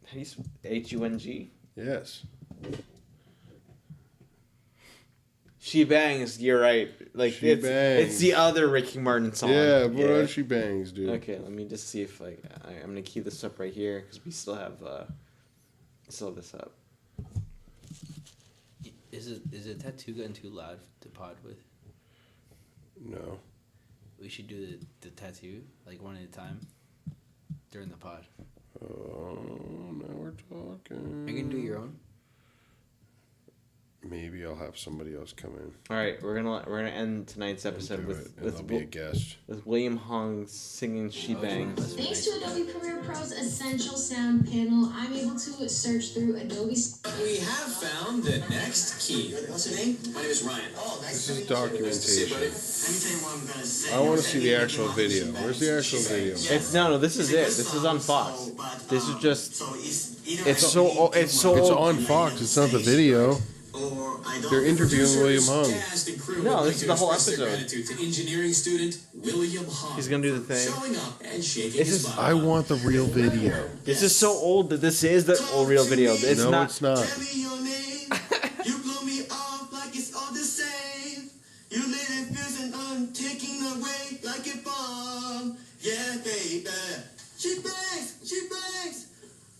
He's Hung. Yes. She Bangs, you're right. She Bangs. It's the other Ricky Martin song. Yeah, put on She Bangs, dude. Okay, let me just see if I'm gonna keep this up right here because we still have this up. Is a tattoo gun too loud to pod with? No. We should do the tattoo one at a time during the pod. Oh, now we're talking. Are you gonna do your own? Maybe I'll have somebody else come in. All right, we're gonna end tonight's episode with I'll be a guest with William Hung singing "She Bangs." Thanks to Adobe Premiere Pro's Essential Sound panel, I'm able to search through Adobe. We have found the next key. What's your name? My name is Ryan. Oh, nice. This is documentation. Let me tell you what I'm gonna say. I want to see the actual video. Where's the actual video? No. This is it. This is on Fox. This is just. It's on Fox. It's not the video. Or I don't. They're interviewing William Hung. No, this is the whole episode. Gratitude to engineering student William Hung. He's gonna do the thing. Showing up and shaking This his is- body. I want the real video. This is so old that this is the old real video. It's No, not. it's not. Tell me your name. You blow me off like it's all the same. You lit it fuse and I'm taking away like a bomb. Yeah, baby. She bangs.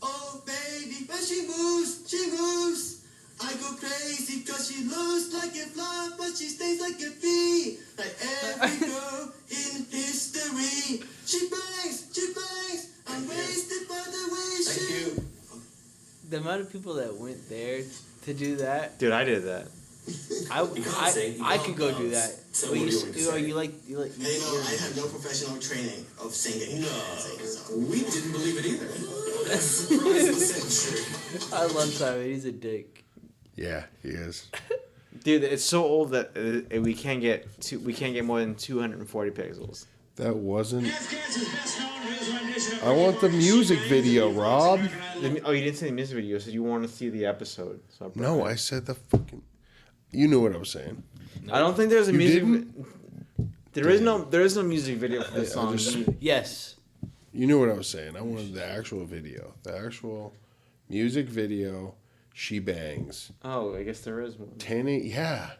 Oh, baby. When she moves. I go crazy cause she looks like a fly, but she stays like a bee. Like every girl in history. She bangs. I'm wasted by the way she... The amount of people that went there to do that, Dude, I did that. I could go do that. So But what do you want to say? you like Hey, no, I have no professional training of singing. So. We didn't believe it either. That's 100% true. I love Simon. He's a dick. Yeah, he is. Dude, it's so old that we can't get more than 240 pixels. That wasn't. I want the music video, Rob. Oh, you didn't say the music video. You said you want to see the episode. So I brought No, it. I said the fucking. You knew what I was saying. I don't think there's a You music. didn't? There is no music video for this I song. just- Yes. You knew what I was saying. I wanted the actual video. The actual music video. She bangs. Oh, I guess there is one. 10. Yeah.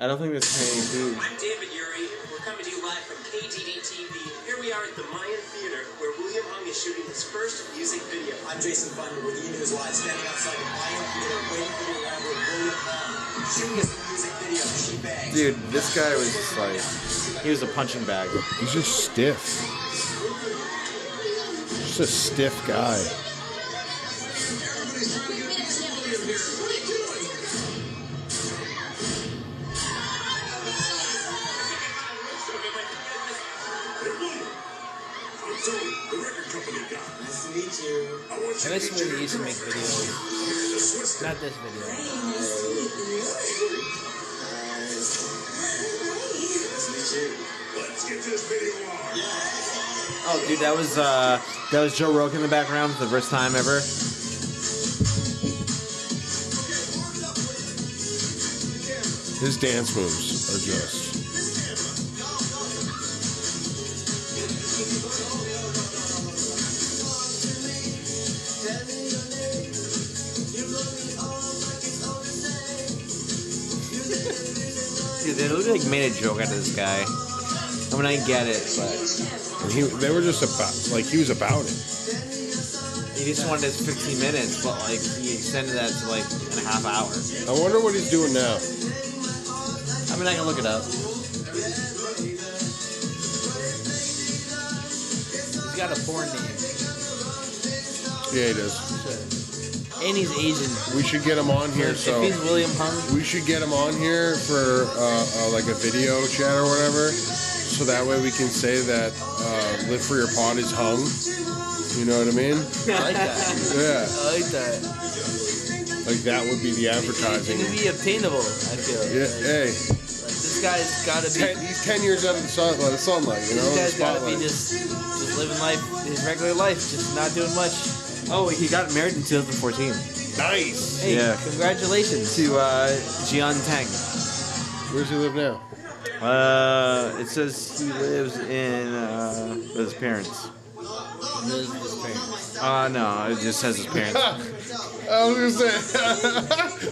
I don't think there's any. I'm David Urey. We're coming to you live from KTD TV. Here we are at the Mayan Theater, where William Hung is shooting his first music video. I'm Jason Funder with E! News Live, standing outside the Mayan Theater waiting for the arrival of William Hung. Shooting us a music video. She bangs. Dude, this guy was just like, he was a punching bag. He's just stiff. Just a stiff guy. Nice to meet you. I miss when they used to make videos. Not this video. Oh, dude, that was Joe Rogan in the background for the first time ever. His dance moves are just. Dude, they literally like made a joke out of this guy. I mean, I get it, but They were just about. Like, he was about it. he just wanted his 15 minutes, but like he extended that to like a half hour. I wonder what he's doing now. I mean, I can look it up. He's got a porn name. Yeah, he does. And he's Asian. We should get him on here. So If he's William Hung, we should get him on here for like a video chat or whatever. So that way we can say that Live for Your Pod is hung. You know what I mean? I like that. Yeah. I like that. Like that would be the advertising. It can be obtainable, I feel. Yeah. Hey. Like, this guy's gotta be. He's 10 years out of the sunlight. You know. This guy's the gotta be spotlight. just living life, his regular life, just not doing much. Oh, he got married in 2014. Nice. Hey, Yeah. congratulations. To Jian Tang. Where does he live now? It says he lives in with his parents. His parents. No, it just says his parents. I was gonna say.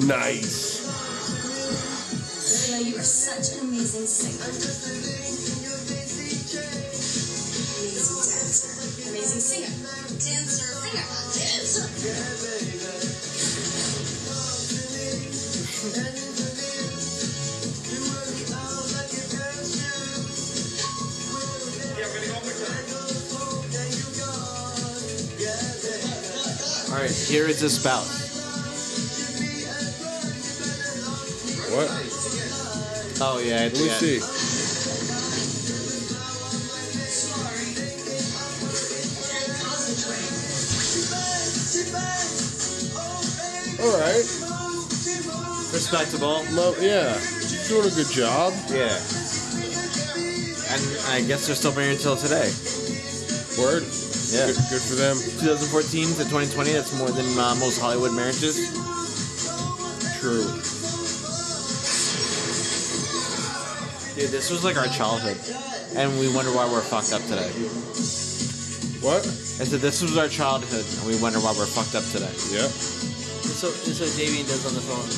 Nice. Sheila, you are such an amazing singer. Amazing singer. All right, here is his spouse. What? Oh yeah, Let me see. All right. Respectable. Yeah. She's doing a good job. Yeah. And I guess they're still married until today. Word. Yeah. Good for them. 2014 to 2020, that's more than most Hollywood marriages. true. Dude, this was like our childhood, and we wonder why we're fucked up today. What? I said this was our childhood, and we wonder why we're fucked up today. Yeah. This is what Damien does on the phone.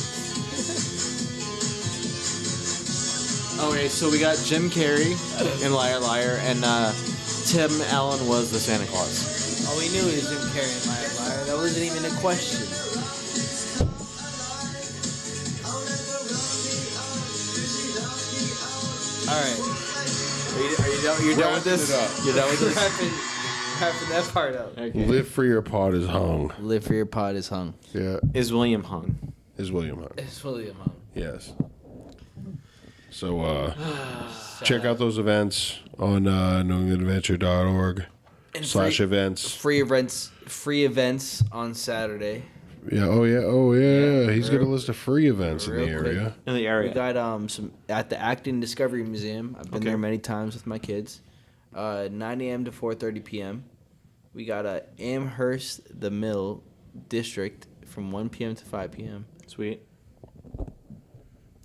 Okay, so we got Jim Carrey in Liar Liar, and Tim Allen was the Santa Claus. All we knew is Jim Carrey and Liar Liar. That wasn't even a question. All right. Are you done with this? You're done with this? Wrapping that part up. Okay. Live for your pod is hung. Live for your pod is hung. Yeah. Is William hung? Is William hung? It's William hung. Yes. So check out those events on newenglandadventure.org /events. Free events on Saturday. Yeah. Oh yeah. He's got a list of free events in the real quick. area. In the area. We got some at the Acton Discovery Museum. I've been there many times with my kids. 9 a.m. to 4:30 p.m. We got Amherst the Mill District from 1 p.m. to 5 p.m. Sweet.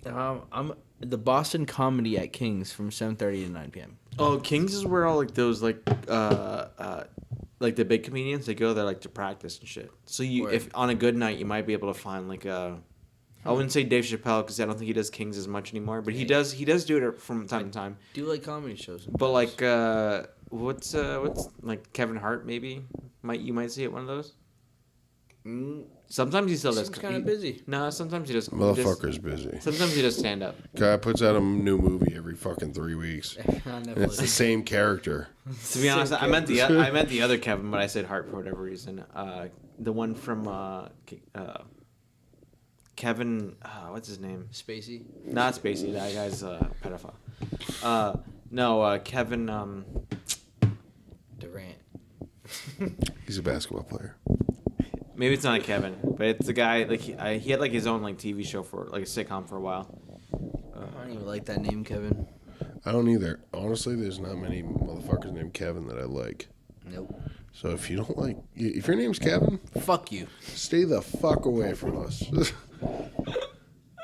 I'm the Boston Comedy at King's from 7:30 to 9 p.m. Oh, King's is where all like those like the big comedians, they go there like to practice and shit. So if on a good night you might be able to find like I wouldn't say Dave Chappelle because I don't think he does King's as much anymore, but he does do it from time to time. Do like comedy shows. But like what's like Kevin Hart maybe you might see at one of those. Sometimes he still does. Seems kind of busy. No, sometimes he does. Motherfucker's busy. Sometimes he does stand up. Guy puts out a new movie every fucking 3 weeks. And it's the same character. To be honest, I meant the other Kevin, but I said Hart for whatever reason. The one from Kevin, what's his name? Spacey. Not Spacey. That guy's a pedophile. No, Kevin. Durant. He's a basketball player. Maybe it's not a Kevin, but it's a guy like he had like his own like TV show for like a sitcom for a while. I don't even like that name, Kevin. I don't either. Honestly, there's not many motherfuckers named Kevin that I like. Nope. So if you don't like, if your name's Kevin, Fuck you. stay the fuck away from us.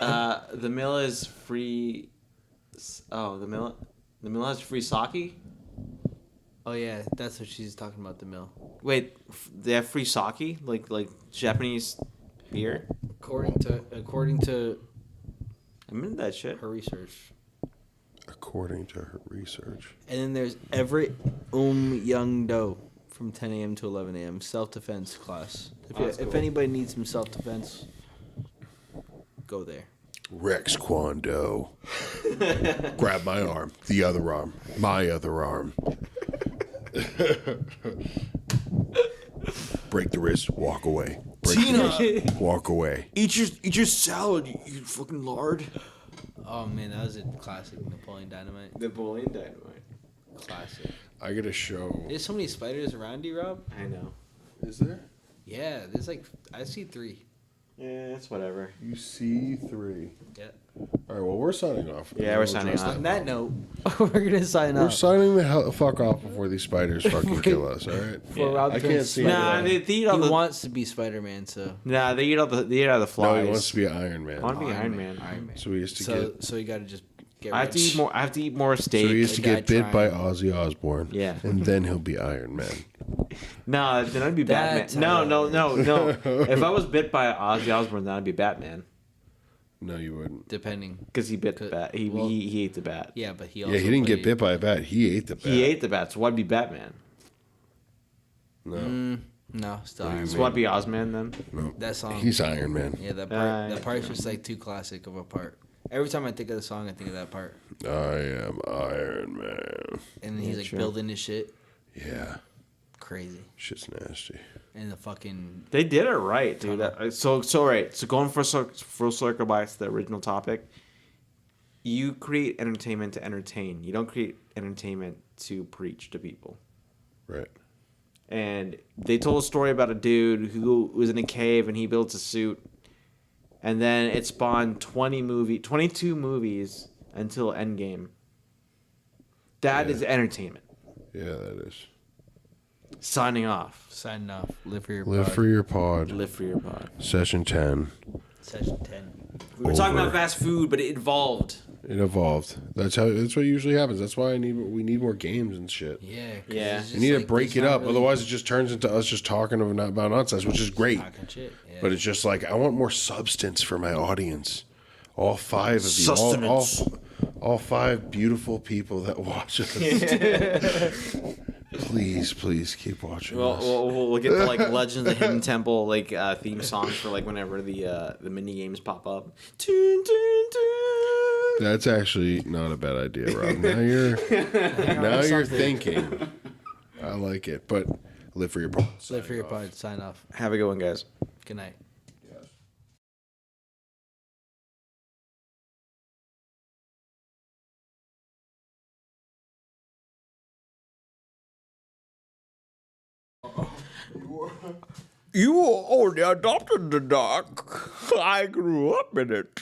The mill is free. Oh, the mill has free sake. Oh yeah, that's what she's talking about. The mill. Wait, they have free sake, like Japanese beer. According to I'm into that shit. her research. According to her research. And then there's Everett Young Do from 10 a.m. to 11 a.m. self-defense class. If anybody needs some self-defense, go there. Rex Kwon-Do. Grab my arm. The other arm. My other arm. Break the wrist. Walk away. Break the wrist. Walk away. Eat your salad, you fucking lard. Oh man, that was a classic Napoleon Dynamite. Napoleon Dynamite. Classic. I get a show. There's so many spiders around you, Rob. I know. Is there? Yeah, there's like I see 3. Yeah, it's whatever. You see 3. Yeah. All right, well, we're signing off. Yeah, we're signing off. On that note, we're gonna sign We're off. signing the fuck off before these spiders fucking kill us, all right? For Rob I to- can't see Nah, it. they eat all He the. wants to be Spider-Man, so They eat all the flies. No, he wants to be Iron Man. I want to be Iron Man. Iron Man. So he has to get... So you got to just get. I have to rid- eat more. I have to eat more steak. So he has to the guy get bit by trying. Ozzy Osbourne. Yeah. And then he'll be Iron Man. No, then I'd be That's Batman. No. If I was bit by Ozzy Osbourne, then I'd be Batman. No, you wouldn't. Depending. Because he bit the bat. He ate the bat. Yeah, but he also. Yeah, he didn't get played- bit by a bat. He ate the bat. He ate the bat, so I'd be Batman. No, No, still What do Iron you So Man. I'd be Ozman then. no. That song. He's Iron Man. Yeah, that Yeah. part's just like too classic of a part. Every time I think of the song, I think of that part. I am Iron Man. And then he's like true. building his shit. Yeah, Crazy. shit's nasty. And the fucking. They did it right, dude. So right. So going full circle back to the original topic, you create entertainment to entertain. You don't create entertainment to preach to people. Right. And they told a story about a dude who was in a cave and he built a suit, and then it spawned 22 movies until Endgame. That is entertainment. Yeah, that is. Signing off. Signing off. Live for your Live pod. for your pod. Live for your pod. Session 10. Session 10. We were talking about fast food, but it evolved. It evolved. That's what usually happens. That's why we need more games and shit. Yeah. You need to break it up. Really... Otherwise, it just turns into us just talking about nonsense, which is great. Shit. Yeah. But it's just like, I want more substance for my audience. All 5 of you. All 5 beautiful people that watch us. Please keep watching. We'll get the like Legends of the Hidden Temple like theme songs for like whenever the mini games pop up. Toon, toon, toon. That's actually not a bad idea, Rob. Now you're thinking. I like it, but live for your part. Live for your part. Sign off. Have a good one, guys. Good night. You only adopted the duck. I grew up in it.